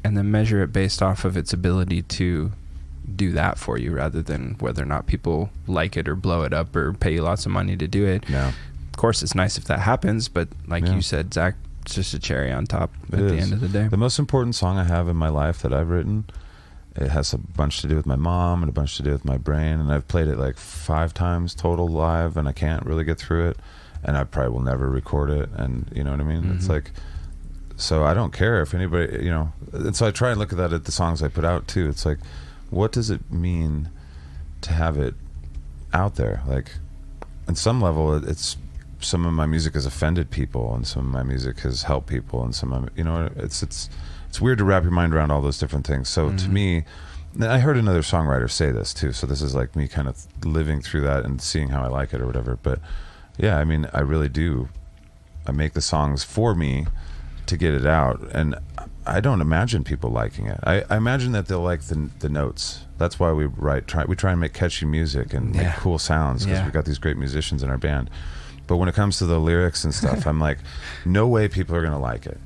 And then measure it based off of its ability to do that for you, rather than whether or not people like it or blow it up or pay you lots of money to do it. Yeah. Of course, it's nice if that happens, but like you said, Zach, it's just a cherry on top at the end of the day. The most important song I have in my life that I've written, it has a bunch to do with my mom and a bunch to do with my brain, and I've played it like 5 times total live, and I can't really get through it, and I probably will never record it, and you know what I mean? It's like, so I don't care if anybody, you know, and so I try and look at that at the songs I put out too. It's like, what does it mean to have it out there? Like, on some level, it's, some of my music has offended people, and some of my music has helped people, and some of, you know, it's weird to wrap your mind around all those different things. So to me, and I heard another songwriter say this too, so this is like me kind of living through that and seeing how I like it or whatever. But yeah, I mean, I really do. I make the songs for me to get it out, and I don't imagine people liking it. I imagine that they'll like the notes. That's why we try and make catchy music and make cool sounds, because we've got these great musicians in our band. But when it comes to the lyrics and stuff, I'm like, no way people are gonna like it.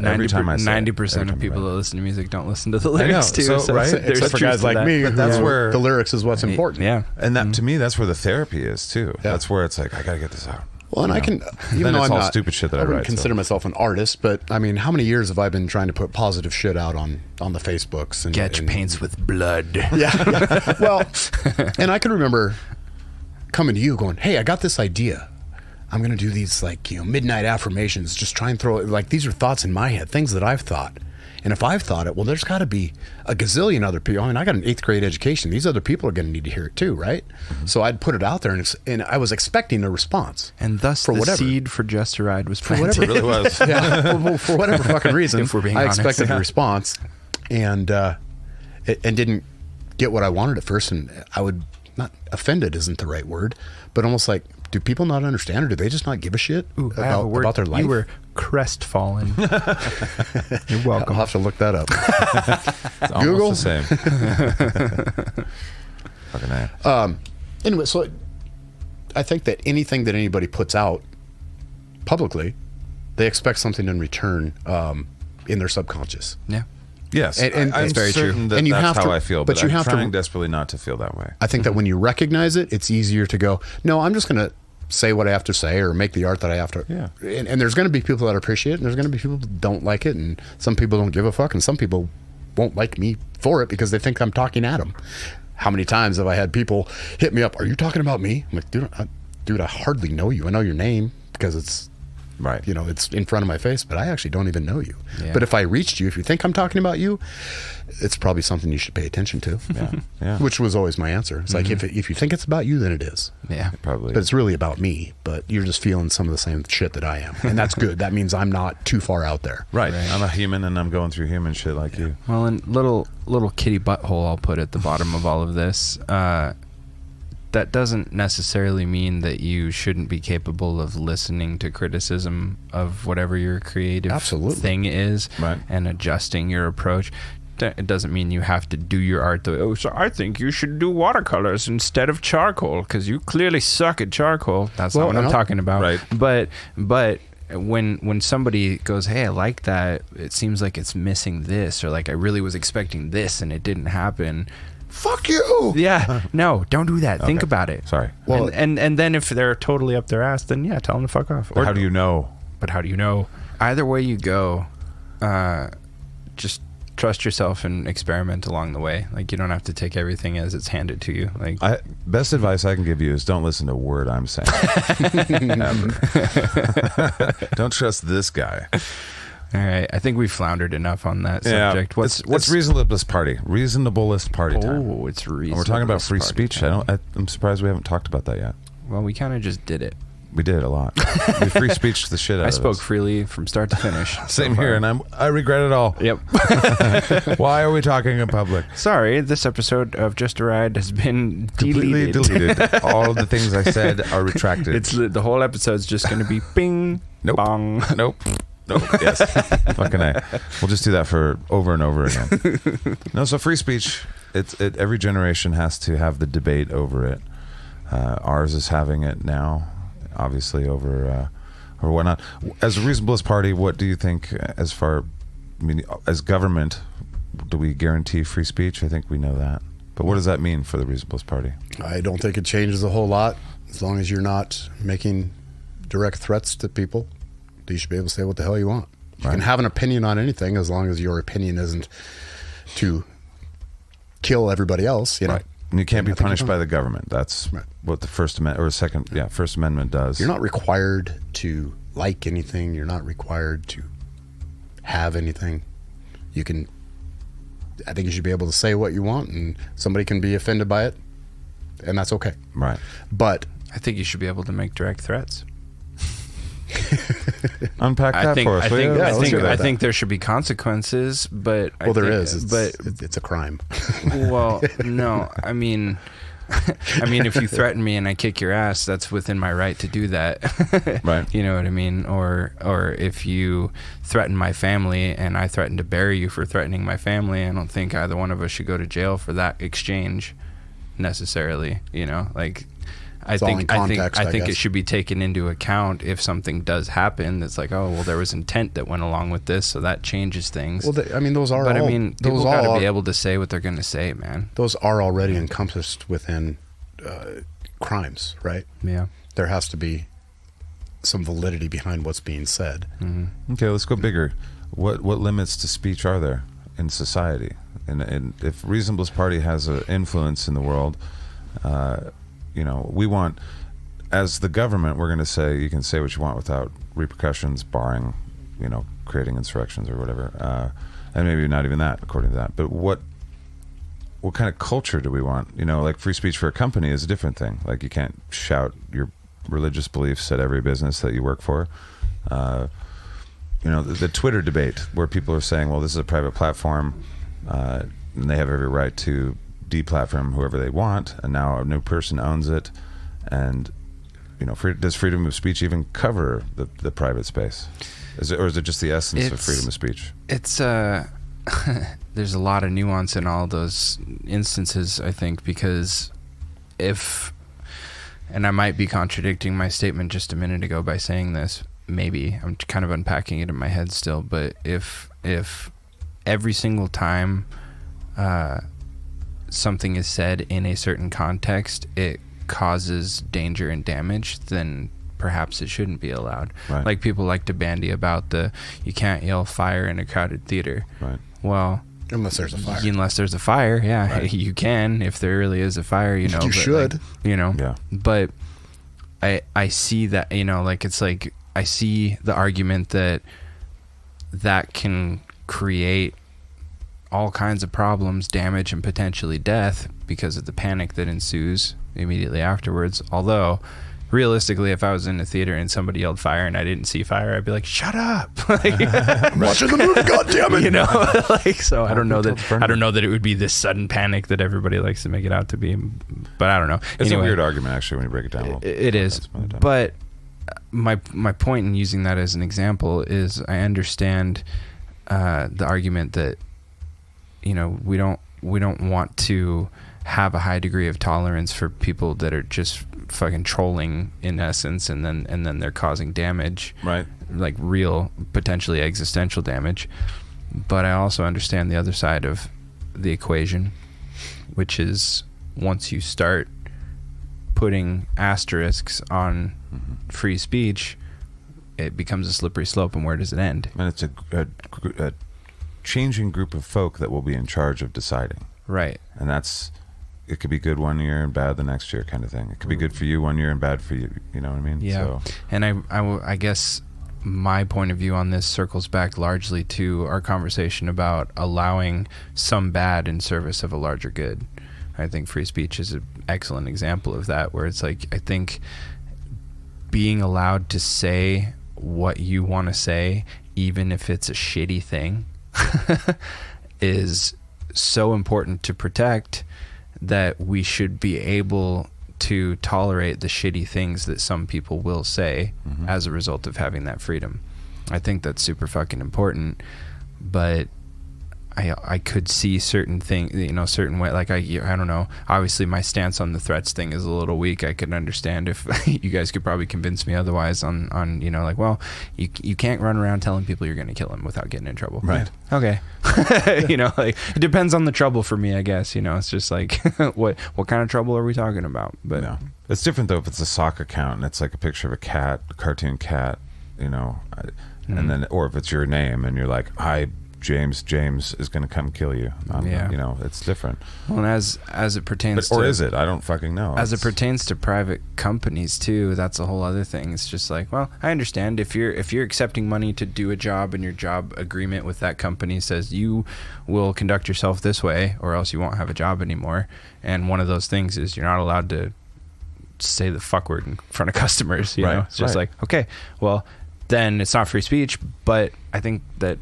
Every time I say 90% of people that listen to music don't listen to the lyrics too. So, right? There's Except for guys like me, but that's where the lyrics is what's important. Yeah. And that to me, that's where the therapy is too. That's where it's like, I gotta get this out. Well, and I can, even then though it's I'm all not, stupid shit that I wouldn't write, consider myself an artist, but I mean, how many years have I been trying to put positive shit out on the Facebooks? And Getch paints with blood. Yeah. Well, and I can remember coming to you going, hey, I got this idea. I'm going to do these, like, you know, midnight affirmations, just try and throw it, like, these are thoughts in my head, things that I've thought. And if I've thought it, well, there's got to be a gazillion other people. I mean, I got an 8th grade education. These other people are going to need to hear it too, right? So I'd put it out there, and I was expecting a response. And thus the seed for Just a Ride was planted. It really was. Yeah, well, for whatever fucking reason, If we're being I honest. expected a response, and didn't get what I wanted at first. And I would, not offended isn't the right word, but almost like, do people not understand, or do they just not give a shit about their life? You were crestfallen. You're welcome. I'll have to look that up. It's Google? almost the same. Fucking A. Anyway, so I think that anything that anybody puts out publicly, they expect something in return in their subconscious. Yeah. Yes, And I'm it's very true. certain that And you that's have how to- I feel, but but you I'm have to- trying desperately not to feel that way. I think that when you recognize it, it's easier to go, no, I'm just going to say what I have to say, or make the art that I have to. Yeah. And there's going to be people that appreciate it, and there's going to be people that don't like it, and some people don't give a fuck, and some people won't like me for it because they think I'm talking at them. How many times have I had people hit me up, are you talking about me? I'm like, dude, I hardly know you. I know your name because it's, Right. you know, it's in front of my face, but I actually don't even know you. Yeah. But if I reached you, if you think I'm talking about you, it's probably something you should pay attention to. Yeah. Which was always my answer. It's like, if you think it's about you, then it is. Yeah. Probably. But it's really about me. But you're just feeling some of the same shit that I am, and that's good. That means I'm not too far out there. Right. I'm a human, and I'm going through human shit like you. Well, and little kitty butthole I'll put at the bottom of all of this. That doesn't necessarily mean that you shouldn't be capable of listening to criticism of whatever your creative Absolutely. thing is, Right. and adjusting your approach. It doesn't mean you have to do your art the way, oh, so I think you should do watercolors instead of charcoal because you clearly suck at charcoal. That's not what I'm talking about. Right. But when somebody goes, hey, I like that, it seems like it's missing this, or like I really was expecting this and it didn't happen. Fuck you. Yeah, no, don't do that. Think Okay. about it. Sorry. Well, and then if they're totally up their ass, then yeah, tell them to fuck off. How do you know? But how do you know? Either way you go, just trust yourself and experiment along the way. Like, you don't have to take everything as it's handed to you. Like, Best advice I can give you is don't listen to a word I'm saying. Ever. Don't trust this guy. all right, I think we floundered enough on that subject. What's reasonablest party? Reasonablest party time. Oh, it's reasonable. And we're talking about free speech. I'm surprised we haven't talked about that yet. Well, we kind of just did it. We did a lot. We free speech the shit out I of spoke us. freely from start to finish. Same here, and I regret it all. Yep. Why are we talking in public? Sorry, this episode of Just a Ride has been Completely deleted. All of the things I said are retracted. It's the whole episode's just going to be bing, Nope. bong. Nope. Yes. Fucking A. We'll just do that for over and over again. No, so free speech, every generation has to have the debate over it. Ours is having it now, obviously, over or whatnot. As a reasonableist party, what do you think as government, do we guarantee free speech? I think we know that. But what does that mean for the reasonableist party? I don't think it changes a whole lot. As long as you're not making direct threats to people, you should be able to say what the hell you want. You can have an opinion on anything as long as your opinion isn't to kill everybody else, you know. Right. And you can't be punished by the government. That's right. What the First Amendment, First Amendment does. You're not required to like anything. You're not required to have anything. I think you should be able to say what you want, and somebody can be offended by it, and that's okay. Right. But I think you should be able to make direct threats. Unpack that for us. I think there should be consequences, but there is. It's a crime. Well, no, I mean, if you threaten me and I kick your ass, that's within my right to do that. Right. You know what I mean? Or if you threaten my family and I threaten to bury you for threatening my family, I don't think either one of us should go to jail for that exchange necessarily. You know, like. I think it should be taken into account if something does happen. That's like, oh, well, there was intent that went along with this, so that changes things. Well, those are. But all, I mean, people got to be able to say what they're going to say, man. Those are already encompassed within crimes, right? Yeah. There has to be some validity behind what's being said. Mm-hmm. Okay, let's go bigger. What limits to speech are there in society? And if Reasonableist Party has an influence in the world. We want, as the government, we're going to say you can say what you want without repercussions, barring, creating insurrections or whatever, and maybe not even that, according to that. But what kind of culture do we want? Like free speech for a company is a different thing. Like you can't shout your religious beliefs at every business that you work for. The Twitter debate where people are saying, well, this is a private platform, and they have every right to deplatform whoever they want, and now a new person owns it, and does freedom of speech even cover the private space? Is it just the essence of freedom of speech? It's there's a lot of nuance in all those instances, I think, because and I might be contradicting my statement just a minute ago by saying this, maybe I'm kind of unpacking it in my head still, but if every single time something is said in a certain context, it causes danger and damage, then perhaps it shouldn't be allowed. Right. Like people like to bandy about you can't yell fire in a crowded theater. Right. Well, unless there's a fire. Unless there's a fire, yeah, right. You can if there really is a fire. You should. Yeah. But I see that it's like I see the argument that can create all kinds of problems, damage, and potentially death because of the panic that ensues immediately afterwards. Although, realistically, if I was in a theater and somebody yelled fire and I didn't see fire, I'd be like, "Shut up!" I'm watching the movie. God damn it! So I don't know that it would be this sudden panic that everybody likes to make it out to be. But I don't know. It's a weird argument, actually, when you break it down a little bit. It is, but my point in using that as an example is I understand the argument that. We don't want to have a high degree of tolerance for people that are just fucking trolling in essence, and then they're causing damage, right? Like real, potentially existential damage. But I also understand the other side of the equation, which is once you start putting asterisks on free speech, it becomes a slippery slope. And where does it end? And it's a changing group of folk that will be in charge of deciding. Right. And it could be good one year and bad the next year kind of thing. It could be good for you one year and bad for you. You know what I mean? Yeah. So. And I guess my point of view on this circles back largely to our conversation about allowing some bad in service of a larger good. I think free speech is an excellent example of that, where it's like, I think being allowed to say what you want to say, even if it's a shitty thing, is so important to protect that we should be able to tolerate the shitty things that some people will say as a result of having that freedom. I think that's super fucking important, but I could see certain things, certain way. Like I don't know. Obviously, my stance on the threats thing is a little weak. I could understand if you guys could probably convince me otherwise. On like, well, you can't run around telling people you're going to kill them without getting in trouble. Right. Okay. Like it depends on the trouble for me, I guess. It's just like what kind of trouble are we talking about? But no, it's different though if it's a sock account and it's like a picture of a cat, a cartoon cat, and then or if it's your name and you're like, hi, James is going to come kill you. It's different. Well, and as it pertains or is it? I don't fucking know. As it pertains to private companies too, that's a whole other thing. It's just like, well, I understand if you're accepting money to do a job and your job agreement with that company says you will conduct yourself this way or else you won't have a job anymore. And one of those things is you're not allowed to say the fuck word in front of customers. It's just like, okay, well, then it's not free speech, but I think that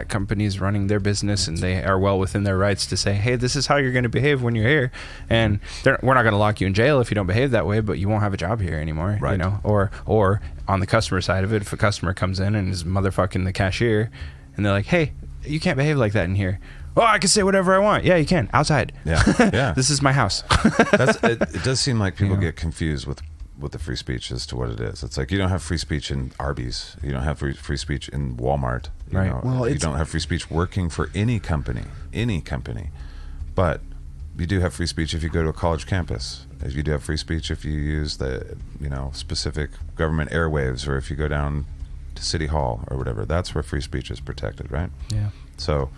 company is running their business and they are well within their rights to say, hey, this is how you're going to behave when you're here, and we're not going to lock you in jail if you don't behave that way, but you won't have a job here anymore. Right. Or on the customer side of it, if a customer comes in and is motherfucking the cashier and they're like, hey, you can't behave like that in here. Oh, I can say whatever I want. Yeah, you can outside. Yeah. This is my house. It does seem like people get confused with the free speech as to what it is. It's like you don't have free speech in Arby's. You don't have free speech in Walmart. You don't have free speech working for any company. But you do have free speech if you go to a college campus. You do have free speech if you use the specific government airwaves, or if you go down to City Hall or whatever. That's where free speech is protected, right? Yeah. So,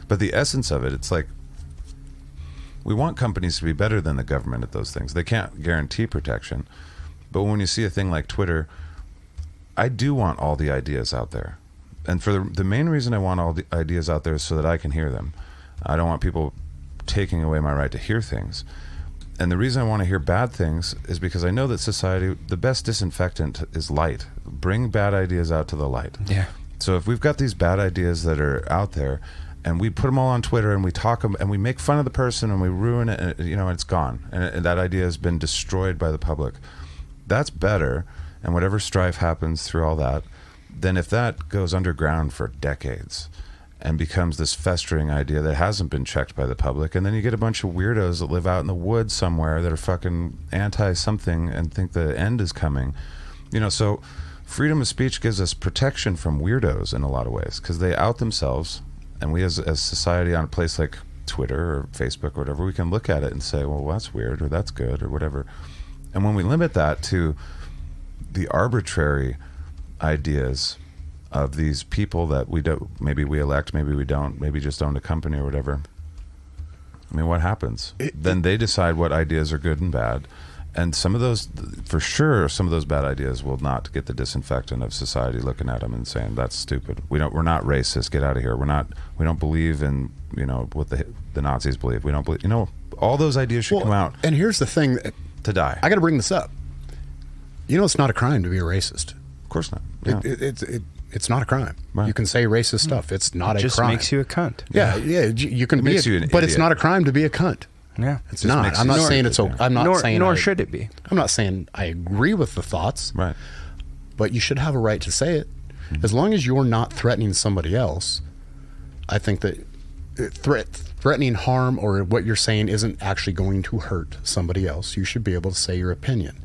but the essence of it, it's like we want companies to be better than the government at those things. They can't guarantee protection. But when you see a thing like Twitter, I do want all the ideas out there. And for the main reason I want all the ideas out there is so that I can hear them. I don't want people taking away my right to hear things. And the reason I want to hear bad things is because I know that society, the best disinfectant is light. Bring bad ideas out to the light. Yeah. So if we've got these bad ideas that are out there and we put them all on Twitter and we talk them and we make fun of the person and we ruin it, and it's gone. And that idea has been destroyed by the public. That's better, and whatever strife happens through all that, than if that goes underground for decades and becomes this festering idea that hasn't been checked by the public, and then you get a bunch of weirdos that live out in the woods somewhere that are fucking anti-something and think the end is coming. So freedom of speech gives us protection from weirdos in a lot of ways, because they out themselves, and we as society on a place like Twitter or Facebook or whatever, we can look at it and say, well, that's weird, or that's good, or whatever. And when we limit that to the arbitrary ideas of these people that maybe we elect, maybe we don't, maybe just own a company or whatever, I mean, what happens? Then they decide what ideas are good and bad. And some of those, for sure, some of those bad ideas will not get the disinfectant of society looking at them and saying, that's stupid. We're not racist. Get out of here. We don't believe in, what the Nazis believe. We don't believe, all those ideas should come out. And here's the thing. To die. I got to bring this up. It's not a crime to be a racist. Of course not. Yeah. It's not a crime. Right. You can say racist stuff. It's not a crime. It just makes you a cunt. Yeah. You can be, makes you an but idiot. It's not a crime to be a cunt. Yeah, it's not. I'm not saying it's. I'm not saying. Nor should it be. I'm not saying I agree with the thoughts. Right. But you should have a right to say it, as long as you're not threatening somebody else. I think that threatening harm or what you're saying isn't actually going to hurt somebody else. You should be able to say your opinion.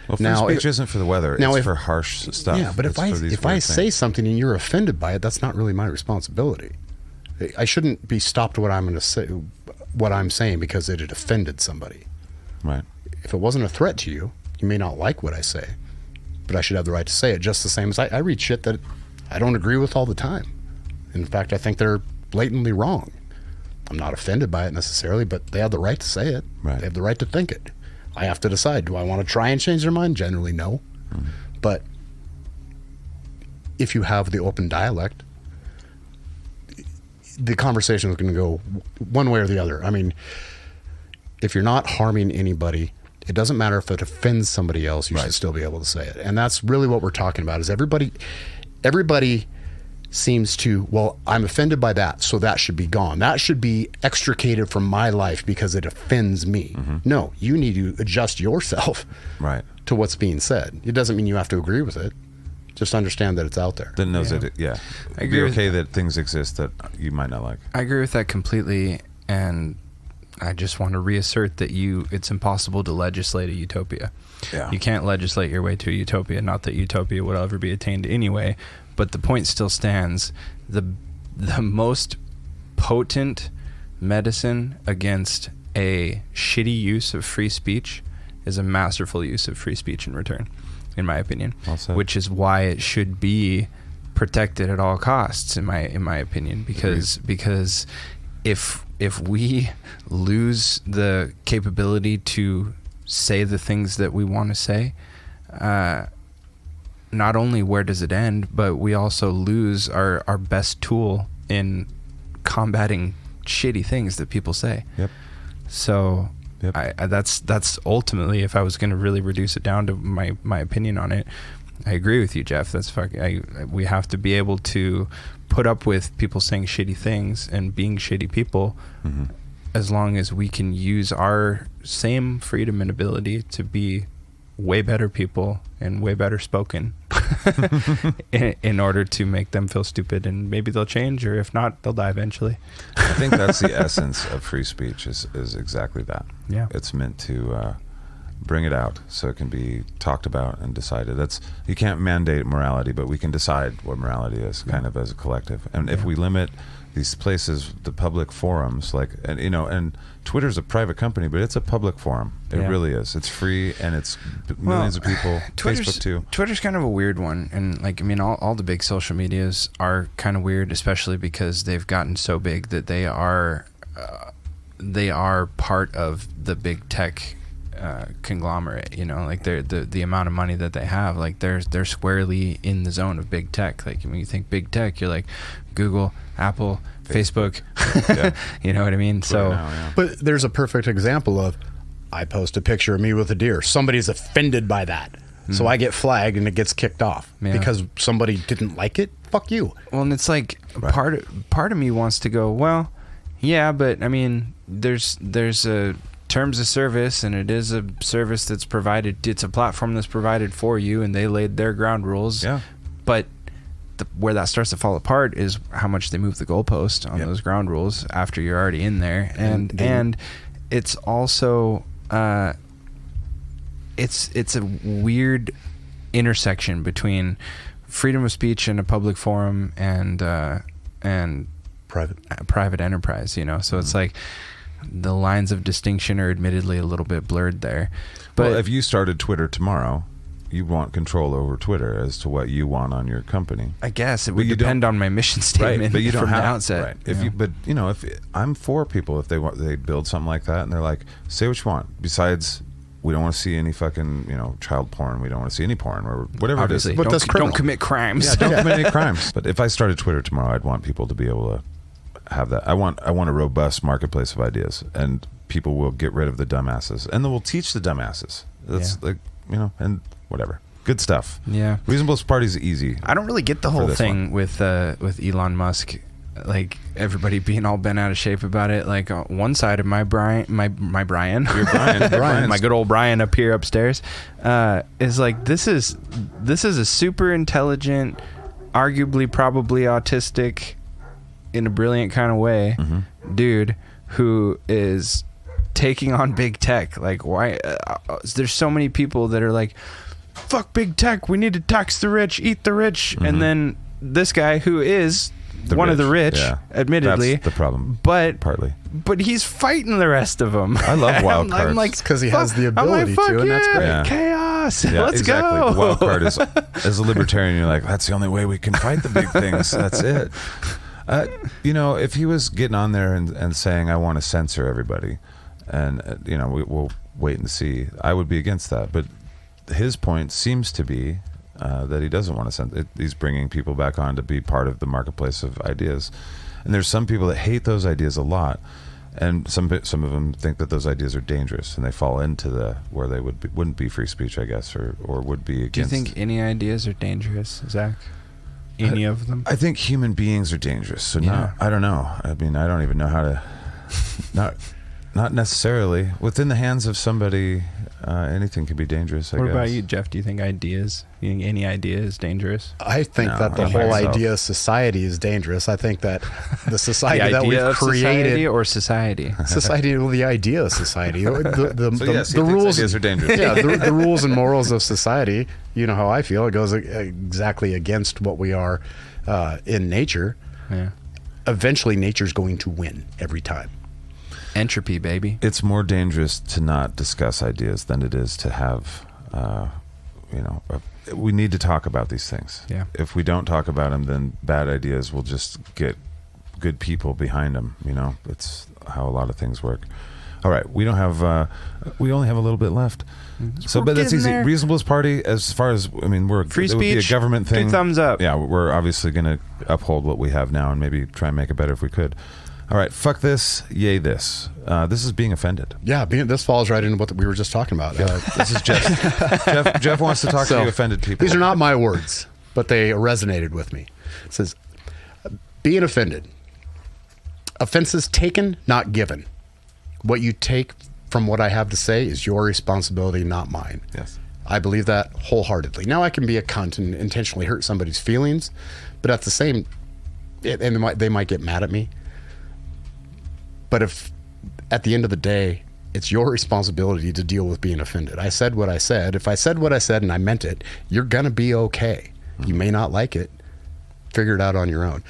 Well, free speech isn't for the weather. It's for harsh stuff. Yeah, but if I say something and you're offended by it, that's not really my responsibility. I shouldn't be stopped what I'm going to say, what I'm saying, because it had offended somebody. Right. If it wasn't a threat to you, you may not like what I say, but I should have the right to say it just the same as I read shit that I don't agree with all the time. In fact, I think they're blatantly wrong. I'm not offended by it necessarily, but they have the right to say it. Right. They have the right to think it. I have to decide, do I want to try and change their mind? Generally, no. Mm-hmm. But if you have the open dialect, the conversation is going to go one way or the other. I mean, if you're not harming anybody It doesn't matter if it offends somebody else, you should still be able to say it. And that's really what we're talking about, is everybody seems to, well, I'm offended by that, so that should be gone. That should be extricated from my life because it offends me. No, you need to adjust yourself to what's being said. It doesn't mean you have to agree with it. Just understand that it's out there. Then knows that I agree. Okay that things exist that you might not like. I agree with that completely, and I just want to reassert that it's impossible to legislate a utopia. Yeah. You can't legislate your way to a utopia. Not that utopia would ever be attained anyway, but the point still stands. The most potent medicine against a shitty use of free speech is a masterful use of free speech in return, in my opinion. Which is why it should be protected at all costs, in my opinion, because if we lose the capability to say the things that we want to say, not only where does it end, but we also lose our best tool in combating shitty things that people say. So that's ultimately, if I was going to really reduce it down to my opinion on it, I agree with you, Jeff. That's we have to be able to put up with people saying shitty things and being shitty people, as long as we can use our same freedom and ability to be way better people and way better spoken in order to make them feel stupid, and maybe they'll change, or if not, they'll die eventually. I think that's the essence of free speech is exactly that. Yeah. It's meant to bring it out so it can be talked about and decided. You can't mandate morality, but we can decide what morality is kind of as a collective. And if we limit these places, the public forums, and Twitter's a private company, but it's a public forum. It really is. It's free, and it's millions of people. Facebook too. Twitter's kind of a weird one, and all the big social medias are kind of weird, especially because they've gotten so big that they are part of the big tech conglomerate. The amount of money that they have, they're squarely in the zone of big tech. When you think big tech, you're like Google, Apple, Facebook. You know what I mean? But there's a perfect example of, I post a picture of me with a deer. Somebody's offended by that. So I get flagged and it gets kicked off because somebody didn't like it. Fuck you. Well, and it's like part of me wants to go, well, yeah, but I mean, there's a terms of service, and it is a service that's provided. It's a platform that's provided for you, and they laid their ground rules. Yeah. But where that starts to fall apart is how much they move the goalpost on those ground rules after you're already in there, and it's also it's a weird intersection between freedom of speech in a public forum and private enterprise. So it's like the lines of distinction are admittedly a little bit blurred there. But if you started Twitter tomorrow, you want control over Twitter as to what you want on your company. I guess it would depend on my mission statement, but you don't from have the outset. Right. If I'm for people, if they build something like that and they're like, say what you want. Besides, we don't want to see any fucking child porn. We don't want to see any porn or whatever Obviously, it is. But don't commit crimes. Yeah, don't commit any crimes. But if I started Twitter tomorrow, I'd want people to be able to have that. I want a robust marketplace of ideas, and people will get rid of the dumbasses, and they will teach the dumbasses. That's and whatever. Good stuff. Yeah. Reasonable Party is easy. I don't really get the whole thing with Elon Musk, like everybody being all bent out of shape about it. Like one side of my Brian, your Brian, my good old Brian up here upstairs, is like, this is a super intelligent, arguably probably autistic, in a brilliant kind of way, dude who is taking on big tech. Like, why? There's so many people that are like, fuck big tech, we need to tax the rich, eat the rich. And then this guy who is one of the rich, admittedly, that's the problem, but he's fighting the rest of them. I love wild cards. I'm like, because he has the ability to, and that's great. Chaos. Yeah, Let's exactly. go. The wild card is, as a libertarian, you're like, that's the only way we can fight the big things. That's it. If he was getting on there and saying, I want to censor everybody, and we'll wait and see, I would be against that. But his point seems to be that he doesn't want to censor. He's bringing people back on to be part of the marketplace of ideas. And there's some people that hate those ideas a lot, And some of them think that those ideas are dangerous, and they fall into where they wouldn't be free speech, I guess, or would be against. Do you think any ideas are dangerous, Zach? Any of them? I think human beings are dangerous. So I don't know. I mean, I don't even know how to. Not necessarily. Within the hands of somebody, anything can be dangerous. I guess. What about you, Jeff? Do you think any idea is dangerous? I think that the whole idea of society is dangerous. I think that the society that we've created, society or society, society, well, the idea of society, the rules are dangerous. Yeah, the rules and morals of society. You know how I feel. It goes exactly against what we are in nature. Yeah. Eventually, nature's going to win every time. Entropy, baby. It's more dangerous to not discuss ideas than it is to have, we need to talk about these things. Yeah. If we don't talk about them, then bad ideas will just get good people behind them. You know, it's how a lot of things work. All right. We only have a little bit left. But that's easy. There. Reasonablest party, as far as, free speech. It would be a government thing. 2 thumbs up. Yeah. We're obviously going to uphold what we have now and maybe try and make it better if we could. All right, fuck this, yay this. This is being offended. Yeah, this falls right into what we were just talking about. This is Jeff. Jeff wants to talk to you offended people. These are not my words, but they resonated with me. It says, being offended. Offenses taken, not given. What you take from what I have to say is your responsibility, not mine. Yes. I believe that wholeheartedly. Now, I can be a cunt and intentionally hurt somebody's feelings, but at the same, and they might get mad at me. But if at the end of the day, it's your responsibility to deal with being offended. I said what I said. If I said what I said and I meant it, you're going to be okay. You may not like it. Figure it out on your own.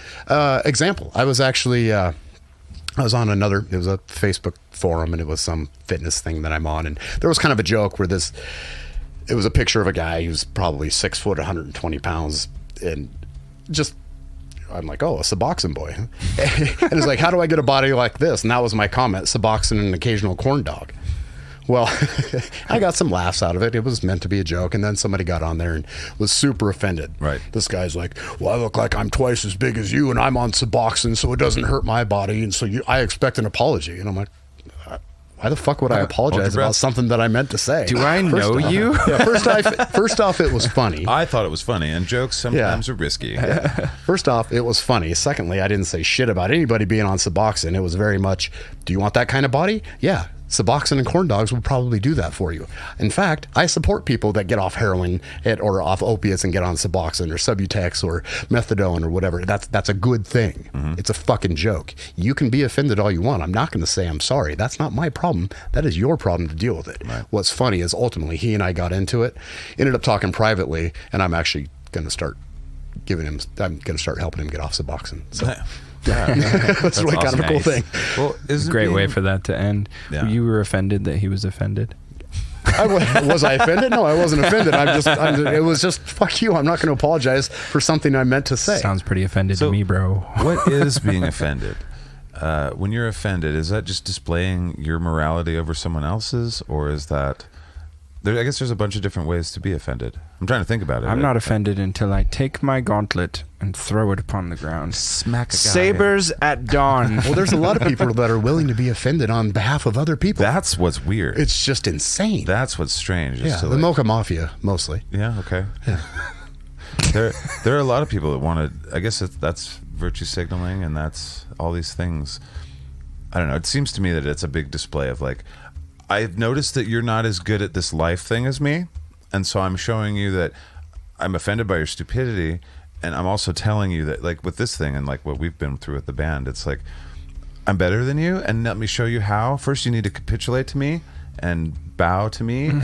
Example, I was actually, I was on it was a Facebook forum, and it was some fitness thing that I'm on. And there was kind of a joke where it was a picture of a guy who's probably 6 foot, 120 pounds, and just, I'm like, oh, a Suboxone boy. And it's like, how do I get a body like this? And that was my comment, Suboxone and an occasional corn dog. Well, I got some laughs out of it. It was meant to be a joke. And then somebody got on there and was super offended. Right. This guy's like, well, I look like I'm twice as big as you, and I'm on Suboxone, so it doesn't hurt my body. And so I expect an apology. And I'm like, why the fuck would I apologize about something that I meant to say? Do I know you? Yeah, first off, it was funny. I thought it was funny, and jokes sometimes are risky. Yeah. First off, it was funny. Secondly, I didn't say shit about anybody being on Suboxone. It was very much, do you want that kind of body? Yeah. Suboxone and corn dogs will probably do that for you. In fact, I support people that get off heroin or off opiates and get on Suboxone or Subutex or methadone or whatever. That's a good thing. Mm-hmm. It's a fucking joke. You can be offended all you want. I'm not going to say I'm sorry. That's not my problem. That is your problem to deal with it. Right. What's funny is ultimately he and I got into it, ended up talking privately, and I'm actually going to start helping him get off Suboxone. So. Yeah, that's really awesome. Kind of a cool thing. Well, great way for that to end. Yeah. You were offended that he was offended. Was I offended? No, I wasn't offended. It was just fuck you. I'm not going to apologize for something I meant to say. Sounds pretty offended to me, bro. What is being offended? When you're offended, is that just displaying your morality over someone else's, or is that? I guess there's a bunch of different ways to be offended. I'm trying to think about it. I'm not offended until I take my gauntlet and throw it upon the ground. Smack a guy. Sabers at dawn. Well, there's a lot of people that are willing to be offended on behalf of other people. That's what's weird. It's just insane. That's what's strange. Yeah, the Mocha Mafia, mostly. Yeah, okay. Yeah. There are a lot of people that want to, I guess that's virtue signaling, and that's all these things. I don't know. It seems to me that it's a big display of like, I've noticed that you're not as good at this life thing as me, and so I'm showing you that I'm offended by your stupidity, and I'm also telling you that, like, with this thing and like what we've been through with the band, it's like, I'm better than you, and let me show you how. First, you need to capitulate to me and bow to me, and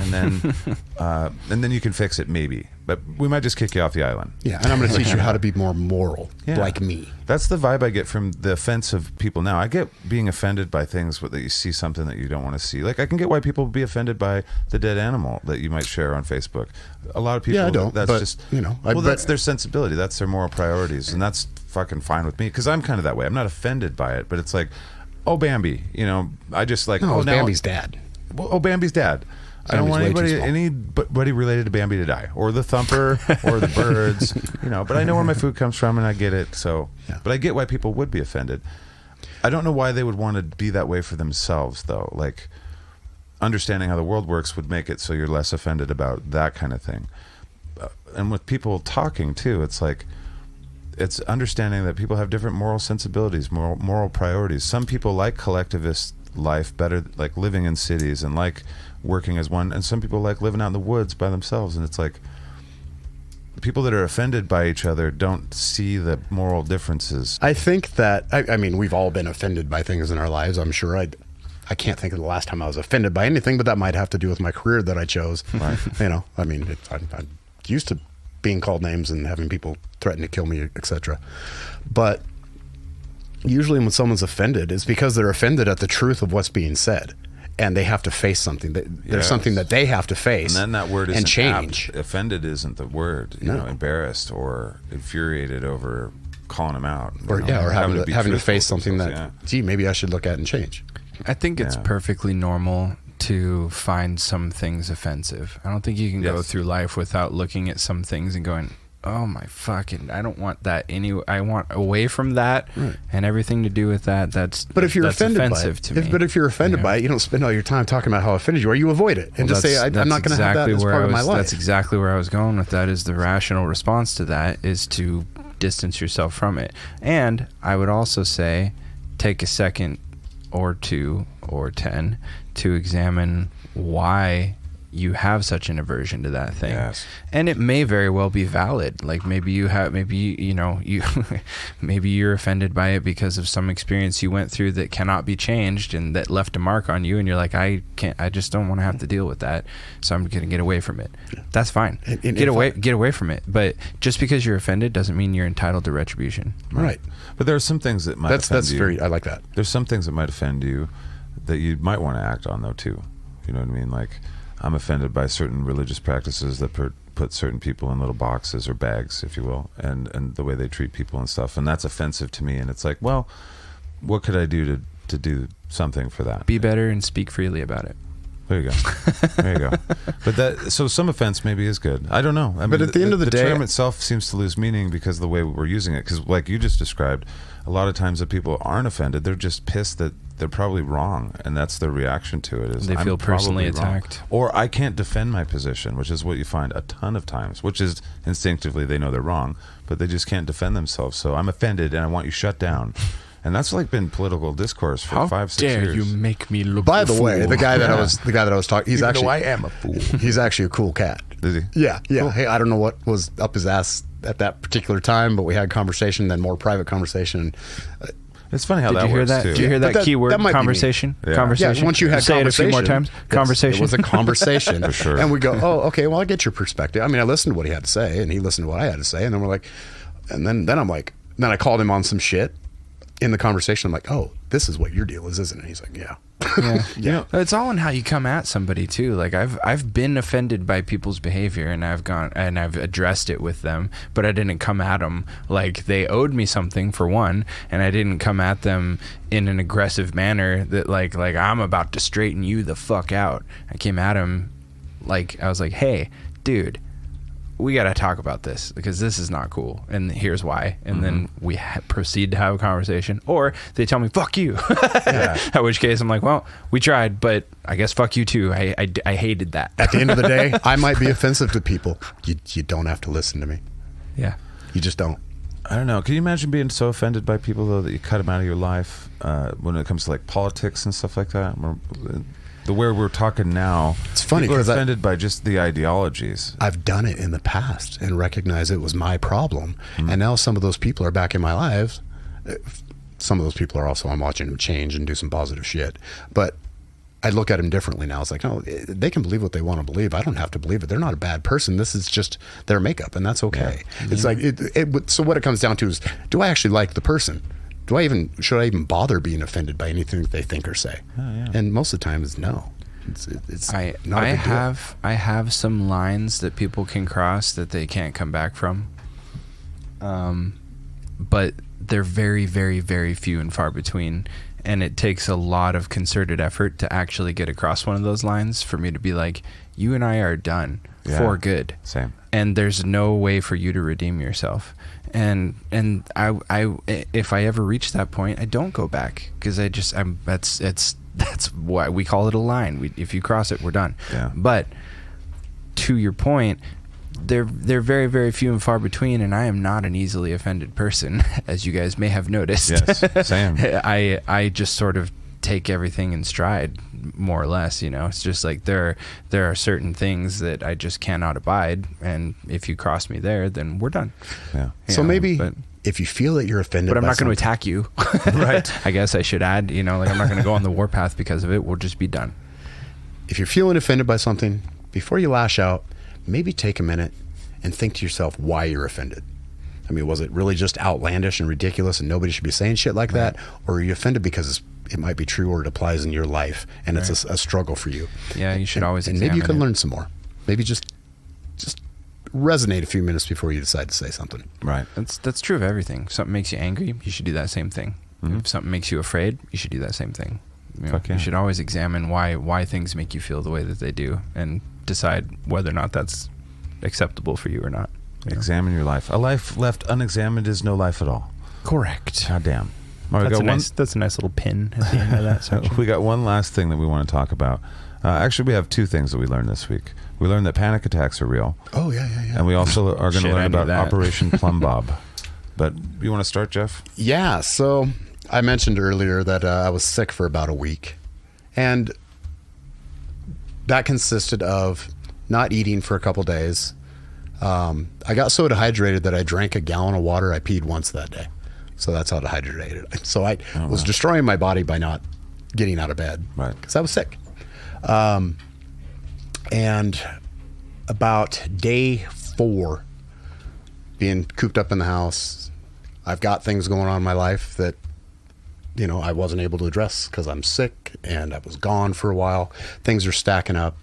then you can fix it, maybe. But we might just kick you off the island. Yeah, and I'm going to teach you how to be more moral, like me. That's the vibe I get from the offensive people now. I get being offended by things that you see something that you don't want to see. Like, I can get why people would be offended by the dead animal that you might share on Facebook. A lot of people, I don't. That's but, just, well, that's their sensibility. That's their moral priorities, and that's fucking fine with me because I'm kind of that way. I'm not offended by it, but it's like, oh, Bambi, I just like, no, Bambi's dad. Oh, Bambi's dad. I don't want anybody related to Bambi to die, or the thumper, or the birds, But I know where my food comes from, and I get it. So, but I get why people would be offended. I don't know why they would want to be that way for themselves, though. Like, understanding how the world works would make it so you're less offended about that kind of thing. And with people talking, too, it's like, it's understanding that people have different moral sensibilities, moral priorities. Some people like collectivist life better, like living in cities and like working as one, and some people like living out in the woods by themselves. And it's like, people that are offended by each other don't see the moral differences. I think that, I mean, we've all been offended by things in our lives. I'm sure I can't think of the last time I was offended by anything, but that might have to do with my career that I chose. Right. You know, I mean, I'm used to being called names and having people threaten to kill me, etc. But usually when someone's offended, it's because they're offended at the truth of what's being said. And they have to face something. There's something that they have to face. And then that word isn't and change. Offended isn't the word. You know, embarrassed or infuriated over calling them out. Or having to face something that, gee, maybe I should look at and change. I think it's perfectly normal to find some things offensive. I don't think you can go through life without looking at some things and going, oh my fucking, I don't want that anyway. I want away from that and everything to do with that. But if you're offended offensive to me. But if you're offended by it, you don't spend all your time talking about how offended you are. You avoid it and just say, I'm not going to have that as part of my life. That's exactly where I was going with that. Is the rational response to that is to distance yourself from it. And I would also say, take a second or 2 or 10 to examine why you have such an aversion to that thing. Yes. And it may very well be valid. Like maybe you maybe you're offended by it because of some experience you went through that cannot be changed and that left a mark on you, and you're like, I just don't want to have to deal with that, so I'm going to get away from it. That's fine. Get away from it. But just because you're offended doesn't mean you're entitled to retribution. Right. But there are some things that might offend you. I like that. There's some things that might offend you that you might want to act on, though, too. You know what I mean? Like, I'm offended by certain religious practices that put certain people in little boxes or bags, if you will, and the way they treat people and stuff. And that's offensive to me. And it's like, well, what could I do to do something for that? Be better and speak freely about it. There you go. But so some offense maybe is good. I don't know. But at the end of the day, the term itself seems to lose meaning because of the way we're using it. Because like you just described, a lot of times that people aren't offended, they're just pissed that they're probably wrong, and that's their reaction to it. Is they feel personally attacked, or I can't defend my position, which is what you find a ton of times. Which is instinctively they know they're wrong, but they just can't defend themselves. So I'm offended, and I want you shut down. And that's like been political discourse for 5-6 years. How dare you make me look? By the way, the guy that I was talking, he's actually, I am a fool. He's actually a cool cat. Is he? Yeah. Cool. Hey, I don't know what was up his ass at that particular time, but we had conversation, then more private conversation. It's funny how that works, too. Did you hear that keyword, conversation? Yeah. Conversation? Yeah, once you had say conversation. It a few more times. Conversation. It was a conversation. For sure. And we go, oh, okay, well, I get your perspective. I mean, I listened to what he had to say, and he listened to what I had to say, and then we're like, and then I'm like, then I called him on some shit in the conversation. I'm like, oh, this is what your deal is, isn't it? He's like, yeah. Yeah. You know, it's all in how you come at somebody too. Like I've been offended by people's behavior, and I've addressed it with them, but I didn't come at them like they owed me something, for one, and I didn't come at them in an aggressive manner that like I'm about to straighten you the fuck out. I came at him like I was like, hey, dude, we got to talk about this because this is not cool, and here's why. And then we proceed to have a conversation, or they tell me fuck you. At which case I'm like, well, we tried, but I guess fuck you too. I hated that. At the end of the day, I might be offensive to people. You don't have to listen to me. Yeah, you just don't. I don't know. Can you imagine being so offended by people though that you cut them out of your life when it comes to like politics and stuff like that? The way we're talking now, it's funny because offended by just the ideologies. I've done it in the past and recognized it was my problem, and now some of those people are back in my lives. Some of those people are also, I'm watching them change and do some positive shit, but I look at them differently now. It's like, no, they can believe what they want to believe. I don't have to believe it. They're not a bad person. This is just their makeup, and that's okay. Yeah. It's like so what it comes down to is, do I actually like the person? Should I even bother being offended by anything that they think or say? And most of the time is no. It's not a big deal. I have some lines that people can cross that they can't come back from. But they're very, very, very few and far between. And it takes a lot of concerted effort to actually get across one of those lines for me to be like, you and I are done for good. Same. And there's no way for you to redeem yourself. And I if I ever reach that point, I don't go back, because that's why we call it a line. If you cross it, we're done. Yeah. But to your point, they're very, very few and far between, and I am not an easily offended person, as you guys may have noticed. Yes, same. I just sort of take everything in stride, more or less. It's just like there are certain things that I just cannot abide, and if you cross me there, then we're done. Yeah. So maybe if you feel that you're offended, but I'm by not going to something- attack you. Right. I guess I should add, I'm not going to go on the warpath because of it. We'll just be done. If you're feeling offended by something, before you lash out, maybe take a minute and think to yourself why you're offended. I mean, was it really just outlandish and ridiculous and nobody should be saying shit like that? Or are you offended because it might be true or it applies in your life and it's a struggle for you? Yeah, you should always And maybe you examine can it. learn some more. Maybe just resonate a few minutes before you decide to say something. Right. That's true of everything. If something makes you angry, you should do that same thing. If something makes you afraid, you should do that same thing. Fuck yeah. You should always examine why things make you feel the way that they do, and decide whether or not that's acceptable for you or not. Examine your life. A life left unexamined is no life at all. Correct. God damn. All right, That's a nice little pin at the end of that section. We got one last thing that we want to talk about. Actually, we have two things that we learned this week. We learned that panic attacks are real. Oh, yeah. And we also are going to Shit, I learn knew about that. Operation Plum Bob. But you want to start, Jeff? Yeah, so I mentioned earlier that I was sick for about a week. And that consisted of not eating for a couple days. I got so dehydrated that I drank a gallon of water. I peed once that day. So that's how dehydrated. So I was destroying my body by not getting out of bed. Right. Because I was sick. And about day 4, being cooped up in the house, I've got things going on in my life that, I wasn't able to address because I'm sick and I was gone for a while. Things are stacking up.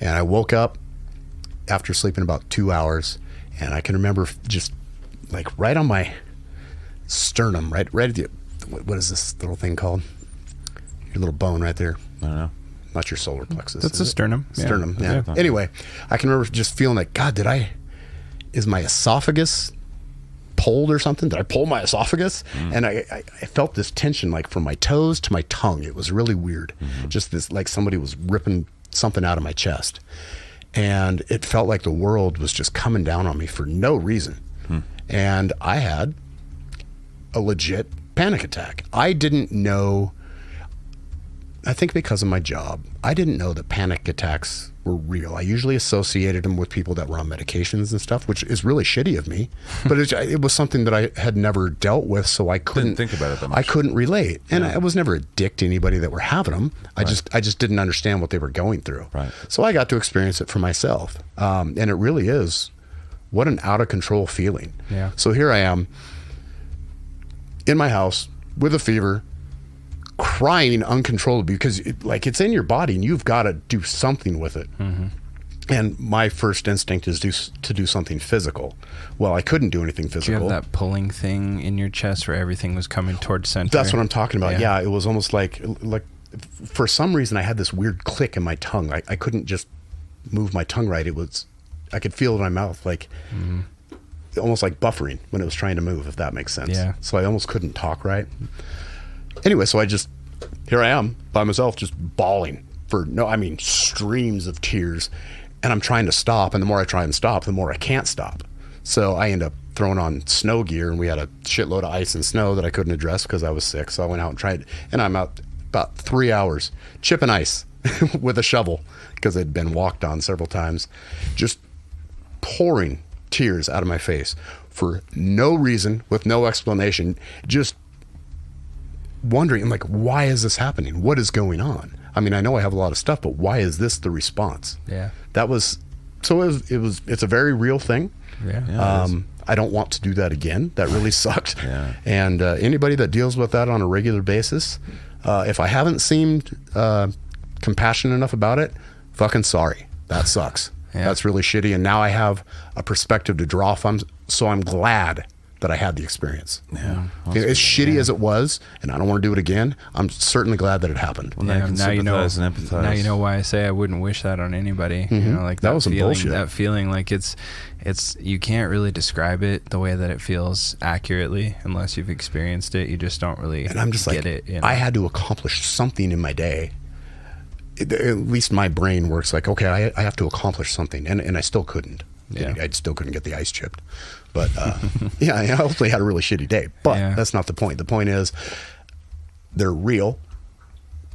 And I woke up after sleeping about 2 hours, and I can remember just like right on my sternum, right at the, what is this little thing called? Your little bone right there. I don't know. Not your solar plexus. That's is a it? sternum. Sternum, Yeah. yeah. Anyway, I can remember just feeling like, God, is my esophagus pulled or something? Did I pull my esophagus? And I felt this tension like from my toes to my tongue. It was really weird. Just this, like somebody was ripping something out of my chest. And it felt like the world was just coming down on me for no reason. And I had a legit panic attack. I didn't know, I think because of my job, I didn't know that panic attacks were real. I usually associated them with people that were on medications and stuff, which is really shitty of me. But it was something that I had never dealt with, so I couldn't think about it that much. I couldn't relate, and I was never a dick to anybody that were having them. I just didn't understand what they were going through. Right. So I got to experience it for myself, and it really is what an out of control feeling. Yeah. So here I am in my house with a fever, crying uncontrollably because it's in your body and you've got to do something with it. And my first instinct is to do something physical. Well, I couldn't do anything Do you physical. have that pulling thing in your chest where everything was coming towards center? That's what I'm talking about. Yeah. Yeah, it was almost like for some reason I had this weird click in my tongue. I couldn't just move my tongue right. I could feel it in my mouth, like almost like buffering when it was trying to move, if that makes sense. Yeah. So I almost couldn't talk right. Anyway, so here I am by myself, just bawling streams of tears. And I'm trying to stop. And the more I try and stop, the more I can't stop. So I end up throwing on snow gear, and we had a shitload of ice and snow that I couldn't address because I was sick. So I went out and tried, and I'm out about 3 hours chipping ice with a shovel because it had been walked on several times, just pouring tears out of my face for no reason, with no explanation, just wondering, I'm like, why is this happening? What is going on? I mean, I know I have a lot of stuff, but why is this the response? Yeah. It's a very real thing. Yeah. I don't want to do that again. That really sucked. Yeah. And anybody that deals with that on a regular basis, if I haven't seemed compassionate enough about it, fucking sorry. That sucks. Yeah. That's really shitty. And now I have a perspective to draw from. So I'm glad that I had the experience. Yeah. As shitty as it was, and I don't want to do it again, I'm certainly glad that it happened. Well, now you can sympathize and empathize. Now you know why I say I wouldn't wish that on anybody. You know, like That was some feeling, bullshit. that feeling, like it's you can't really describe it the way that it feels accurately unless you've experienced it. You just don't really And I'm just get like, it. You know? I had to accomplish something in my day. At least my brain works like, okay, I have to accomplish something, and I still couldn't. Yeah. I still couldn't get the ice chipped. But yeah, I hopefully had a really shitty day. But Yeah. that's not the point. The point is, they're real.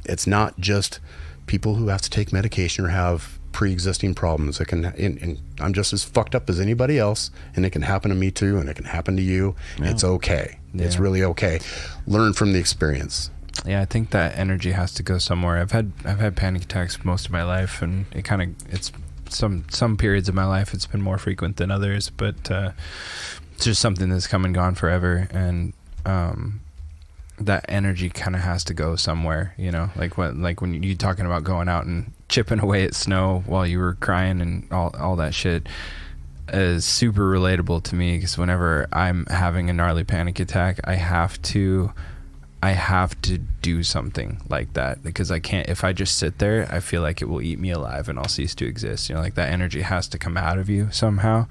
It's not just people who have to take medication or have pre-existing problems. It can, and I'm just as fucked up as anybody else, and it can happen to me too, and it can happen to you. Yeah. It's okay. It's Yeah. really okay. Learn from the experience. Yeah, I think that energy has to go somewhere. I've had panic attacks most of my life, and it's some periods of my life it's been more frequent than others, but it's just something that's come and gone forever, and that energy kind of has to go somewhere, you know, like when you talking about going out and chipping away at snow while you were crying and all that shit is super relatable to me, because whenever I'm having a gnarly panic attack, I have to do something like that, because I can't, if I just sit there, I feel like it will eat me alive and I'll cease to exist. You know, like that energy has to come out of you somehow.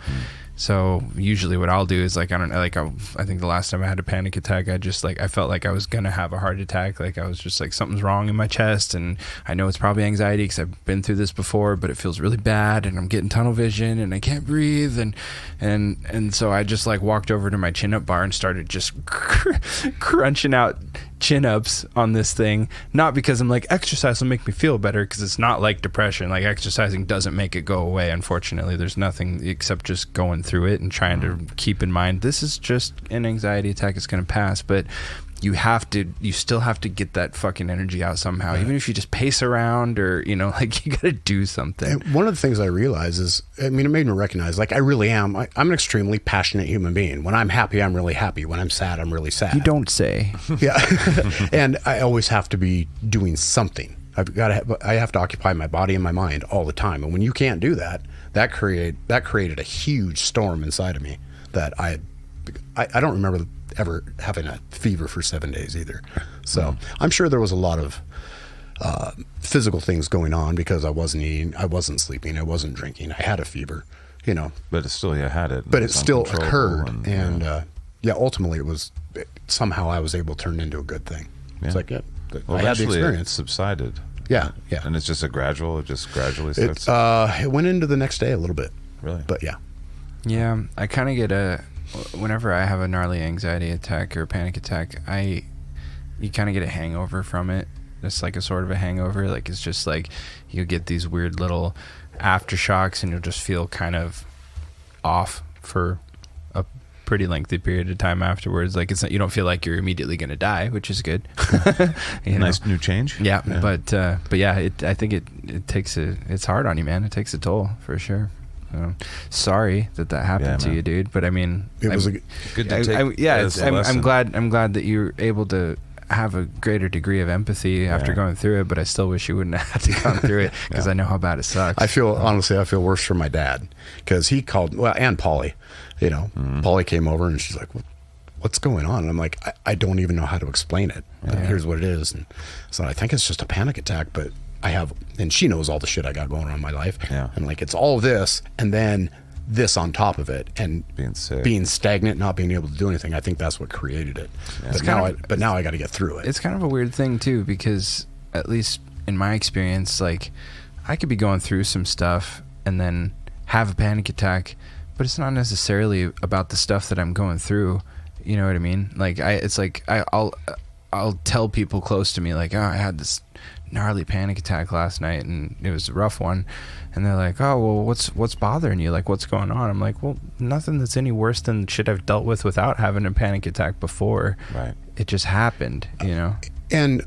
So usually what I'll do is like, I don't know, like I think the last time I had a panic attack, I just like, I felt like I was going to have a heart attack. Like I was just like, something's wrong in my chest, and I know it's probably anxiety because I've been through this before, but it feels really bad and I'm getting tunnel vision and I can't breathe. And so I just like walked over to my chin up bar and started just crunching out chin ups on this thing. Not because I'm like, exercise will make me feel better, because it's not like depression. Like exercising doesn't make it go away. Unfortunately, there's nothing except just going through it and trying to keep in mind this is just an anxiety attack, it's going to pass. But you still have to get that fucking energy out somehow, even if you just pace around, or you know, like you got to do something. And one of the things I realize is, I mean, it made me recognize, like, I really am. I'm an extremely passionate human being. When I'm happy, I'm really happy. When I'm sad, I'm really sad. You don't say. Yeah. And I always have to be doing something. I have to occupy my body and my mind all the time. And when you can't do that, that created a huge storm inside of me that I don't remember ever having a fever for 7 days either. So I'm sure there was a lot of physical things going on, because I wasn't eating, I wasn't sleeping, I wasn't drinking, I had a fever, you know. But it still, had it. But it still uncontrollable occurred, and ultimately somehow I was able to turn it into a good thing. Yeah. It's like, Well, I had the eventually experience. it subsided. Yeah. And it's just it just gradually starts. It went into the next day a little bit. Really? But yeah. Yeah, I kind of get whenever I have a gnarly anxiety attack or a panic attack, you kind of get a hangover from it. It's like a sort of a hangover. Like it's just like you get these weird little aftershocks, and you'll just feel kind of off for a pretty lengthy period of time afterwards. Like you don't feel like you're immediately going to die, which is good. Nice new change. Yeah. But yeah, I think it takes it's hard on you, man. It takes a toll for sure. Sorry that happened to you, dude. But I mean, It was good to take. I'm glad that you're able to have a greater degree of empathy after going through it. But I still wish you wouldn't have had to go through it, because I know how bad it sucks. I feel worse for my dad, because he called, and Polly, you know, Polly came over and she's like, what's going on? And I'm like, I don't even know how to explain it. But here's what it is. And so I think it's just a panic attack, but and she knows all the shit I got going on in my life. Yeah. And like, it's all this, and then this on top of it, and Being sick. being stagnant, not being able to do anything. I think that's what created it. Yeah. But now I got to get through it. It's kind of a weird thing too, because at least in my experience, like I could be going through some stuff and then have a panic attack, but it's not necessarily about the stuff that I'm going through. You know what I mean? Like I'll tell people close to me, like, oh, I had this gnarly panic attack last night and it was a rough one, and they're like, oh, well, what's bothering you, like what's going on? I'm like, well, nothing that's any worse than shit I've dealt with without having a panic attack before. Right. It just happened, you know. And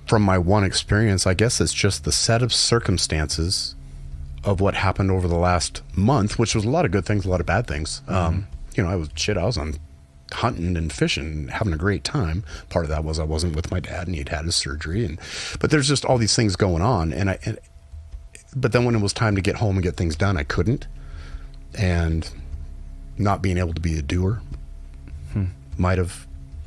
from my one experience, I guess it's just the set of circumstances of what happened over the last month, which was a lot of good things, a lot of bad things. You know, I was on hunting and fishing and having a great time. Part of that was I wasn't with my dad, and he'd had his surgery, but there's just all these things going on, but then when it was time to get home and get things done, I couldn't. And not being able to be a doer might have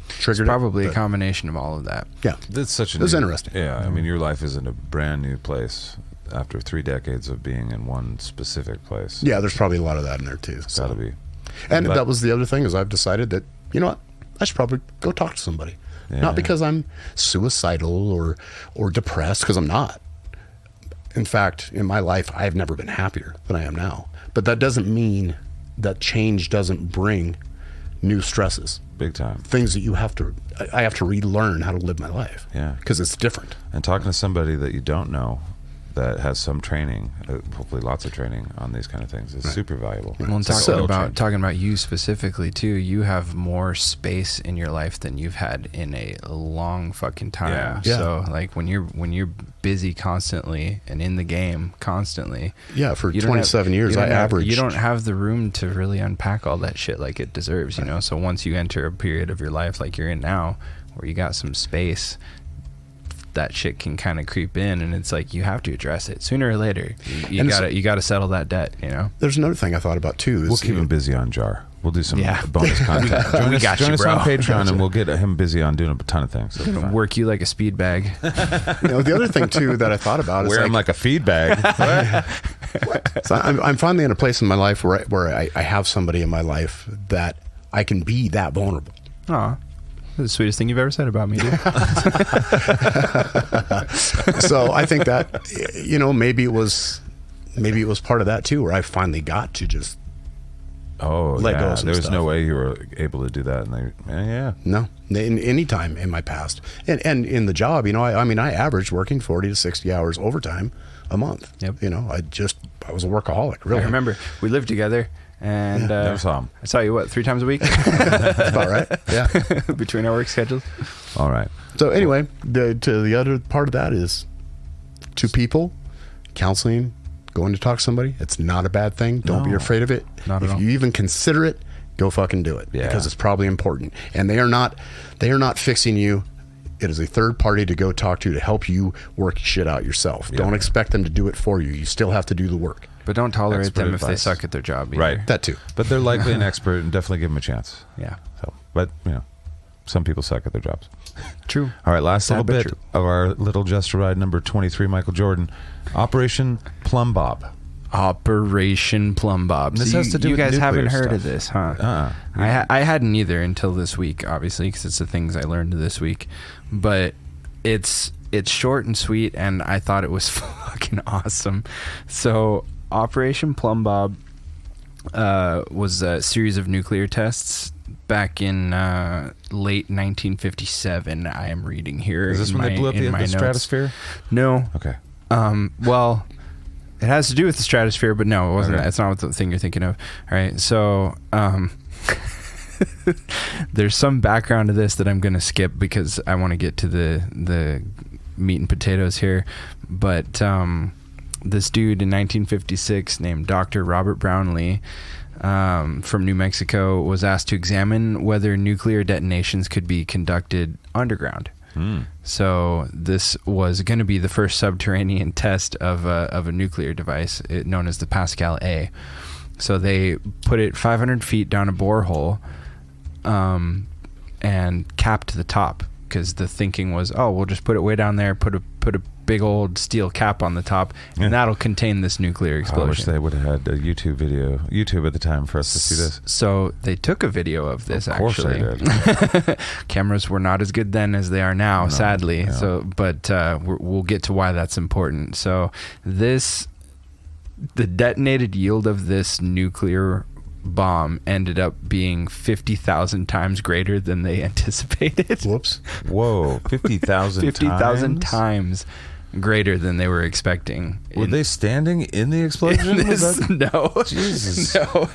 triggered Probably it. a combination of all of that. Yeah. That's such It was interesting. Yeah, I mean, your life is in a brand new place after 3 decades of being in one specific place. Yeah, there's probably a lot of that in there too. It's gotta be. And But- that was the other thing is I've decided that, you know what, I should probably go talk to somebody. Yeah. Not because I'm suicidal or depressed, because I'm not. In fact, in my life, I've never been happier than I am now. But that doesn't mean that change doesn't bring new stresses. Big time. Things that I have to relearn how to live my life. Yeah. Because it's different. And talking to somebody that you don't know that has some training, hopefully lots of training on these kind of things, is super valuable. Well, and It's like talking about you specifically too, you have more space in your life than you've had in a long fucking time. Yeah. Yeah. So like when you're busy constantly and in the game constantly. Yeah, for you don't 27 years, I averaged. You don't have the room to really unpack all that shit like it deserves, you know. So once you enter a period of your life like you're in now, where you got some space, that shit can kind of creep in, and it's like you have to address it sooner or later. You gotta settle that debt, you know. There's another thing I thought about too. Is, We'll keep him busy on Jar. We'll do some Yeah. bonus content. Join us, got join you, us bro. on Patreon, and we'll get him busy on doing a ton of things. It'll be fun. Work you like a speed bag. You know, the other thing too that I thought about is Wear him like a feed bag. so I'm finally in a place in my life where I have somebody in my life that I can be that vulnerable. Aw. The sweetest thing you've ever said about me, dude. So I think that, you know, maybe it was part of that too, where I finally got to just Oh, Let go yeah. of some There was stuff. no way you were able to do that. And yeah. no, in any time in my past, and in the job, you know, I mean, I averaged working 40 to 60 hours overtime a month. Yep. You know, I was a workaholic, really. I remember we lived together, and Never saw him. I saw you 3 times a week That's about right. Yeah. between our work schedules. All right. So anyway, to the other part of that is to people, counseling, going to talk to somebody. It's not a bad thing. Don't be No. afraid of it. Not at if all. you even consider it, go fucking do it. Yeah. Because it's probably important. And they are not fixing you. It is a third party to go talk to help you work shit out yourself. Yeah. Don't expect them to do it for you. You still have to do the work. But don't tolerate Expert them if they advice. suck at their job either. Right. That too. But they're likely an expert, and definitely give them a chance. Yeah. So, but you know, some people suck at their jobs. True. All right, last little Sad but bit true. of our little Just a Ride number 23, Michael Jordan, Operation Plumb Bob. Operation Plumb Bob. This So has to do you with guys haven't nuclear heard of stuff. this, huh? Uh-uh. I hadn't either until this week, obviously, because it's the things I learned this week. But it's short and sweet, and I thought it was fucking awesome. So Operation Plumb Bob was a series of nuclear tests back in late 1957. I am reading here. Is this in when they my- blew up in the my notes. stratosphere? No. Okay. Well, it has to do with the stratosphere, but no, it wasn't. Okay. It's not the thing you're thinking of. All right, so there's some background to this that I'm going to skip because I want to get to the meat and potatoes here. But this dude in 1956 named Dr. Robert Brownlee from New Mexico was asked to examine whether nuclear detonations could be conducted underground. So this was going to be the first subterranean test of a nuclear device known as the Pascal A. So they put it 500 feet down a borehole and capped the top because the thinking was, oh, we'll just put it way down there, put a big old steel cap on the top, and that'll contain this nuclear explosion. I wish they would have had a YouTube at the time for us to see this. So they took a video of this. Of course actually. they did. Cameras were not as good then as they are now, sadly. yeah. So, but we'll get to why that's important. So the detonated yield of this nuclear bomb ended up being 50,000 times greater than they anticipated. Whoops. Whoa, 50,000 50,000 times greater than they were expecting. Were they standing in the explosion? Was that- No, Jesus. no,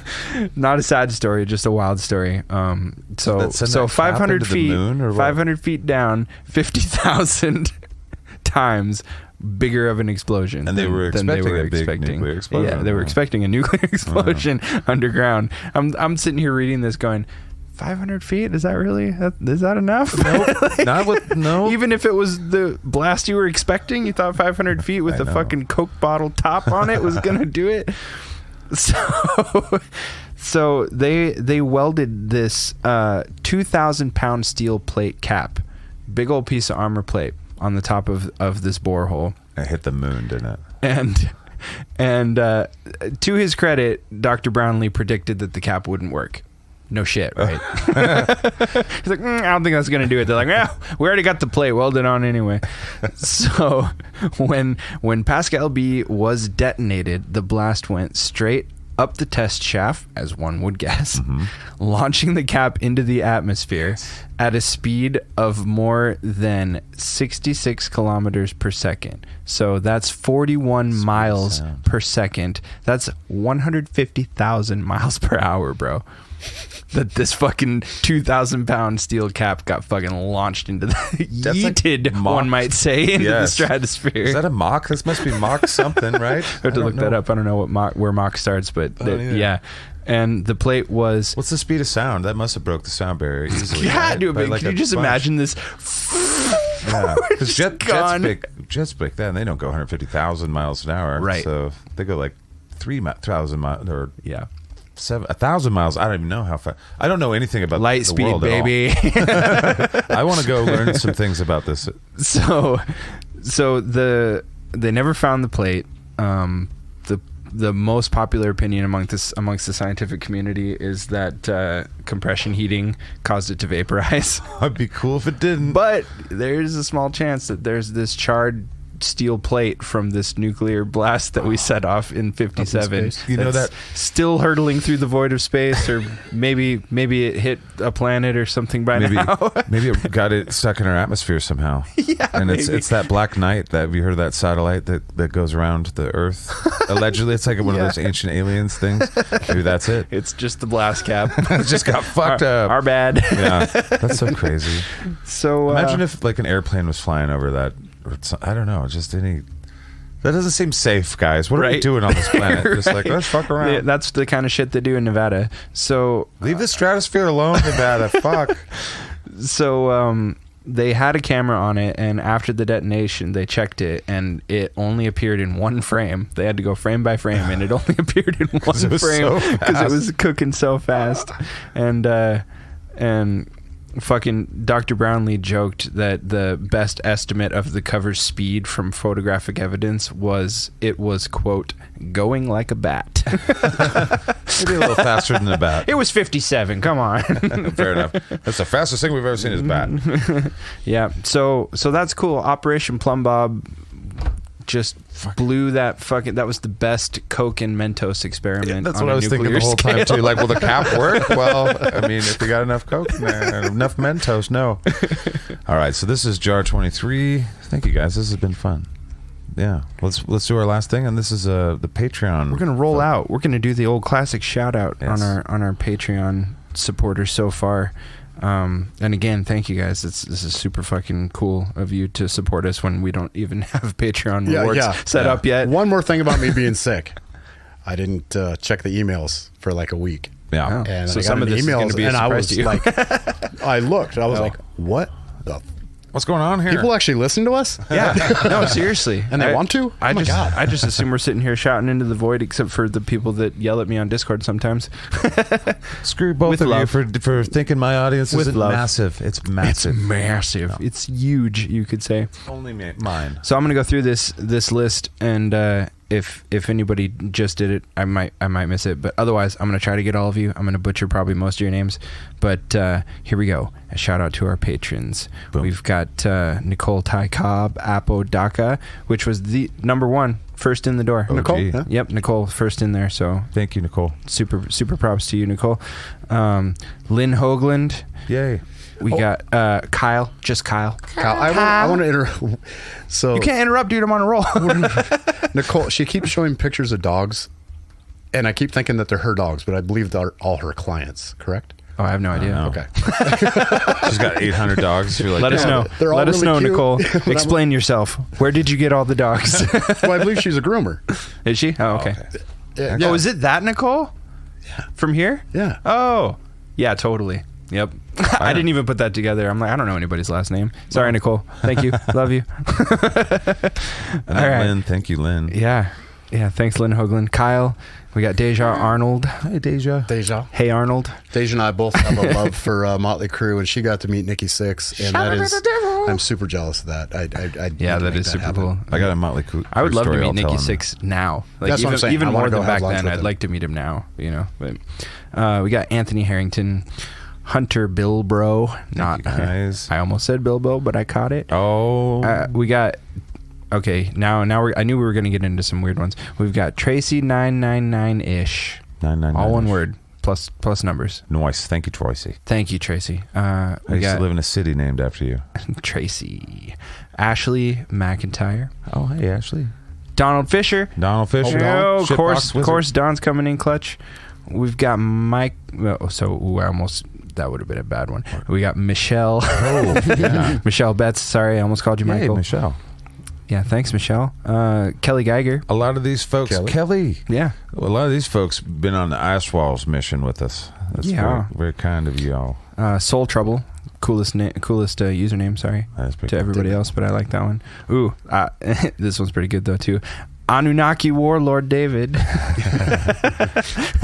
not a sad story, just a wild story. So that send that cap 500 into the feet, moon, or what? 500 feet down, 50,000 times bigger of an explosion, And they were than they expecting were a big expecting. nuclear explosion. Yeah, they were Wow. expecting a nuclear explosion underground. I'm sitting here reading this, going, 500 feet? Is that really? Is that enough? Nope. Not with no. Even if it was the blast you were expecting, you thought 500 feet with I a know. fucking Coke bottle top on it was gonna do it. So they welded this 2,000-pound steel plate cap, big old piece of armor plate on the top of this borehole. It hit the moon, didn't it? And to his credit, Dr. Brownlee predicted that the cap wouldn't work. No shit, right? He's like, I don't think that's going to do it. They're like, we already got the plate welded on anyway. So when Pascal B was detonated, the blast went straight up the test shaft, as one would guess, launching the cap into the atmosphere at a speed of more than 66 kilometers per second. So that's 41 miles per second. That's 150,000 miles per hour, bro. That this fucking 2,000-pound steel cap got fucking launched into the yeeted, like one might say, into the stratosphere. Is that a Mach? This must be Mach something, right? I have to look that up. I don't know where Mach starts, but yeah. And the plate was... What's the speed of sound? That must have broke the sound barrier easily. Yeah, right? dude, Like can you just imagine this? Yeah, because jets back then, they don't go 150,000 miles an hour. Right. So they go like 3,000 miles or... Yeah. 1,000 miles. I don't even know how fast. I don't know anything about light the speed, world baby. I want to go learn some things about this. So they never found the plate. The most popular opinion amongst the scientific community is that compression heating caused it to vaporize. It'd be cool if it didn't. But there's a small chance that there's this charred steel plate from this nuclear blast that we set off in 57. You know that still hurtling through the void of space, or maybe it hit a planet or something by now. Maybe it got it stuck in our atmosphere somehow. Yeah, and it's that black night that have you heard of that satellite that goes around the Earth? Allegedly, it's like one of those ancient aliens things. Maybe that's it. It's just the blast cap. It just got fucked up. Our bad. Yeah, that's so crazy. So imagine if like an airplane was flying over that. I don't know. Just any. That doesn't seem safe, guys. What are we doing on this planet? Just like, let's fuck around. Yeah, that's the kind of shit they do in Nevada. So leave the stratosphere alone, Nevada. Fuck. So they had a camera on it, and after the detonation, they checked it, and it only appeared in one frame. They had to go frame by frame, and it only appeared in one frame because it was cooking so fast. And fucking Dr. Brownlee joked that the best estimate of the cover's speed from photographic evidence was quote, going like a bat. Maybe a little faster than a bat. It was 57. Come on. Fair enough. That's the fastest thing we've ever seen is bat. Yeah. So that's cool. Operation Plum Bob just blew that was the best Coke and Mentos experiment. Yeah, that's what I was thinking the whole time too. Like, will the cap work? Well, I mean, if you got enough Coke in there, enough Mentos, no. All right, so this is Jar 23. Thank you guys. This has been fun. Yeah, let's do our last thing, and this is the Patreon. We're gonna roll out. We're gonna do the old classic shout out on our Patreon supporters so far. And again, thank you guys. This is super fucking cool of you to support us when we don't even have Patreon rewards set up yet. One more thing about me being sick. I didn't check the emails for like a week. Yeah. And so I got some of this emails, is going to be a and I surprise was to you. like, I looked, and I was like, what the What's going on here? People actually listen to us? Yeah. No, seriously. And they want to? I God. just assume we're sitting here shouting into the void, except for the people that yell at me on Discord sometimes. Screw both With of love. you for thinking my audience is massive. It's massive. It's massive. No. It's huge, you could say. Only mine. So I'm going to go through this list, and if anybody just did it, I might miss it, but otherwise I'm going to try to get all of you. I'm going to butcher probably most of your names, but here we go. A shout out to our patrons. Boom. We've got Nicole Ty Cobb, Apo Daka, which was the number one, first in the door. Nicole? Yeah. Yep, Nicole first in there. So thank you, Nicole. Super props to you, Nicole. Lynn Hoagland. Yay. We got Kyle, just Kyle. I want to interrupt. So you can't interrupt, dude. I'm on a roll. Nicole, she keeps showing pictures of dogs, and I keep thinking that they're her dogs, but I believe they're all her clients. Correct? Oh, I have no idea. Okay. She's got 800 dogs. You're like, let us know. They're all Let us really know, cute. Nicole. Explain yourself. Where did you get all the dogs? Well, I believe she's a groomer. Is she? Oh, okay. Yeah. Oh, is it that Nicole? Yeah. From here? Yeah. Oh, yeah, totally. Yep. I didn't even put that together. I'm like, I don't know anybody's last name. Sorry, Nicole. Thank you. Love you. And All right. Lynn, thank you, Lynn. Yeah. Yeah, thanks, Lynn Hoagland. Kyle, we got Deja Arnold. Hey, Deja. Deja. Hey, Arnold. Deja and I both have a love for Motley Crue, and she got to meet Nikki Sixx, and that is, I'm super jealous of that. Yeah, that is super cool. I got a Motley Crue. I would love to story meet I'll tell Nikki him. Sixx now. Like That's what I'm saying. even I wanna more go than have back lunch then. with I'd him. like to meet him now. You know, but we got Anthony Harrington, Hunter Bilbro. Not guys. I almost said Bilbo, but I caught it. Oh, We got. Okay, now I knew we were going to get into some weird ones. We've got Tracy 999ish. 999. All one word plus numbers. Nice. Thank you, Tracy. Thank you, Tracy. I We used got to live in a city named after you. Tracy, Ashley McIntyre, Oh, hey, Ashley. Donald Fisher. Donald Fisher. Oh, of Shitbox Wizard. course, Don's coming in clutch. We've got Mike. That would have been a bad one. We got Michelle. Oh, yeah. Michelle Betts. Sorry, I almost called you Hey, Michael. Michelle. Yeah, thanks, Michelle. Kelly Geiger. A lot of these folks, Kelly. Yeah. A lot of these folks been on the Ice Walls mission with us. That's Yeah. very, very kind of y'all. Soul Trouble. Coolest username. Sorry That's pretty to everybody else, but I like that one. Ooh, this one's pretty good though too. Anunnaki Warlord David.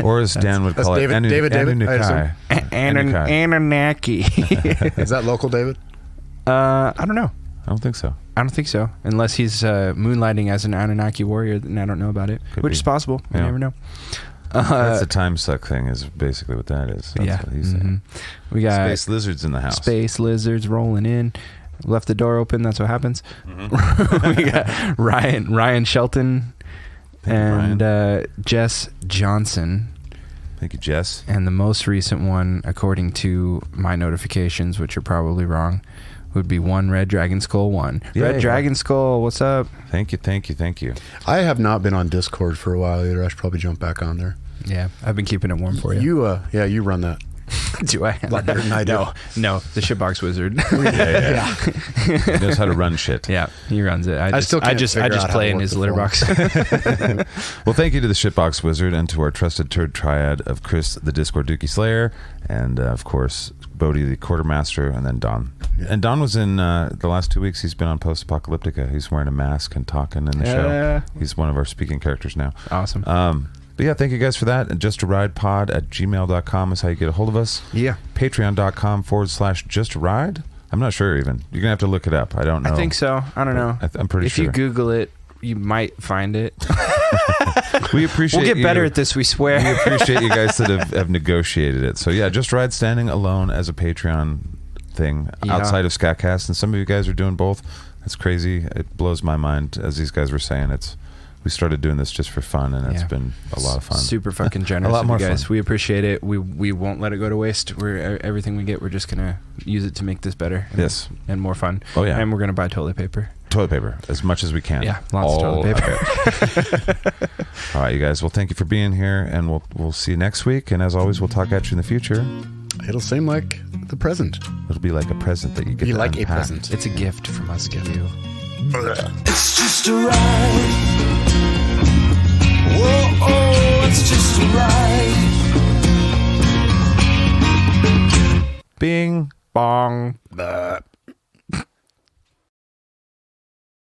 Or as Dan would call it, David, I assume. Anunnaki. Is that local, David? I don't know. I don't think so. I don't think so. Unless he's moonlighting as an Anunnaki warrior, then I don't know about it. Could Which be. is possible. You Yeah. never know. That's a time suck thing is basically what that is. That's Yeah. what he's saying. We got Space lizards in the house. Space lizards rolling in. Left the door open. That's what happens. Mm-hmm. We got Ryan Shelton Thank you, and Jess Johnson. Thank you, Jess. And the most recent one, according to my notifications, which are probably wrong, would be one Red Dragon Skull 1. Yeah, Red yeah. Dragon Skull, what's up? Thank you. I have not been on Discord for a while either. I should probably jump back on there. Yeah, I've been keeping it warm for you. You run that. Do I? lot better than I do. No, the shitbox wizard. Yeah. He knows how to run shit. Yeah, he runs it. I still can't just figure out how play to in work his the litter phone. box. Well, thank you to the Shitbox Wizard and to our trusted third triad of Chris, the Discord Dookie Slayer, and of course, Bodhi, the Quartermaster, and then Don. Yeah. And Don was in the last 2 weeks. He's been on Post Apocalyptica. He's wearing a mask and talking in the show. He's one of our speaking characters now. Awesome. But yeah, thank you guys for that. And justaride@gmail.com is how you get a hold of us. Yeah. Patreon.com/justaride. I'm not sure even. You're going to have to look it up. I don't know. I think so. I don't know. I'm pretty if sure. If you Google it, you might find it. We appreciate We'll get better at this, we swear. We appreciate you guys that have negotiated it. So yeah, Just Ride standing alone as a Patreon thing outside of SKATCAST. And some of you guys are doing both. That's crazy. It blows my mind. As these guys were saying, we started doing this just for fun, and it's been a lot of fun. Super fucking generous. A lot more of you guys. fun. We appreciate it. We won't let it go to waste. Everything we get, we're just gonna use it to make this better. And more fun. Oh yeah. And we're gonna buy toilet paper. Toilet paper as much as we can. Yeah, lots of toilet paper. All right, you guys. Well, thank you for being here, and we'll see you next week. And as always, we'll talk at you in the future. It'll seem like the present. It'll be like a present that you get. Be to like unpack. a present. It's a gift from us to you. It's just a ride. Whoa, oh, it's just a ride. Bing. Bong.